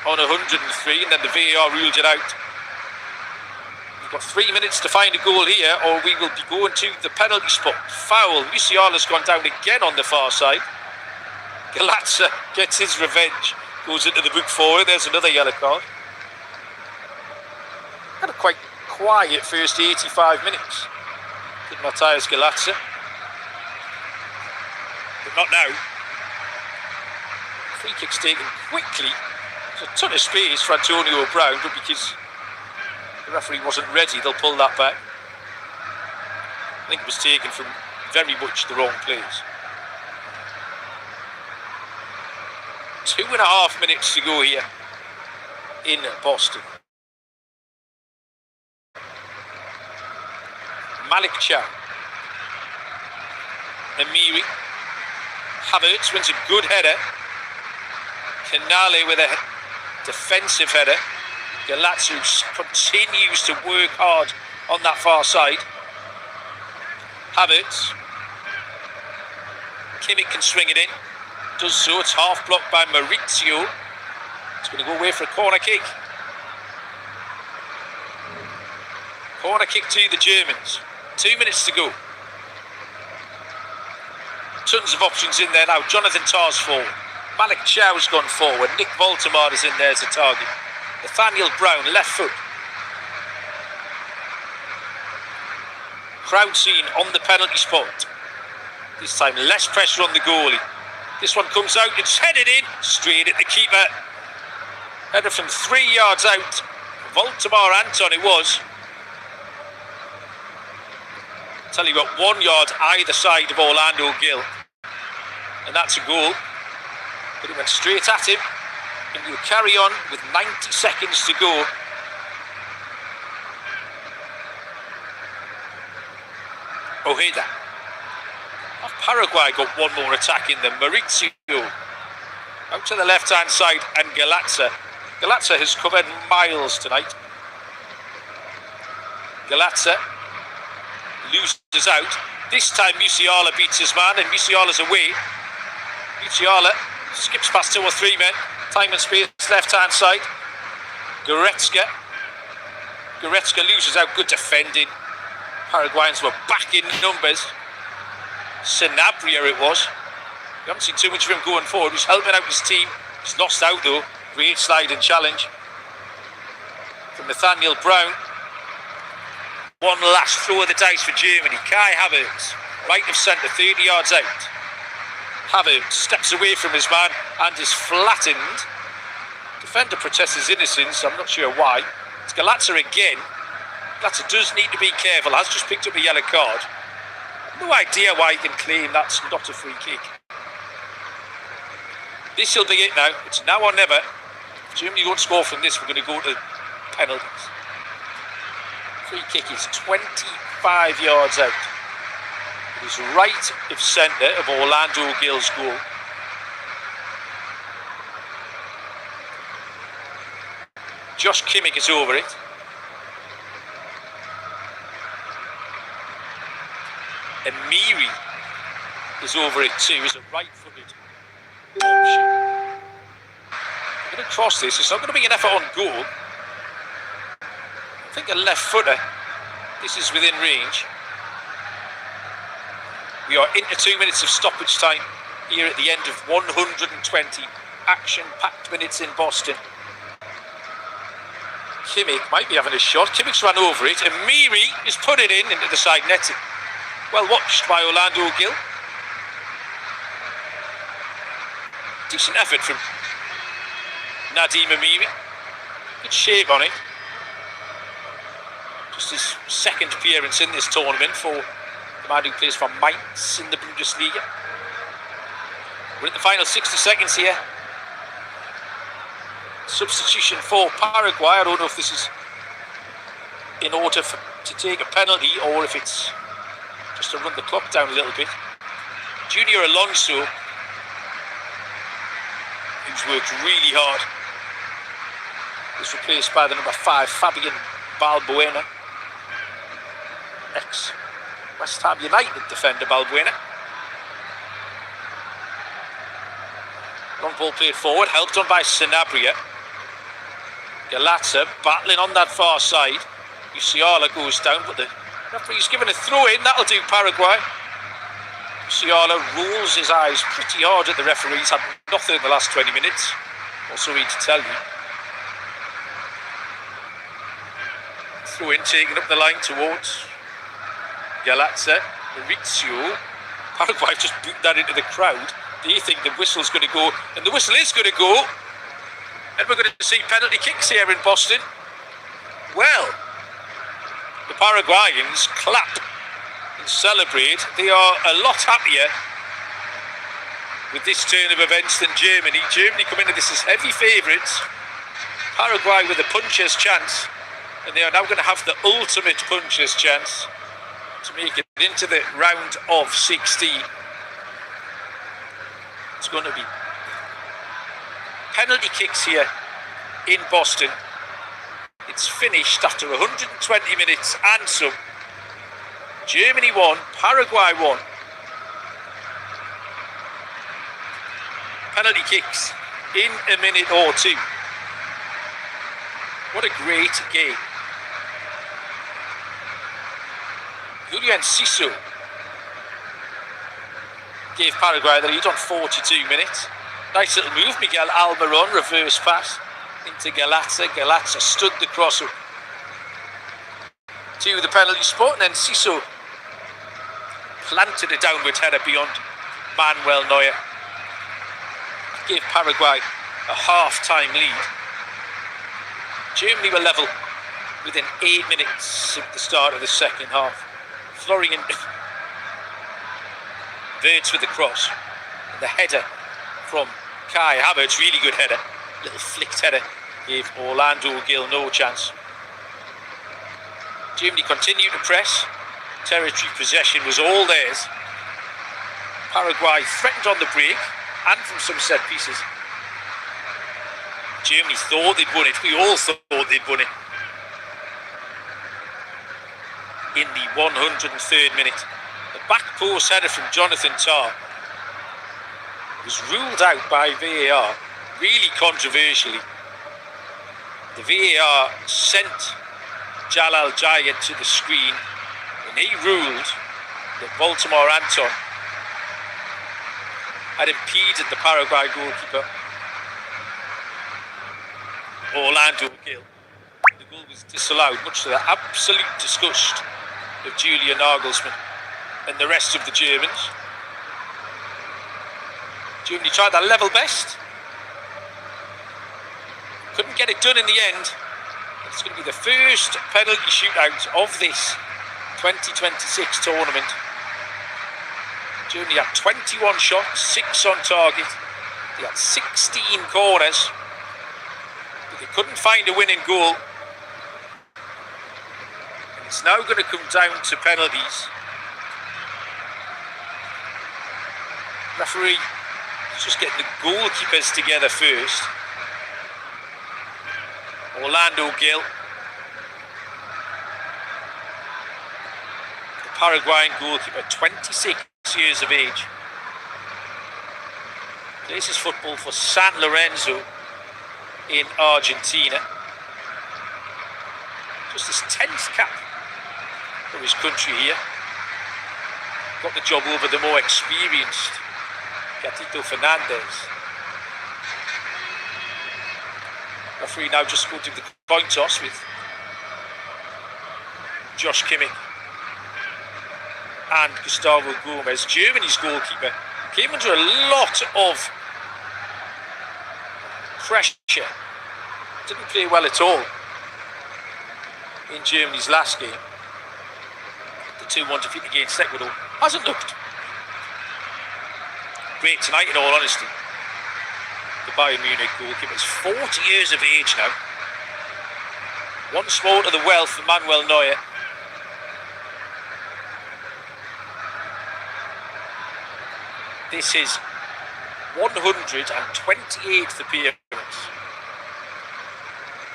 on 103 and then the VAR ruled it out. We've got 3 minutes to find a goal here or we will be going to the penalty spot. Foul. Musiala's gone down again on the far side. Galazza gets his revenge. Goes into the book forward. There's another yellow card. Had a quite quiet first 85 minutes. Did Matthias Galazza. But not now. Free kick's taken quickly. There's a ton of space for Antonio Brown, but because the referee wasn't ready, they'll pull that back. I think it was taken from very much the wrong place. 2.5 minutes to go here in Boston. Malik Chow. Amiri. Havertz wins a good header. Canale with a defensive header. Galazza continues to work hard on that far side. Havertz. Kimmich can swing it in. Does so. It's half blocked by Maurizio. It's going to go away for a corner kick. Corner kick to the Germans. 2 minutes to go. Tons of options in there now. Jonathan Tah's forward. Malik Chow's gone forward. Nick Baltimore is in there as a target. Nathaniel Brown, left foot. Crowd scene on the penalty spot. This time less pressure on the goalie. This one comes out, it's headed in, straight at the keeper. Header from 3 yards out. Baltimore Anton it was. Tell you what, 1 yard either side of Orlando Gill. And that's a goal. But it went straight at him. And you carry on with 90 seconds to go. Ojeda. Half Paraguay got one more attack in them. Maurizio out to the left-hand side, and Galazza. Galazza has covered miles tonight. Galazza loses out. This time Musiala beats his man, and Musiala's away. Musiala skips past 2 or 3 men. Time and space, left-hand side. Goretzka. Goretzka loses out. Good defending. Paraguayans were back in numbers. Sanabria it was. We haven't seen too much of him going forward. He's helping out his team. He's lost out though. Great sliding challenge from Nathaniel Brown. One last throw of the dice for Germany. Kai Havertz, right of centre, 30 yards out. Havertz steps away from his man and is flattened. Defender protests his innocence. I'm not sure why. It's Galazza again. Galazza does need to be careful. Has just picked up a yellow card. No idea why he can claim that's not a free kick. This will be it now. It's now or never. If Germany don't score from this, we're going to go to penalties. Free kick is 25 yards out. It is right of centre of Orlando Gill's goal. Josh Kimmich is over it. Amiri is over it too. He's a right-footed option. I'm going to cross this. It's not going to be an effort on goal. I think a left footer. This is within range. We are into 2 minutes of stoppage time here at the end of 120 action-packed minutes in Boston. Kimmich might be having a shot. Kimmich's ran over it. Amiri has put it in into the side netting. Well watched by Orlando Gill. Decent effort from Nadim Amiri. Good shape on it. Just his second appearance in this tournament for the man who plays for Mainz in the Bundesliga. We're in the final 60 seconds here. Substitution for Paraguay. I don't know if this is in order to take a penalty or if it's just to run the clock down a little bit. Junior Alonso, who's worked really hard, is replaced by the number 5, Fabian Balbuena, ex-West Ham United defender Balbuena. Long ball played forward, helped on by Sanabria. Galazza battling on that far side. Musiala goes down, but the referee's given a throw in. That'll do Paraguay. Musiala rolls his eyes pretty hard at the referee. He's had nothing in the last 20 minutes. Also need to tell you. Throw in, taking up the line towards Galazza. Maurizio. Paraguay just boot that into the crowd. They think the whistle's going to go, and the whistle is going to go. And we're going to see penalty kicks here in Boston. Well, the Paraguayans clap and celebrate. They are a lot happier with this turn of events than Germany. Germany come into this as heavy favourites. Paraguay with a puncher's chance, and they are now going to have the ultimate puncher's chance to make it into the round of 16. It's going to be penalty kicks here in Boston. It's finished after 120 minutes and some. Germany won, Paraguay won. Penalty kicks in a minute or two. What a great game. Julian Siso gave Paraguay the lead on 42 minutes. Nice little move, Miguel Almiron, reverse pass into Galazza. Galazza stood the cross up to the penalty spot, and then Siso planted a downward header beyond Manuel Neuer. Gave Paraguay a half-time lead. Germany were level within 8 minutes of the start of the second half. Florian Wirtz with the cross, and the header from Kai Havertz, really good header, little flicked header, gave Orlando Gill no chance. Germany continued to press. Territory possession was all theirs. Paraguay threatened on the break and from some set pieces. Germany thought they'd won it. We all thought they'd won it. In the 103rd minute, the back post header from Jonathan Tah was ruled out by VAR, really controversially. The VAR sent Jalal Jayed to the screen and he ruled that Baltimore Anton had impeded the Paraguay goalkeeper, Orlando Gil. The goal was disallowed, much to the absolute disgust of Julian Nagelsmann and the rest of the Germans. Germany tried their level best. Couldn't get it done in the end. It's going to be the first penalty shootout of this 2026 tournament. Germany had 21 shots, 6 on target. They had 16 corners, but they couldn't find a winning goal. And it's now going to come down to penalties. Referee is just getting the goalkeepers together first. Orlando Gil, the Paraguayan goalkeeper, 26 years of age, plays his football for San Lorenzo in Argentina. Just his 10th cap for his country here. Got the job over the more experienced Gatito Fernandez. Referee now just going to do the coin toss with Josh Kimmich and Gustavo Gomez. Germany's goalkeeper came under a lot of pressure. Didn't play well at all in Germany's last game. The 2-1 defeat against Ecuador. Hasn't looked great tonight, in all honesty. The Bayern Munich goalkeeper is 40 years of age now. Once more to the well for Manuel Neuer. This is 128th appearance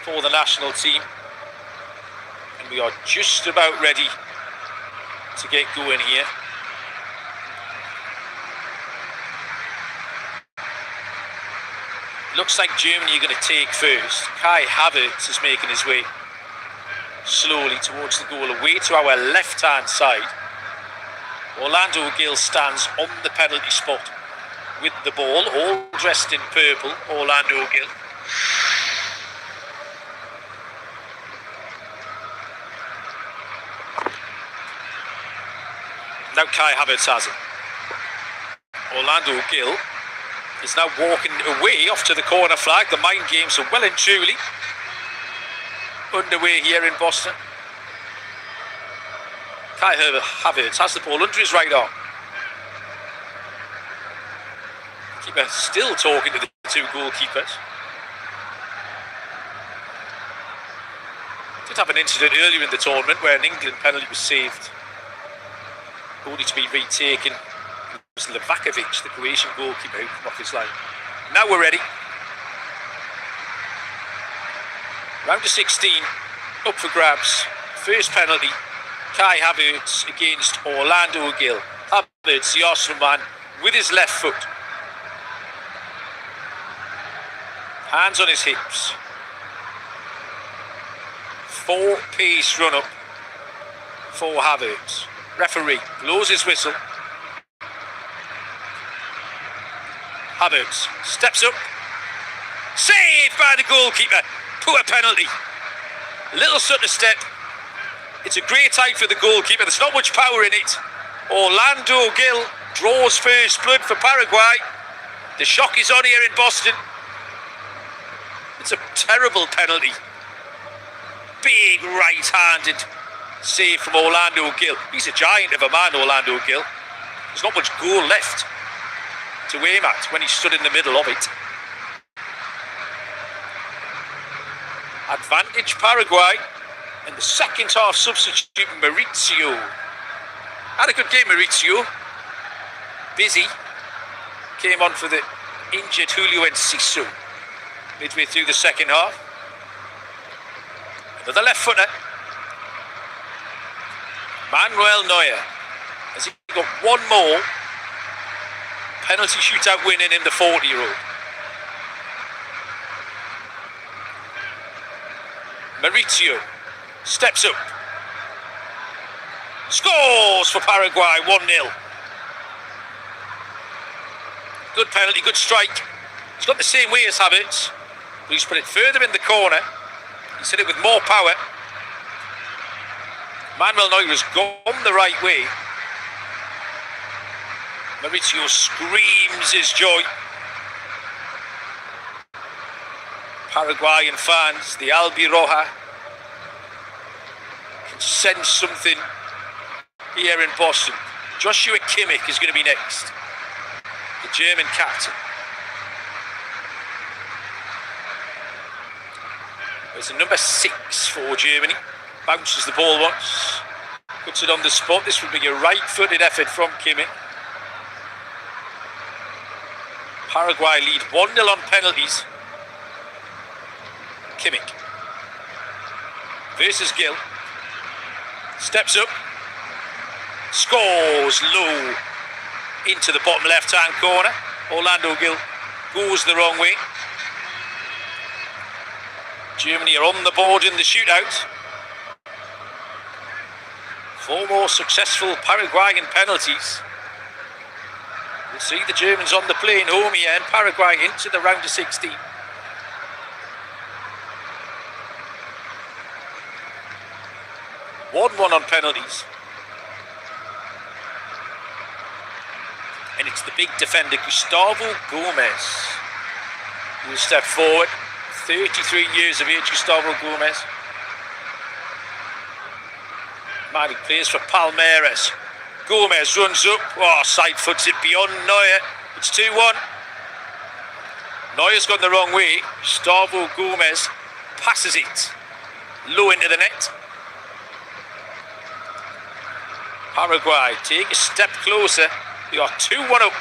for the national team. And we are just about ready to get going here. Looks like Germany are going to take first. Kai Havertz is making his way slowly towards the goal, away to our left-hand side. Orlando Gil stands on the penalty spot with the ball, all dressed in purple. Orlando Gil. Now Kai Havertz has it. Orlando Gil is now walking away off to the corner flag. The mind games are well and truly underway here in Boston. Kai Havertz has the ball under his right arm. Keeper still talking to the two goalkeepers. Did have an incident earlier in the tournament where an England penalty was saved, only to be retaken. It was Livakovic, the Croatian goalkeeper, who came off his line. Now we're ready. Round of 16, up for grabs. First penalty, Kai Havertz against Orlando Gil. Havertz, the Arsenal man, with his left foot. Hands on his hips. 4-pace run up for Havertz. Referee blows his whistle. Havertz steps up. Saved by the goalkeeper. Poor penalty. Little stutter step. It's a great eye for the goalkeeper. There's not much power in it. Orlando Gil draws first blood for Paraguay. The shock is on here in Boston. It's a terrible penalty. Big right-handed save from Orlando Gil. He's a giant of a man, Orlando Gil. There's not much goal left to aim at when he stood in the middle of it. Advantage Paraguay, and the second half substitute Maurizio. Had a good game, Maurizio. Busy came on for the injured Julio Enciso midway through the second half. Another left footer. Manuel Neuer. Has he got one more penalty shootout winning in the 40-year-old? Maurizio steps up. Scores for Paraguay, 1-0. Good penalty, good strike. He's got the same way as Havertz, but he's put it further in the corner. He's hit it with more power. Manuel Neuer has gone the right way. Maurizio screams his joy. Paraguayan fans, the Albiroja, can sense something here in Boston. Joshua Kimmich is going to be next, the German captain. There's a number 6 for Germany. Bounces the ball once, puts it on the spot. This would be a right-footed effort from Kimmich. Paraguay lead 1-0 on penalties. Kimmich versus Gil. Steps up. Scores low into the bottom left-hand corner. Orlando Gil goes the wrong way. Germany are on the board in the shootout. 4 more successful Paraguayan penalties. We'll see the Germans on the plane home here and Paraguay into the round of 16. One on penalties. And it's the big defender Gustavo Gomez who will step forward. 33 years of age, Gustavo Gomez. Man, he plays for Palmeiras. Gomez runs up. Oh, side foots it beyond Neuer. It's 2-1. Neuer's gone the wrong way. Gustavo Gomez passes it low into the net. Paraguay take a step closer. They are 2-1 up.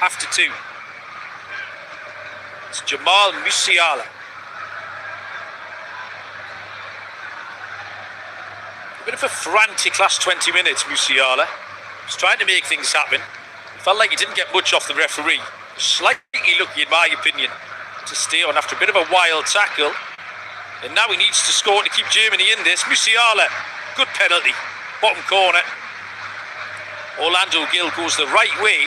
After 2. It's Jamal Musiala. A bit of a frantic last 20 minutes, Musiala. He's trying to make things happen. Felt like he didn't get much off the referee. Slightly lucky, in my opinion, to stay on after a bit of a wild tackle. And now he needs to score to keep Germany in this. Musiala, good penalty. Bottom corner. Orlando Gil goes the right way.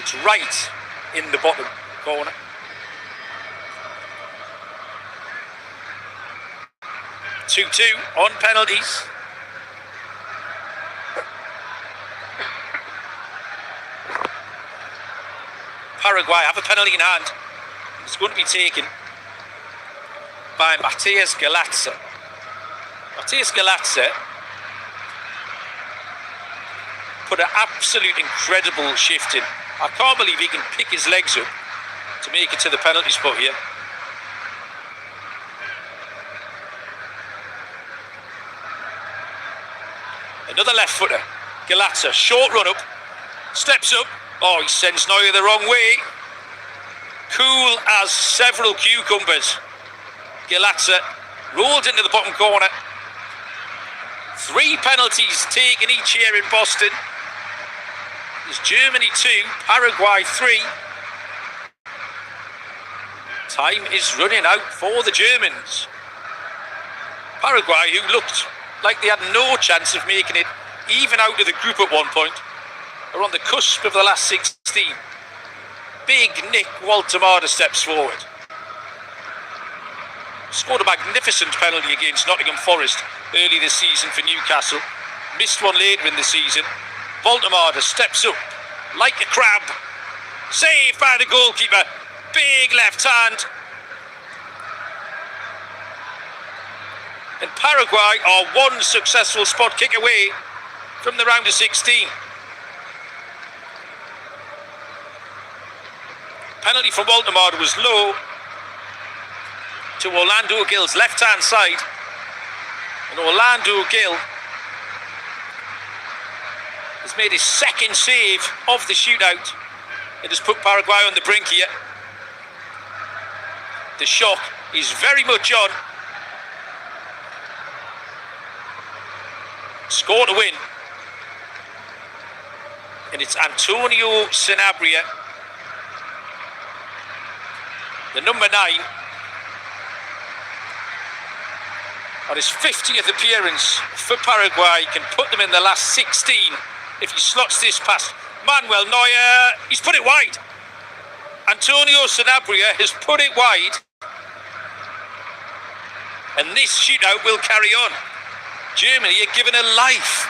It's right in the bottom corner. Two on penalties. Paraguay have a penalty in hand. It's going to be taken by Matías Galazza. Matías Galazza put an absolute incredible shift in. I can't believe he can pick his legs up to make it to the penalty spot here. Another left footer. Galazza, short run up, steps up. Oh, he sends Neuer the wrong way. Cool as several cucumbers. Galazza rolled into the bottom corner. 3 penalties taken each year in Boston. There's Germany 2, Paraguay 3. Time is running out for the Germans. Paraguay, who looked like they had no chance of making it even out of the group at one point, are on the cusp of the last 16. Big Nick Waltemada steps forward. Scored a magnificent penalty against Nottingham Forest early this season for Newcastle. Missed one later in the season. Waltemada steps up like a crab. Saved by the goalkeeper. Big left hand. And Paraguay are 1 successful spot kick away from the round of 16. Penalty from Waltemada was low to Orlando Gil's left-hand side. And Orlando Gill has made his second save of the shootout and has put Paraguay on the brink here. The shock is very much on. Score to win. And it's Antonio Sanabria, the number 9, on his 50th appearance for Paraguay, can put them in the last 16 if he slots this past Manuel Neuer. He's put it wide. Antonio Sanabria has put it wide. And this shootout will carry on. Germany are given a life.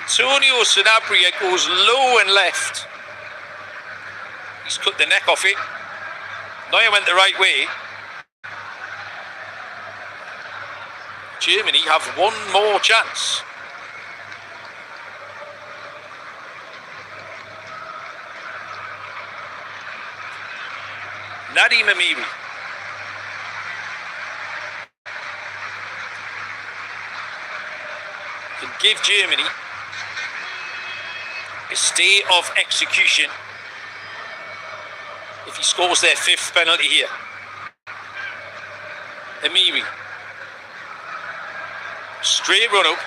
Antonio Sanabria goes low and left. He's cut the neck off it. Neuer went the right way. Germany have one more chance. Nadim Amiri. Can give Germany a stay of execution if he scores their 5th penalty here. Amiri. Straight run up.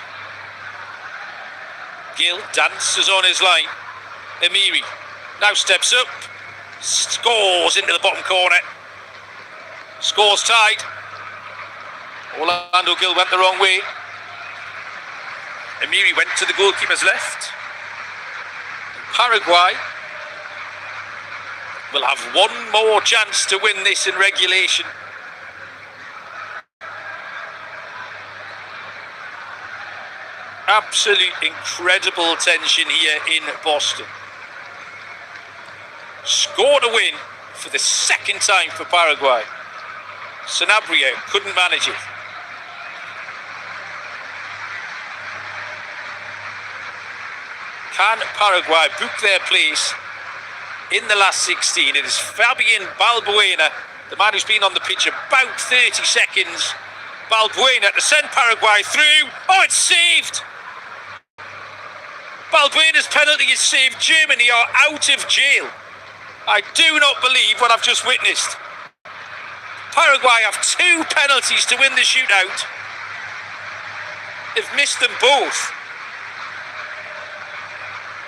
Gill dances on his line. Amiri now steps up. Scores into the bottom corner. Scores tied. Orlando Gill went the wrong way. Amiri went to the goalkeeper's left. Paraguay will have one more chance to win this in regulation. Absolute incredible tension here in Boston. Score to win for the 2nd time for Paraguay. Sanabria couldn't manage it. Can Paraguay book their place in the last 16? It is Fabian Balbuena, the man who's been on the pitch about 30 seconds. Balbuena to send Paraguay through. Oh, it's saved! Balbuena's penalty is saved. Germany are out of jail. I do not believe what I've just witnessed. Paraguay have 2 penalties to win the shootout. They've missed them both.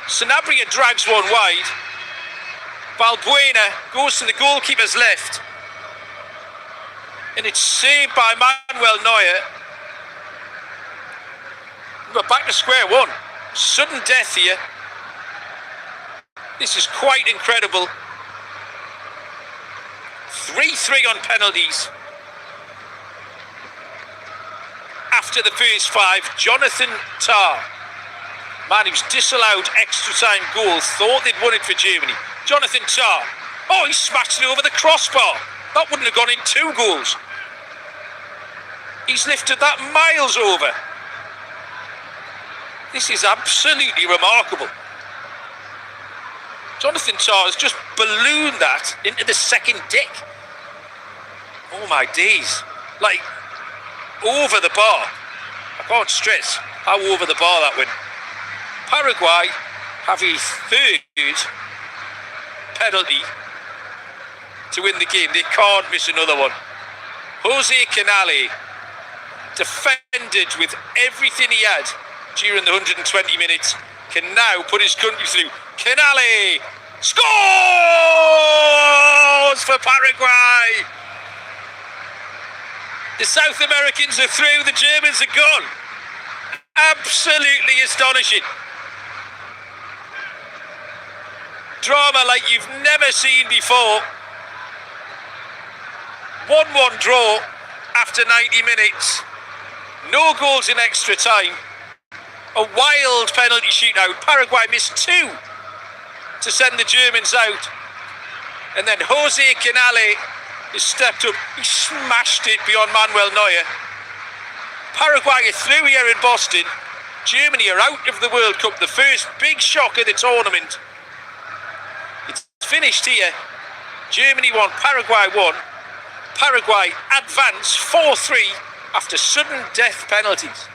Sanabria drags one wide. Balbuena goes to the goalkeeper's left. And it's saved by Manuel Neuer. We're back to square one. Sudden death here. This is quite incredible. 3-3 on penalties. After the first 5, Jonathan Tah, man who's disallowed extra time goals, thought they'd won it for Germany. Jonathan Tah. Oh, he smashed it over the crossbar. That wouldn't have gone in 2 goals. He's lifted that miles over. This is absolutely remarkable. Jonathan Tah has just ballooned that into the second deck. Oh my days. Like, over the bar. I can't stress how over the bar that went. Paraguay have a 3rd penalty to win the game. They can't miss another one. Jose Canale defended with everything he had during the 120 minutes, can now put his country through. Canale scores for Paraguay. The South Americans are through, the Germans are gone. Absolutely astonishing. Drama like you've never seen before. 1-1 draw after 90 minutes. No goals in extra time. A wild penalty shootout. Paraguay missed 2 to send the Germans out. And then Jose Canale has stepped up. He smashed it beyond Manuel Neuer. Paraguay are through here in Boston. Germany are out of the World Cup. The first big shock of the tournament. It's finished here. Germany won, Paraguay won. Paraguay advance 4-3 after sudden death penalties.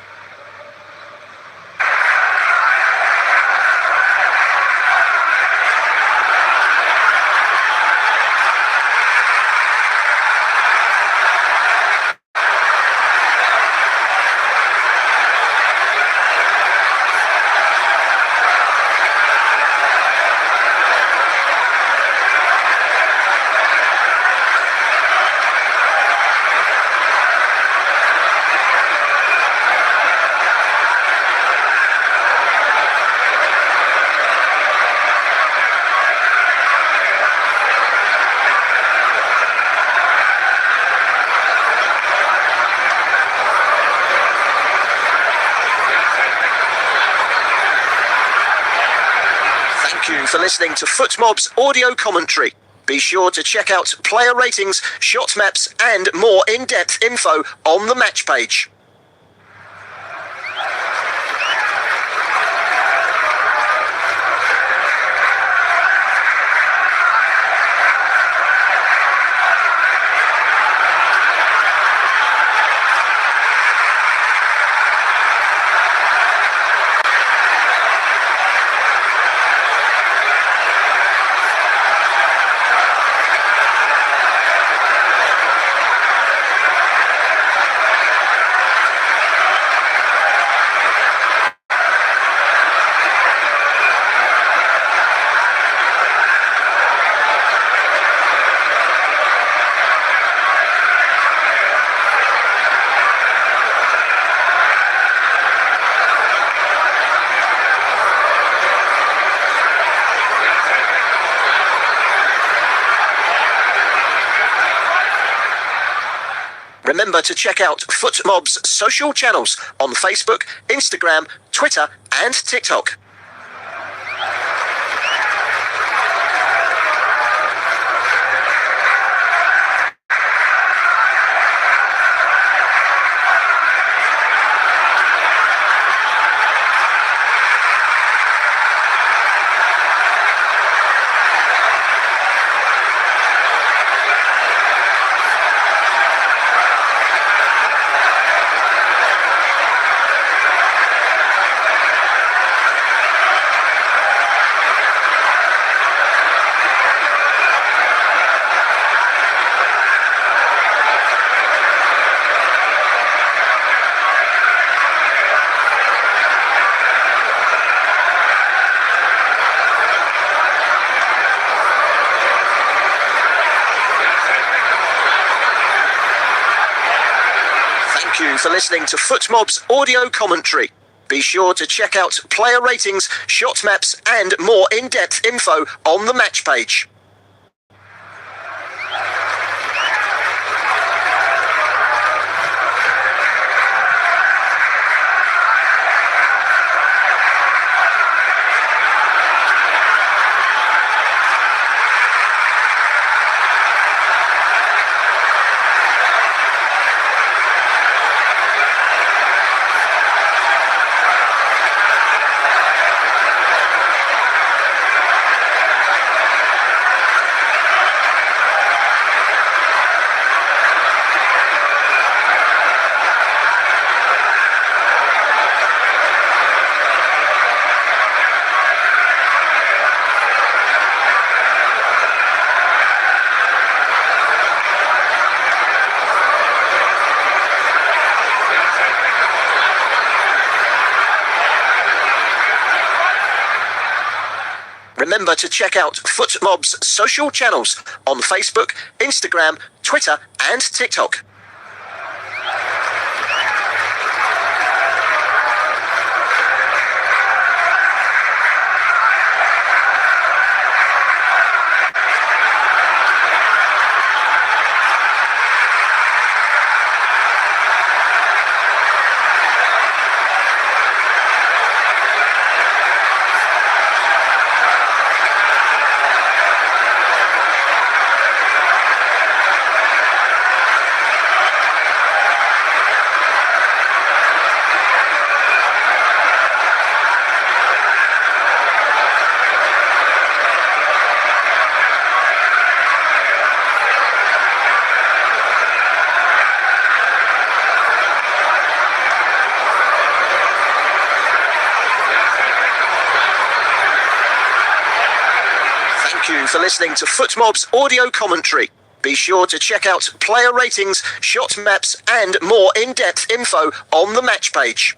Thank you for listening to FootMob's audio commentary. Be sure to check out player ratings, shot maps, and more in-depth info on the match page. Remember to check out FootMob's social channels on Facebook, Instagram, Twitter, and TikTok. Thank you for listening to FootMob's audio commentary. Be sure to check out player ratings, shot maps, and more in-depth info on the match page. Remember to check out FootMob's social channels on Facebook, Instagram, Twitter, and TikTok. you for listening to FootMob's audio commentary. Be sure to check out player ratings, shot maps, and more in-depth info on the match page.